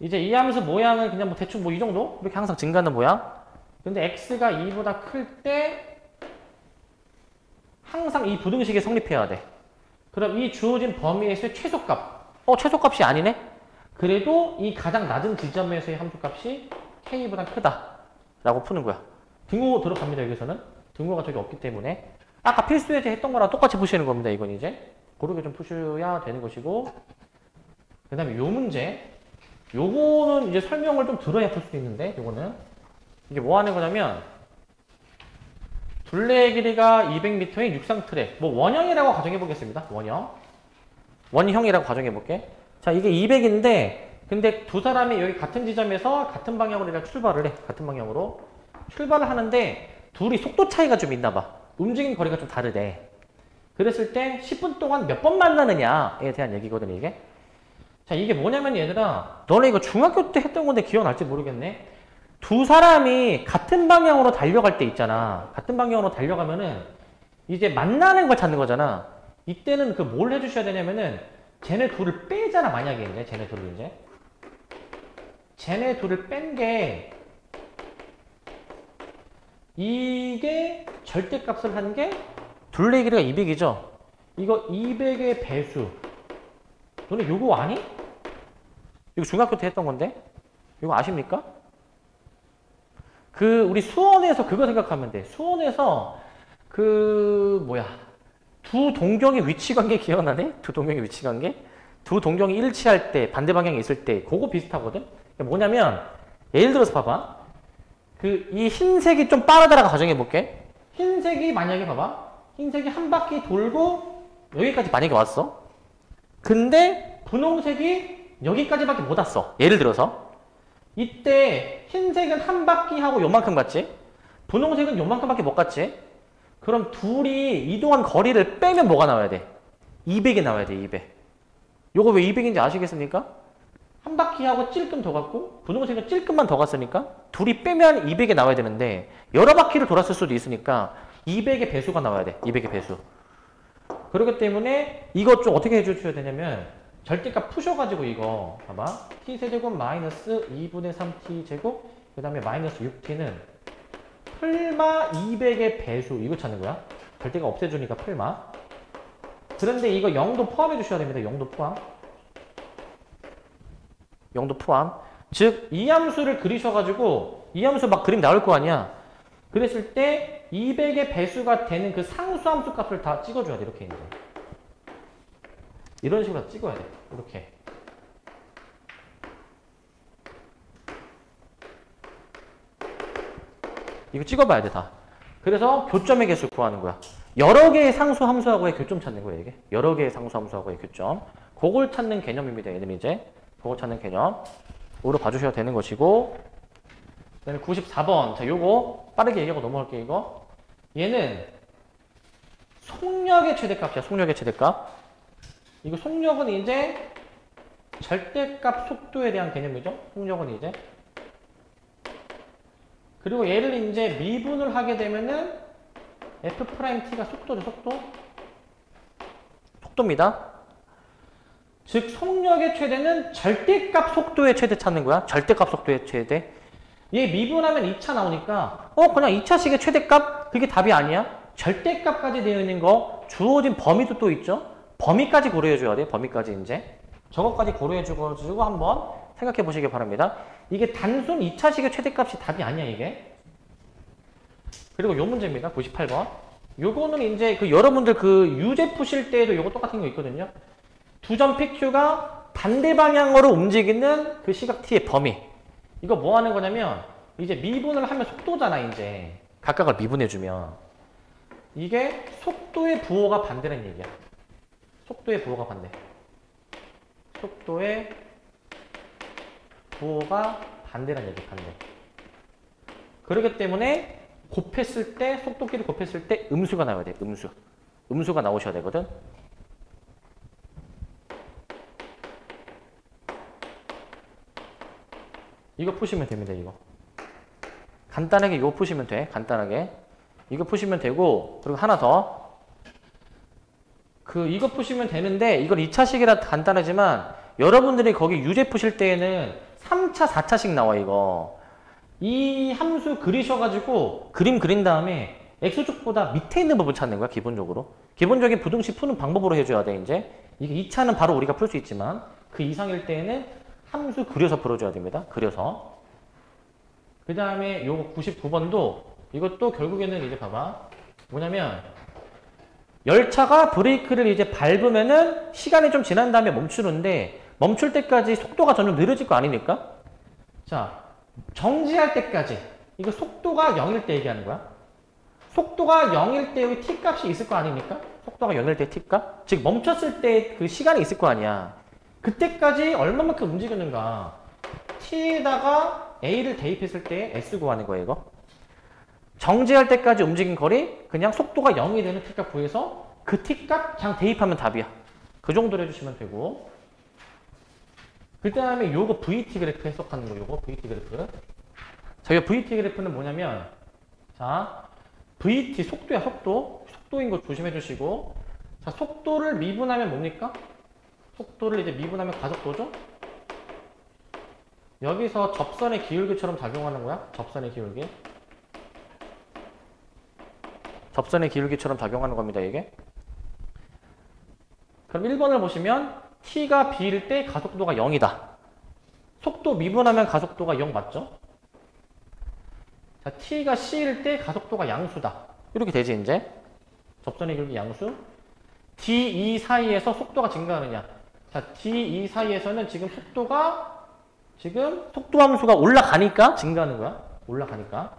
이제 이 함수 모양은 그냥 뭐 대충 뭐 이 정도? 이렇게 항상 증가하는 모양. 근데 x가 2보다 클 때 항상 이 부등식이 성립해야 돼. 그럼 이 주어진 범위에서의 최소값. 최소값이 아니네? 그래도 이 가장 낮은 지점에서의 함수값이 k보다 크다. 라고 푸는 거야. 등호 들어갑니다. 여기서는. 등호가 저기 없기 때문에. 아까 필수예제 했던 거랑 똑같이 푸시는 겁니다. 이건 이제. 그렇게 좀 푸셔야 되는 것이고. 그 다음에 요 문제. 요거는 이제 설명을 좀 들어야 풀 수 있는데, 요거는. 이게 뭐 하는 거냐면, 둘레의 길이가 200m인 육상 트랙. 뭐 원형이라고 가정해 보겠습니다. 원형. 원형이라고 가정해 볼게. 자, 이게 200인데, 근데 두 사람이 여기 같은 지점에서 같은 방향으로 일단 출발을 해. 같은 방향으로. 출발을 하는데, 둘이 속도 차이가 좀 있나 봐. 움직임 거리가 좀 다르대. 그랬을 때 10분 동안 몇 번 만나느냐에 대한 얘기거든요, 이게. 자, 이게 뭐냐면 얘들아, 너네 이거 중학교 때 했던 건데 기억날지 모르겠네. 두 사람이 같은 방향으로 달려갈 때 있잖아. 같은 방향으로 달려가면은 이제 만나는 걸 찾는 거잖아. 이때는 그 뭘 해주셔야 되냐면은 쟤네 둘을 빼잖아. 만약에 이제 쟤네 둘을 쟤네 둘을 뺀 게 이게 절대값을 한 게 둘레 길이가 200이죠. 이거 200의 배수. 너네 요거 아니? 이거 중학교 때 했던 건데? 이거 아십니까? 우리 수원에서 그거 생각하면 돼. 수원에서 두 동경의 위치관계 기억나네? 두 동경의 위치관계? 두 동경이 일치할 때, 반대 방향에 있을 때, 그거 비슷하거든? 뭐냐면, 예를 들어서 봐봐. 이 흰색이 좀 빠르다라고 가정해볼게. 흰색이 만약에 봐봐. 흰색이 한 바퀴 돌고, 여기까지 만약에 왔어. 근데, 분홍색이 여기까지밖에 못 왔어. 예를 들어서. 이때 흰색은 한 바퀴 하고 요만큼 갔지? 분홍색은 요만큼밖에 못 갔지? 그럼 둘이 이동한 거리를 빼면 뭐가 나와야 돼? 200이 나와야 돼, 200. 요거 왜 200인지 아시겠습니까? 한 바퀴 하고 찔끔 더 갔고 분홍색은 찔끔만 더 갔으니까 둘이 빼면 200이 나와야 되는데 여러 바퀴를 돌았을 수도 있으니까 200의 배수가 나와야 돼, 200의 배수. 그렇기 때문에 이거 좀 어떻게 해주셔야 되냐면 절대값 푸셔가지고 이거 봐봐. t세제곱 마이너스 2분의 3t제곱 그 다음에 마이너스 6t는 풀마 200의 배수 이거 찾는 거야. 절대가 없애주니까 풀마. 그런데 이거 0도 포함해 주셔야 됩니다. 0도 포함. 0도 포함. 즉 이 함수를 그리셔가지고 이 함수 막 그림 나올 거 아니야. 그랬을 때 200의 배수가 되는 그 상수 함수 값을 다 찍어줘야 돼. 이렇게 이제. 이런 식으로 다 찍어야 돼. 이렇게. 이거 찍어봐야 돼, 다. 그래서 교점의 개수 구하는 거야. 여러 개의 상수 함수하고의 교점 찾는 거야, 이게. 여러 개의 상수 함수하고의 교점. 그걸 찾는 개념입니다, 얘는 이제. 그걸 찾는 개념으로 봐주셔야 되는 것이고. 그다음에 94번. 자, 요거 빠르게 얘기하고 넘어갈게요, 이거. 얘는 속력의 최대값이야, 속력의 최대값. 이거 속력은 이제 절대값 속도에 대한 개념이죠. 속력은 이제. 그리고 얘를 이제 미분을 하게 되면은 F'T가 속도죠, 속도. 속도입니다. 즉, 속력의 최대는 절대값 속도의 최대 찾는 거야. 절대값 속도의 최대. 얘 미분하면 2차 나오니까, 그냥 2차식의 최대값? 그게 답이 아니야. 절대값까지 되어 있는 거, 주어진 범위도 또 있죠. 범위까지 고려해줘야 돼, 범위까지 이제. 저것까지 고려해주고 한번 생각해 보시기 바랍니다. 이게 단순 2차식의 최대값이 답이 아니야, 이게. 그리고 요 문제입니다. 98번. 요거는 이제 여러분들 유제 푸실 때에도 요거 똑같은 거 있거든요. 두 점 PQ가 반대 방향으로 움직이는 그 시각 T의 범위. 이거 뭐 하는 거냐면, 이제 미분을 하면 속도잖아, 이제. 각각을 미분해주면. 이게 속도의 부호가 반대라는 얘기야. 속도의 부호가 반대. 속도의 부호가 반대라는 얘기, 반대. 그렇기 때문에 곱했을 때, 속도끼리 곱했을 때 음수가 나와야 돼, 음수. 음수가 나오셔야 되거든. 이거 푸시면 됩니다, 이거. 간단하게 이거 푸시면 돼, 간단하게. 이거 푸시면 되고, 그리고 하나 더. 이거 푸시면 되는데, 이건 2차식이라 간단하지만, 여러분들이 거기 유제 푸실 때에는 3차, 4차식 나와, 이거. 이 함수 그리셔가지고, 그림 그린 다음에, X축보다 밑에 있는 부분 찾는 거야, 기본적으로. 기본적인 부등식 푸는 방법으로 해줘야 돼, 이제. 이게 2차는 바로 우리가 풀 수 있지만, 그 이상일 때에는 함수 그려서 풀어줘야 됩니다, 그려서. 그 다음에 요거 99번도, 이것도 결국에는 이제 봐봐. 뭐냐면, 열차가 브레이크를 이제 밟으면은 시간이 좀 지난 다음에 멈추는데 멈출 때까지 속도가 점점 느려질 거 아닙니까? 자, 정지할 때까지 이거 속도가 0일 때 얘기하는 거야. 속도가 0일 때의 t값이 있을 거 아닙니까? 속도가 0일 때 t값? 즉 멈췄을 때 그 시간이 있을 거 아니야. 그때까지 얼마만큼 움직였는가. t에다가 a를 대입했을 때 s 구하는 거예요, 이거. 정지할 때까지 움직인 거리, 그냥 속도가 0이 되는 t값 구해서 그 t값 그냥 대입하면 답이야. 그 정도로 해주시면 되고. 그 다음에 요거 VT 그래프 해석하는 거, 요거 VT 그래프. 자, 이 VT 그래프는 뭐냐면, 자, VT 속도야, 속도. 속도인 거 조심해 주시고, 자, 속도를 미분하면 뭡니까? 속도를 이제 미분하면 가속도죠? 여기서 접선의 기울기처럼 작용하는 거야. 접선의 기울기. 접선의 기울기처럼 작용하는 겁니다, 이게. 그럼 1번을 보시면 t가 b일 때 가속도가 0이다. 속도 미분하면 가속도가 0 맞죠? 자, t가 c일 때 가속도가 양수다. 이렇게 되지, 이제. 접선의 기울기 양수. d2 사이에서 속도가 증가하느냐. 자, d2 사이에서는 지금 속도 함수가 올라가니까 증가하는 거야. 올라가니까.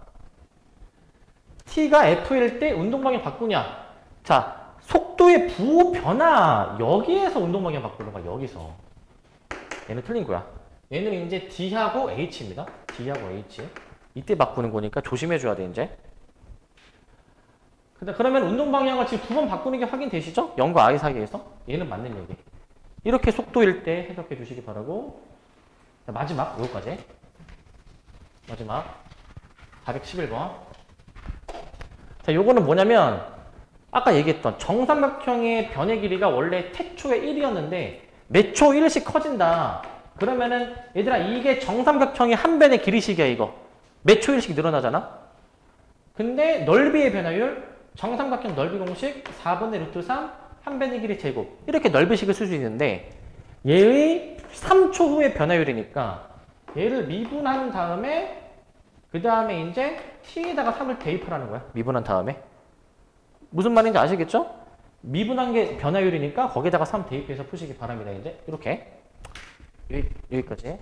t가 f일 때 운동방향 바꾸냐. 자, 속도의 부호 변화. 여기에서 운동방향 바꾸는 거야. 여기서. 얘는 틀린 거야. 얘는 이제 d하고 h입니다. d하고 h. 이때 바꾸는 거니까 조심해줘야 돼, 이제. 그러면 운동방향을 지금 두 번 바꾸는 게 확인되시죠? 0과 i 사이에서. 얘는 맞는 얘기. 이렇게 속도일 때 해석해 주시기 바라고. 자, 마지막, 요거까지. 마지막. 411번. 자, 요거는 뭐냐면, 아까 얘기했던 정삼각형의 변의 길이가 원래 태초에 1이었는데, 몇 초 1씩 커진다. 그러면은, 얘들아, 이게 정삼각형의 한 변의 길이식이야, 이거. 몇 초 1씩 늘어나잖아? 근데 넓이의 변화율, 정삼각형 넓이 공식 4분의 루트 3, 한 변의 길이 제곱. 이렇게 넓이식을 쓸 수 있는데, 얘의 3초 후의 변화율이니까, 얘를 미분한 다음에, 그 다음에 이제 t에다가 3을 대입하라는 거야. 미분한 다음에. 무슨 말인지 아시겠죠? 미분한 게 변화율이니까 거기다가 3 대입해서 푸시기 바랍니다. 이제 이렇게. 여기까지.